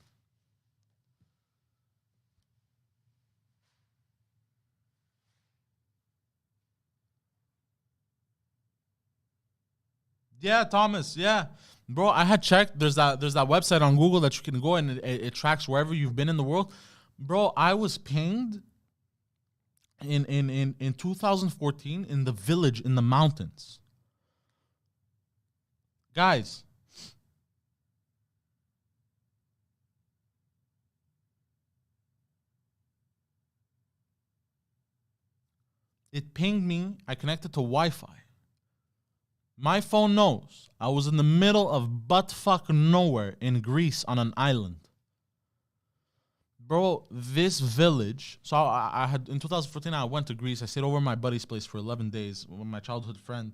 Yeah, Thomas. Yeah, bro. I had checked. There's that website on Google that you can go and it tracks wherever you've been in the world. Bro, I was pinged in 2014 in the village in the mountains. Guys, it pinged me. I connected to Wi-Fi. My phone knows I was in the middle of buttfuck nowhere in Greece on an island. Bro, this village. So I had in 2014 I went to Greece. I stayed over at my buddy's place for 11 days with my childhood friend.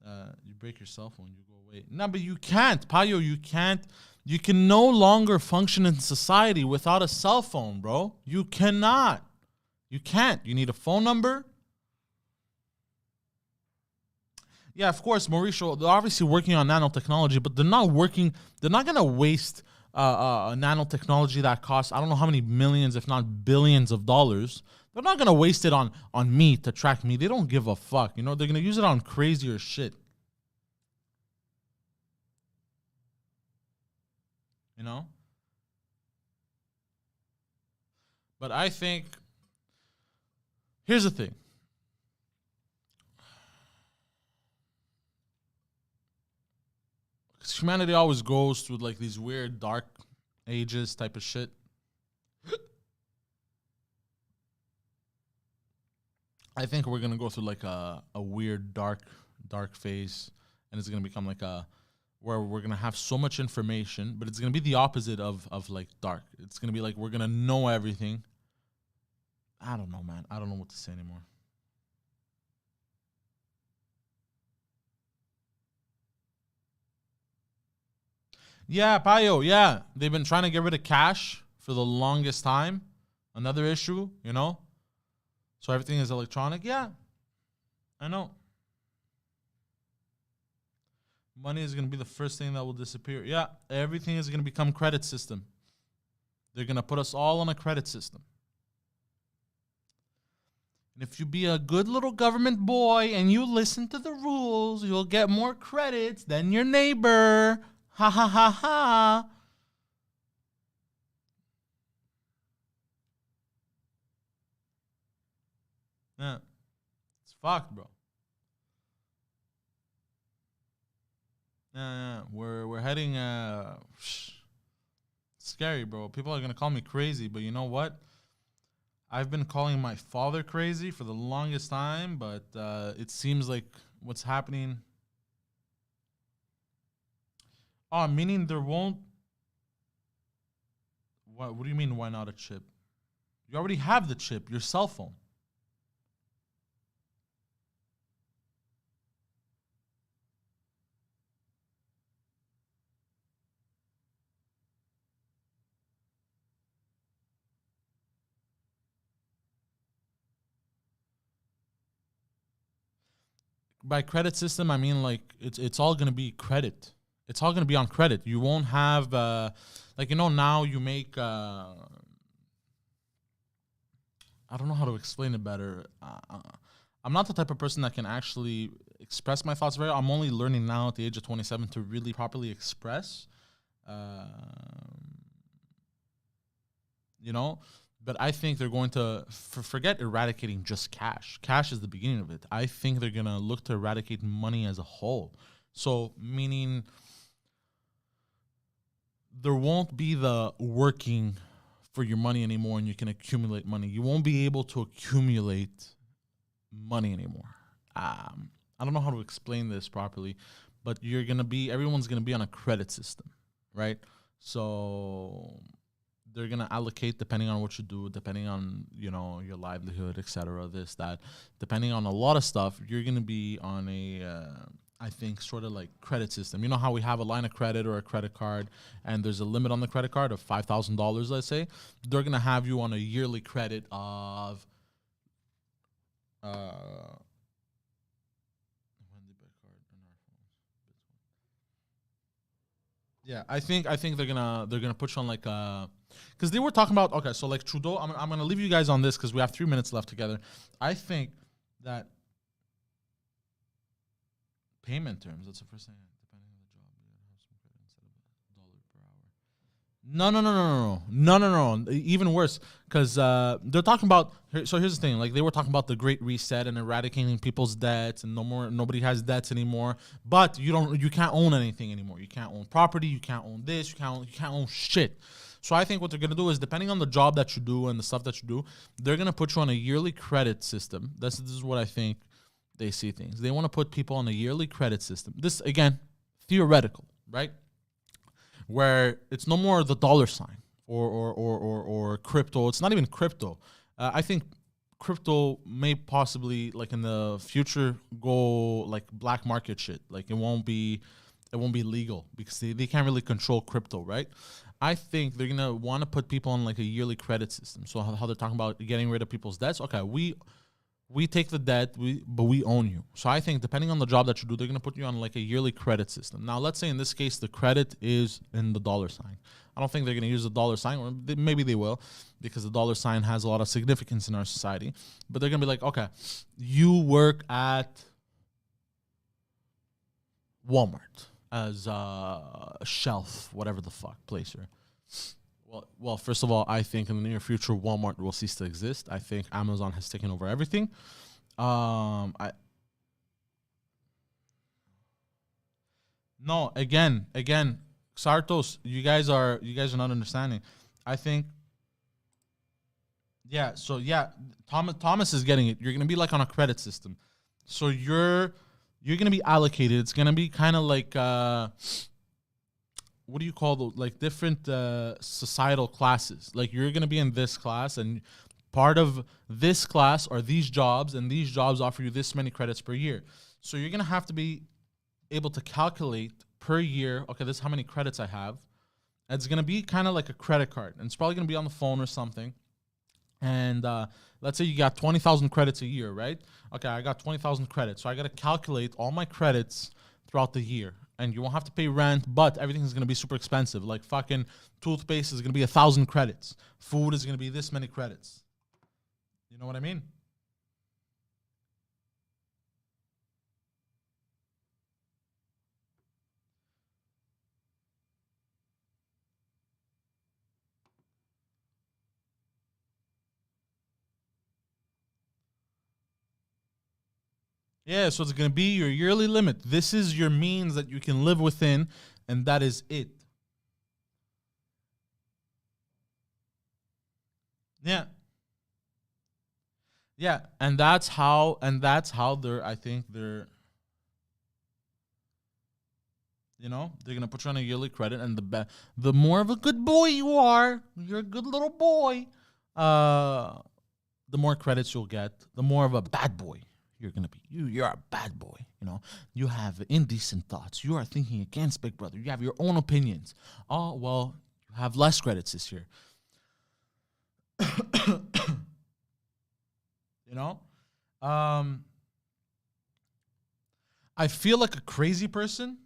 You break your cell phone, you go away. No, but you can't, Payo. You can't. You can no longer function in society without a cell phone, bro. You cannot. You can't. You need a phone number. Yeah, of course, Mauricio, they're obviously working on nanotechnology, but they're not going to waste nanotechnology that costs, I don't know how many millions, if not billions of dollars. They're not going to waste it on me to track me. They don't give a fuck. You know, they're going to use it on crazier shit. You know? But I think, here's the thing. Humanity always goes through like these weird dark ages type of shit. I think we're gonna go through like a weird dark phase, and it's gonna become like where we're gonna have so much information, but it's gonna be the opposite of like dark. It's gonna be like we're gonna know everything. I don't know, man. I don't know what to say anymore. Yeah, Payo, yeah. They've been trying to get rid of cash for the longest time. Another issue, you know? So everything is electronic. Yeah, I know. Money is going to be the first thing that will disappear. Yeah, everything is going to become credit system. They're going to put us all on a credit system. And if you be a good little government boy and you listen to the rules, you'll get more credits than your neighbor. Ha ha ha ha. Yeah. It's fucked, bro. Yeah. We're heading scary, bro. People are gonna call me crazy, but you know what? I've been calling my father crazy for the longest time, but it seems like what's happening. Oh, meaning there won't. What do you mean, why not a chip? You already have the chip, your cell phone. By credit system, I mean like it's all gonna be credit. It's all gonna be on credit. You won't have like, you know, now you make I don't know how to explain it better. I'm not the type of person that can actually express my thoughts very. I'm only learning now at the age of 27 to really properly express. You know, but I think they're going to forget eradicating just cash. Cash is the beginning of it. I think they're going to look to eradicate money as a whole. So, meaning there won't be the working for your money anymore and you can accumulate money. You won't be able to accumulate money anymore. I don't know how to explain this properly, but everyone's going to be on a credit system, right? So they're gonna allocate depending on what you do, depending on your livelihood, etc. This, that, depending on a lot of stuff. You're gonna be on a I think sort of like credit system. You know how we have a line of credit or a credit card, and there's a limit on the credit card of $5,000. Let's say they're gonna have you on a yearly credit of yeah, I think they're gonna put you on like because they were talking about, okay, so like Trudeau. I'm gonna leave you guys on this because we have 3 minutes left together. I think that payment terms. That's the first thing. Depending on the job, you have some credit instead of $1 per hour. No. Even worse, because they're talking about. So here's the thing: like they were talking about the Great Reset and eradicating people's debts, and nobody has debts anymore. But you can't own anything anymore. You can't own property. You can't own this. You can't own shit. So I think what they're gonna do is, depending on the job that you do and the stuff that you do, they're gonna put you on a yearly credit system. This is what I think they see things. They want to put people on a yearly credit system. This, again, theoretical, right? Where it's no more the dollar sign or crypto. It's not even crypto. I think crypto may possibly, like in the future, go like black market shit. Like it won't be legal because they can't really control crypto, right? I think they're gonna want to put people on like a yearly credit system. So how they're talking about getting rid of people's debts. Okay, we take the debt, but we own you. So I think depending on the job that you do, they're gonna put you on like a yearly credit system. Now, let's say in this case the credit is in the dollar sign. I don't think they're gonna use the dollar sign, or maybe they will, because the dollar sign has a lot of significance in our society. But they're gonna be like, okay, you work at Walmart as a shelf, whatever the fuck, placer. Well, first of all, I think in the near future, Walmart will cease to exist. I think Amazon has taken over everything. No, again, Sartos, you guys are not understanding. I think, yeah. So yeah, Thomas is getting it. You're gonna be like on a credit system, so you're gonna be allocated. It's gonna be kind of like what do you call those? Like different societal classes. Like you're gonna be in this class, and part of this class are these jobs, and these jobs offer you this many credits per year. So you're gonna have to be able to calculate per year. Okay, this is how many credits I have. It's gonna be kind of like a credit card, and it's probably gonna be on the phone or something. And let's say you got 20,000 credits a year, right? Okay, I got 20,000 credits, so I gotta calculate all my credits throughout the year. And you won't have to pay rent, but everything's gonna be super expensive. Like fucking toothpaste is gonna be 1,000 credits. Food is gonna be this many credits. You know what I mean? Yeah, so it's going to be your yearly limit. This is your means that you can live within, and that is it. Yeah. Yeah, and that's how they're, I think they're, they're going to put you on a yearly credit, and the more of a good boy you are, you're a good little boy, the more credits you'll get, the more of a bad boy you're gonna be. You're a bad boy. You have indecent thoughts. You are thinking against Big Brother. You have your own opinions. Oh well, you have less credits this year. I feel like a crazy person.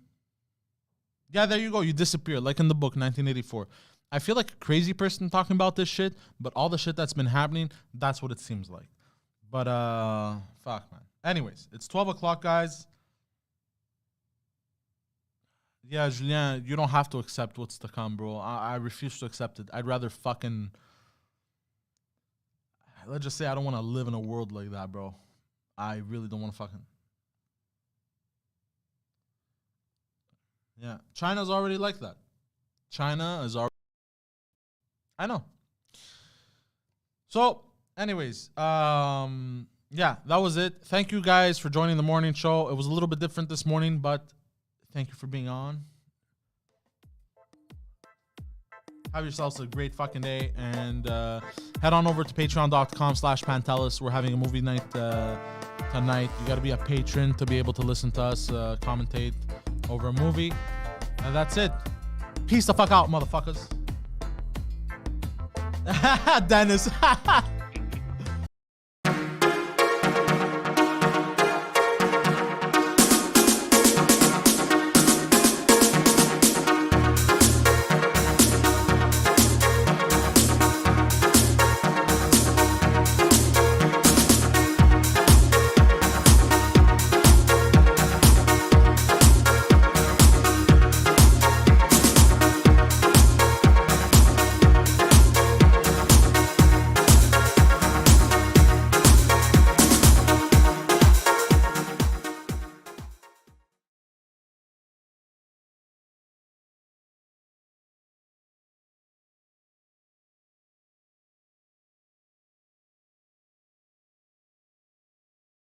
Yeah, there you go. You disappear, like in the book 1984. I feel like a crazy person talking about this shit, but all the shit that's been happening, that's what it seems like. But fuck, man. Anyways, it's 12 o'clock, guys. Yeah, Julien, you don't have to accept what's to come, bro. I refuse to accept it. I'd rather fucking... Let's just say I don't want to live in a world like that, bro. I really don't want to fucking... Yeah, China's already like that. China is already... I know. So... Anyways, yeah, that was it. Thank you guys for joining the morning show. It was a little bit different this morning, but thank you for being on. Have yourselves a great fucking day, and head on over to patreon.com/Pantelis. We're having a movie night tonight. You got to be a patron to be able to listen to us commentate over a movie. And that's it. Peace the fuck out, motherfuckers. Dennis.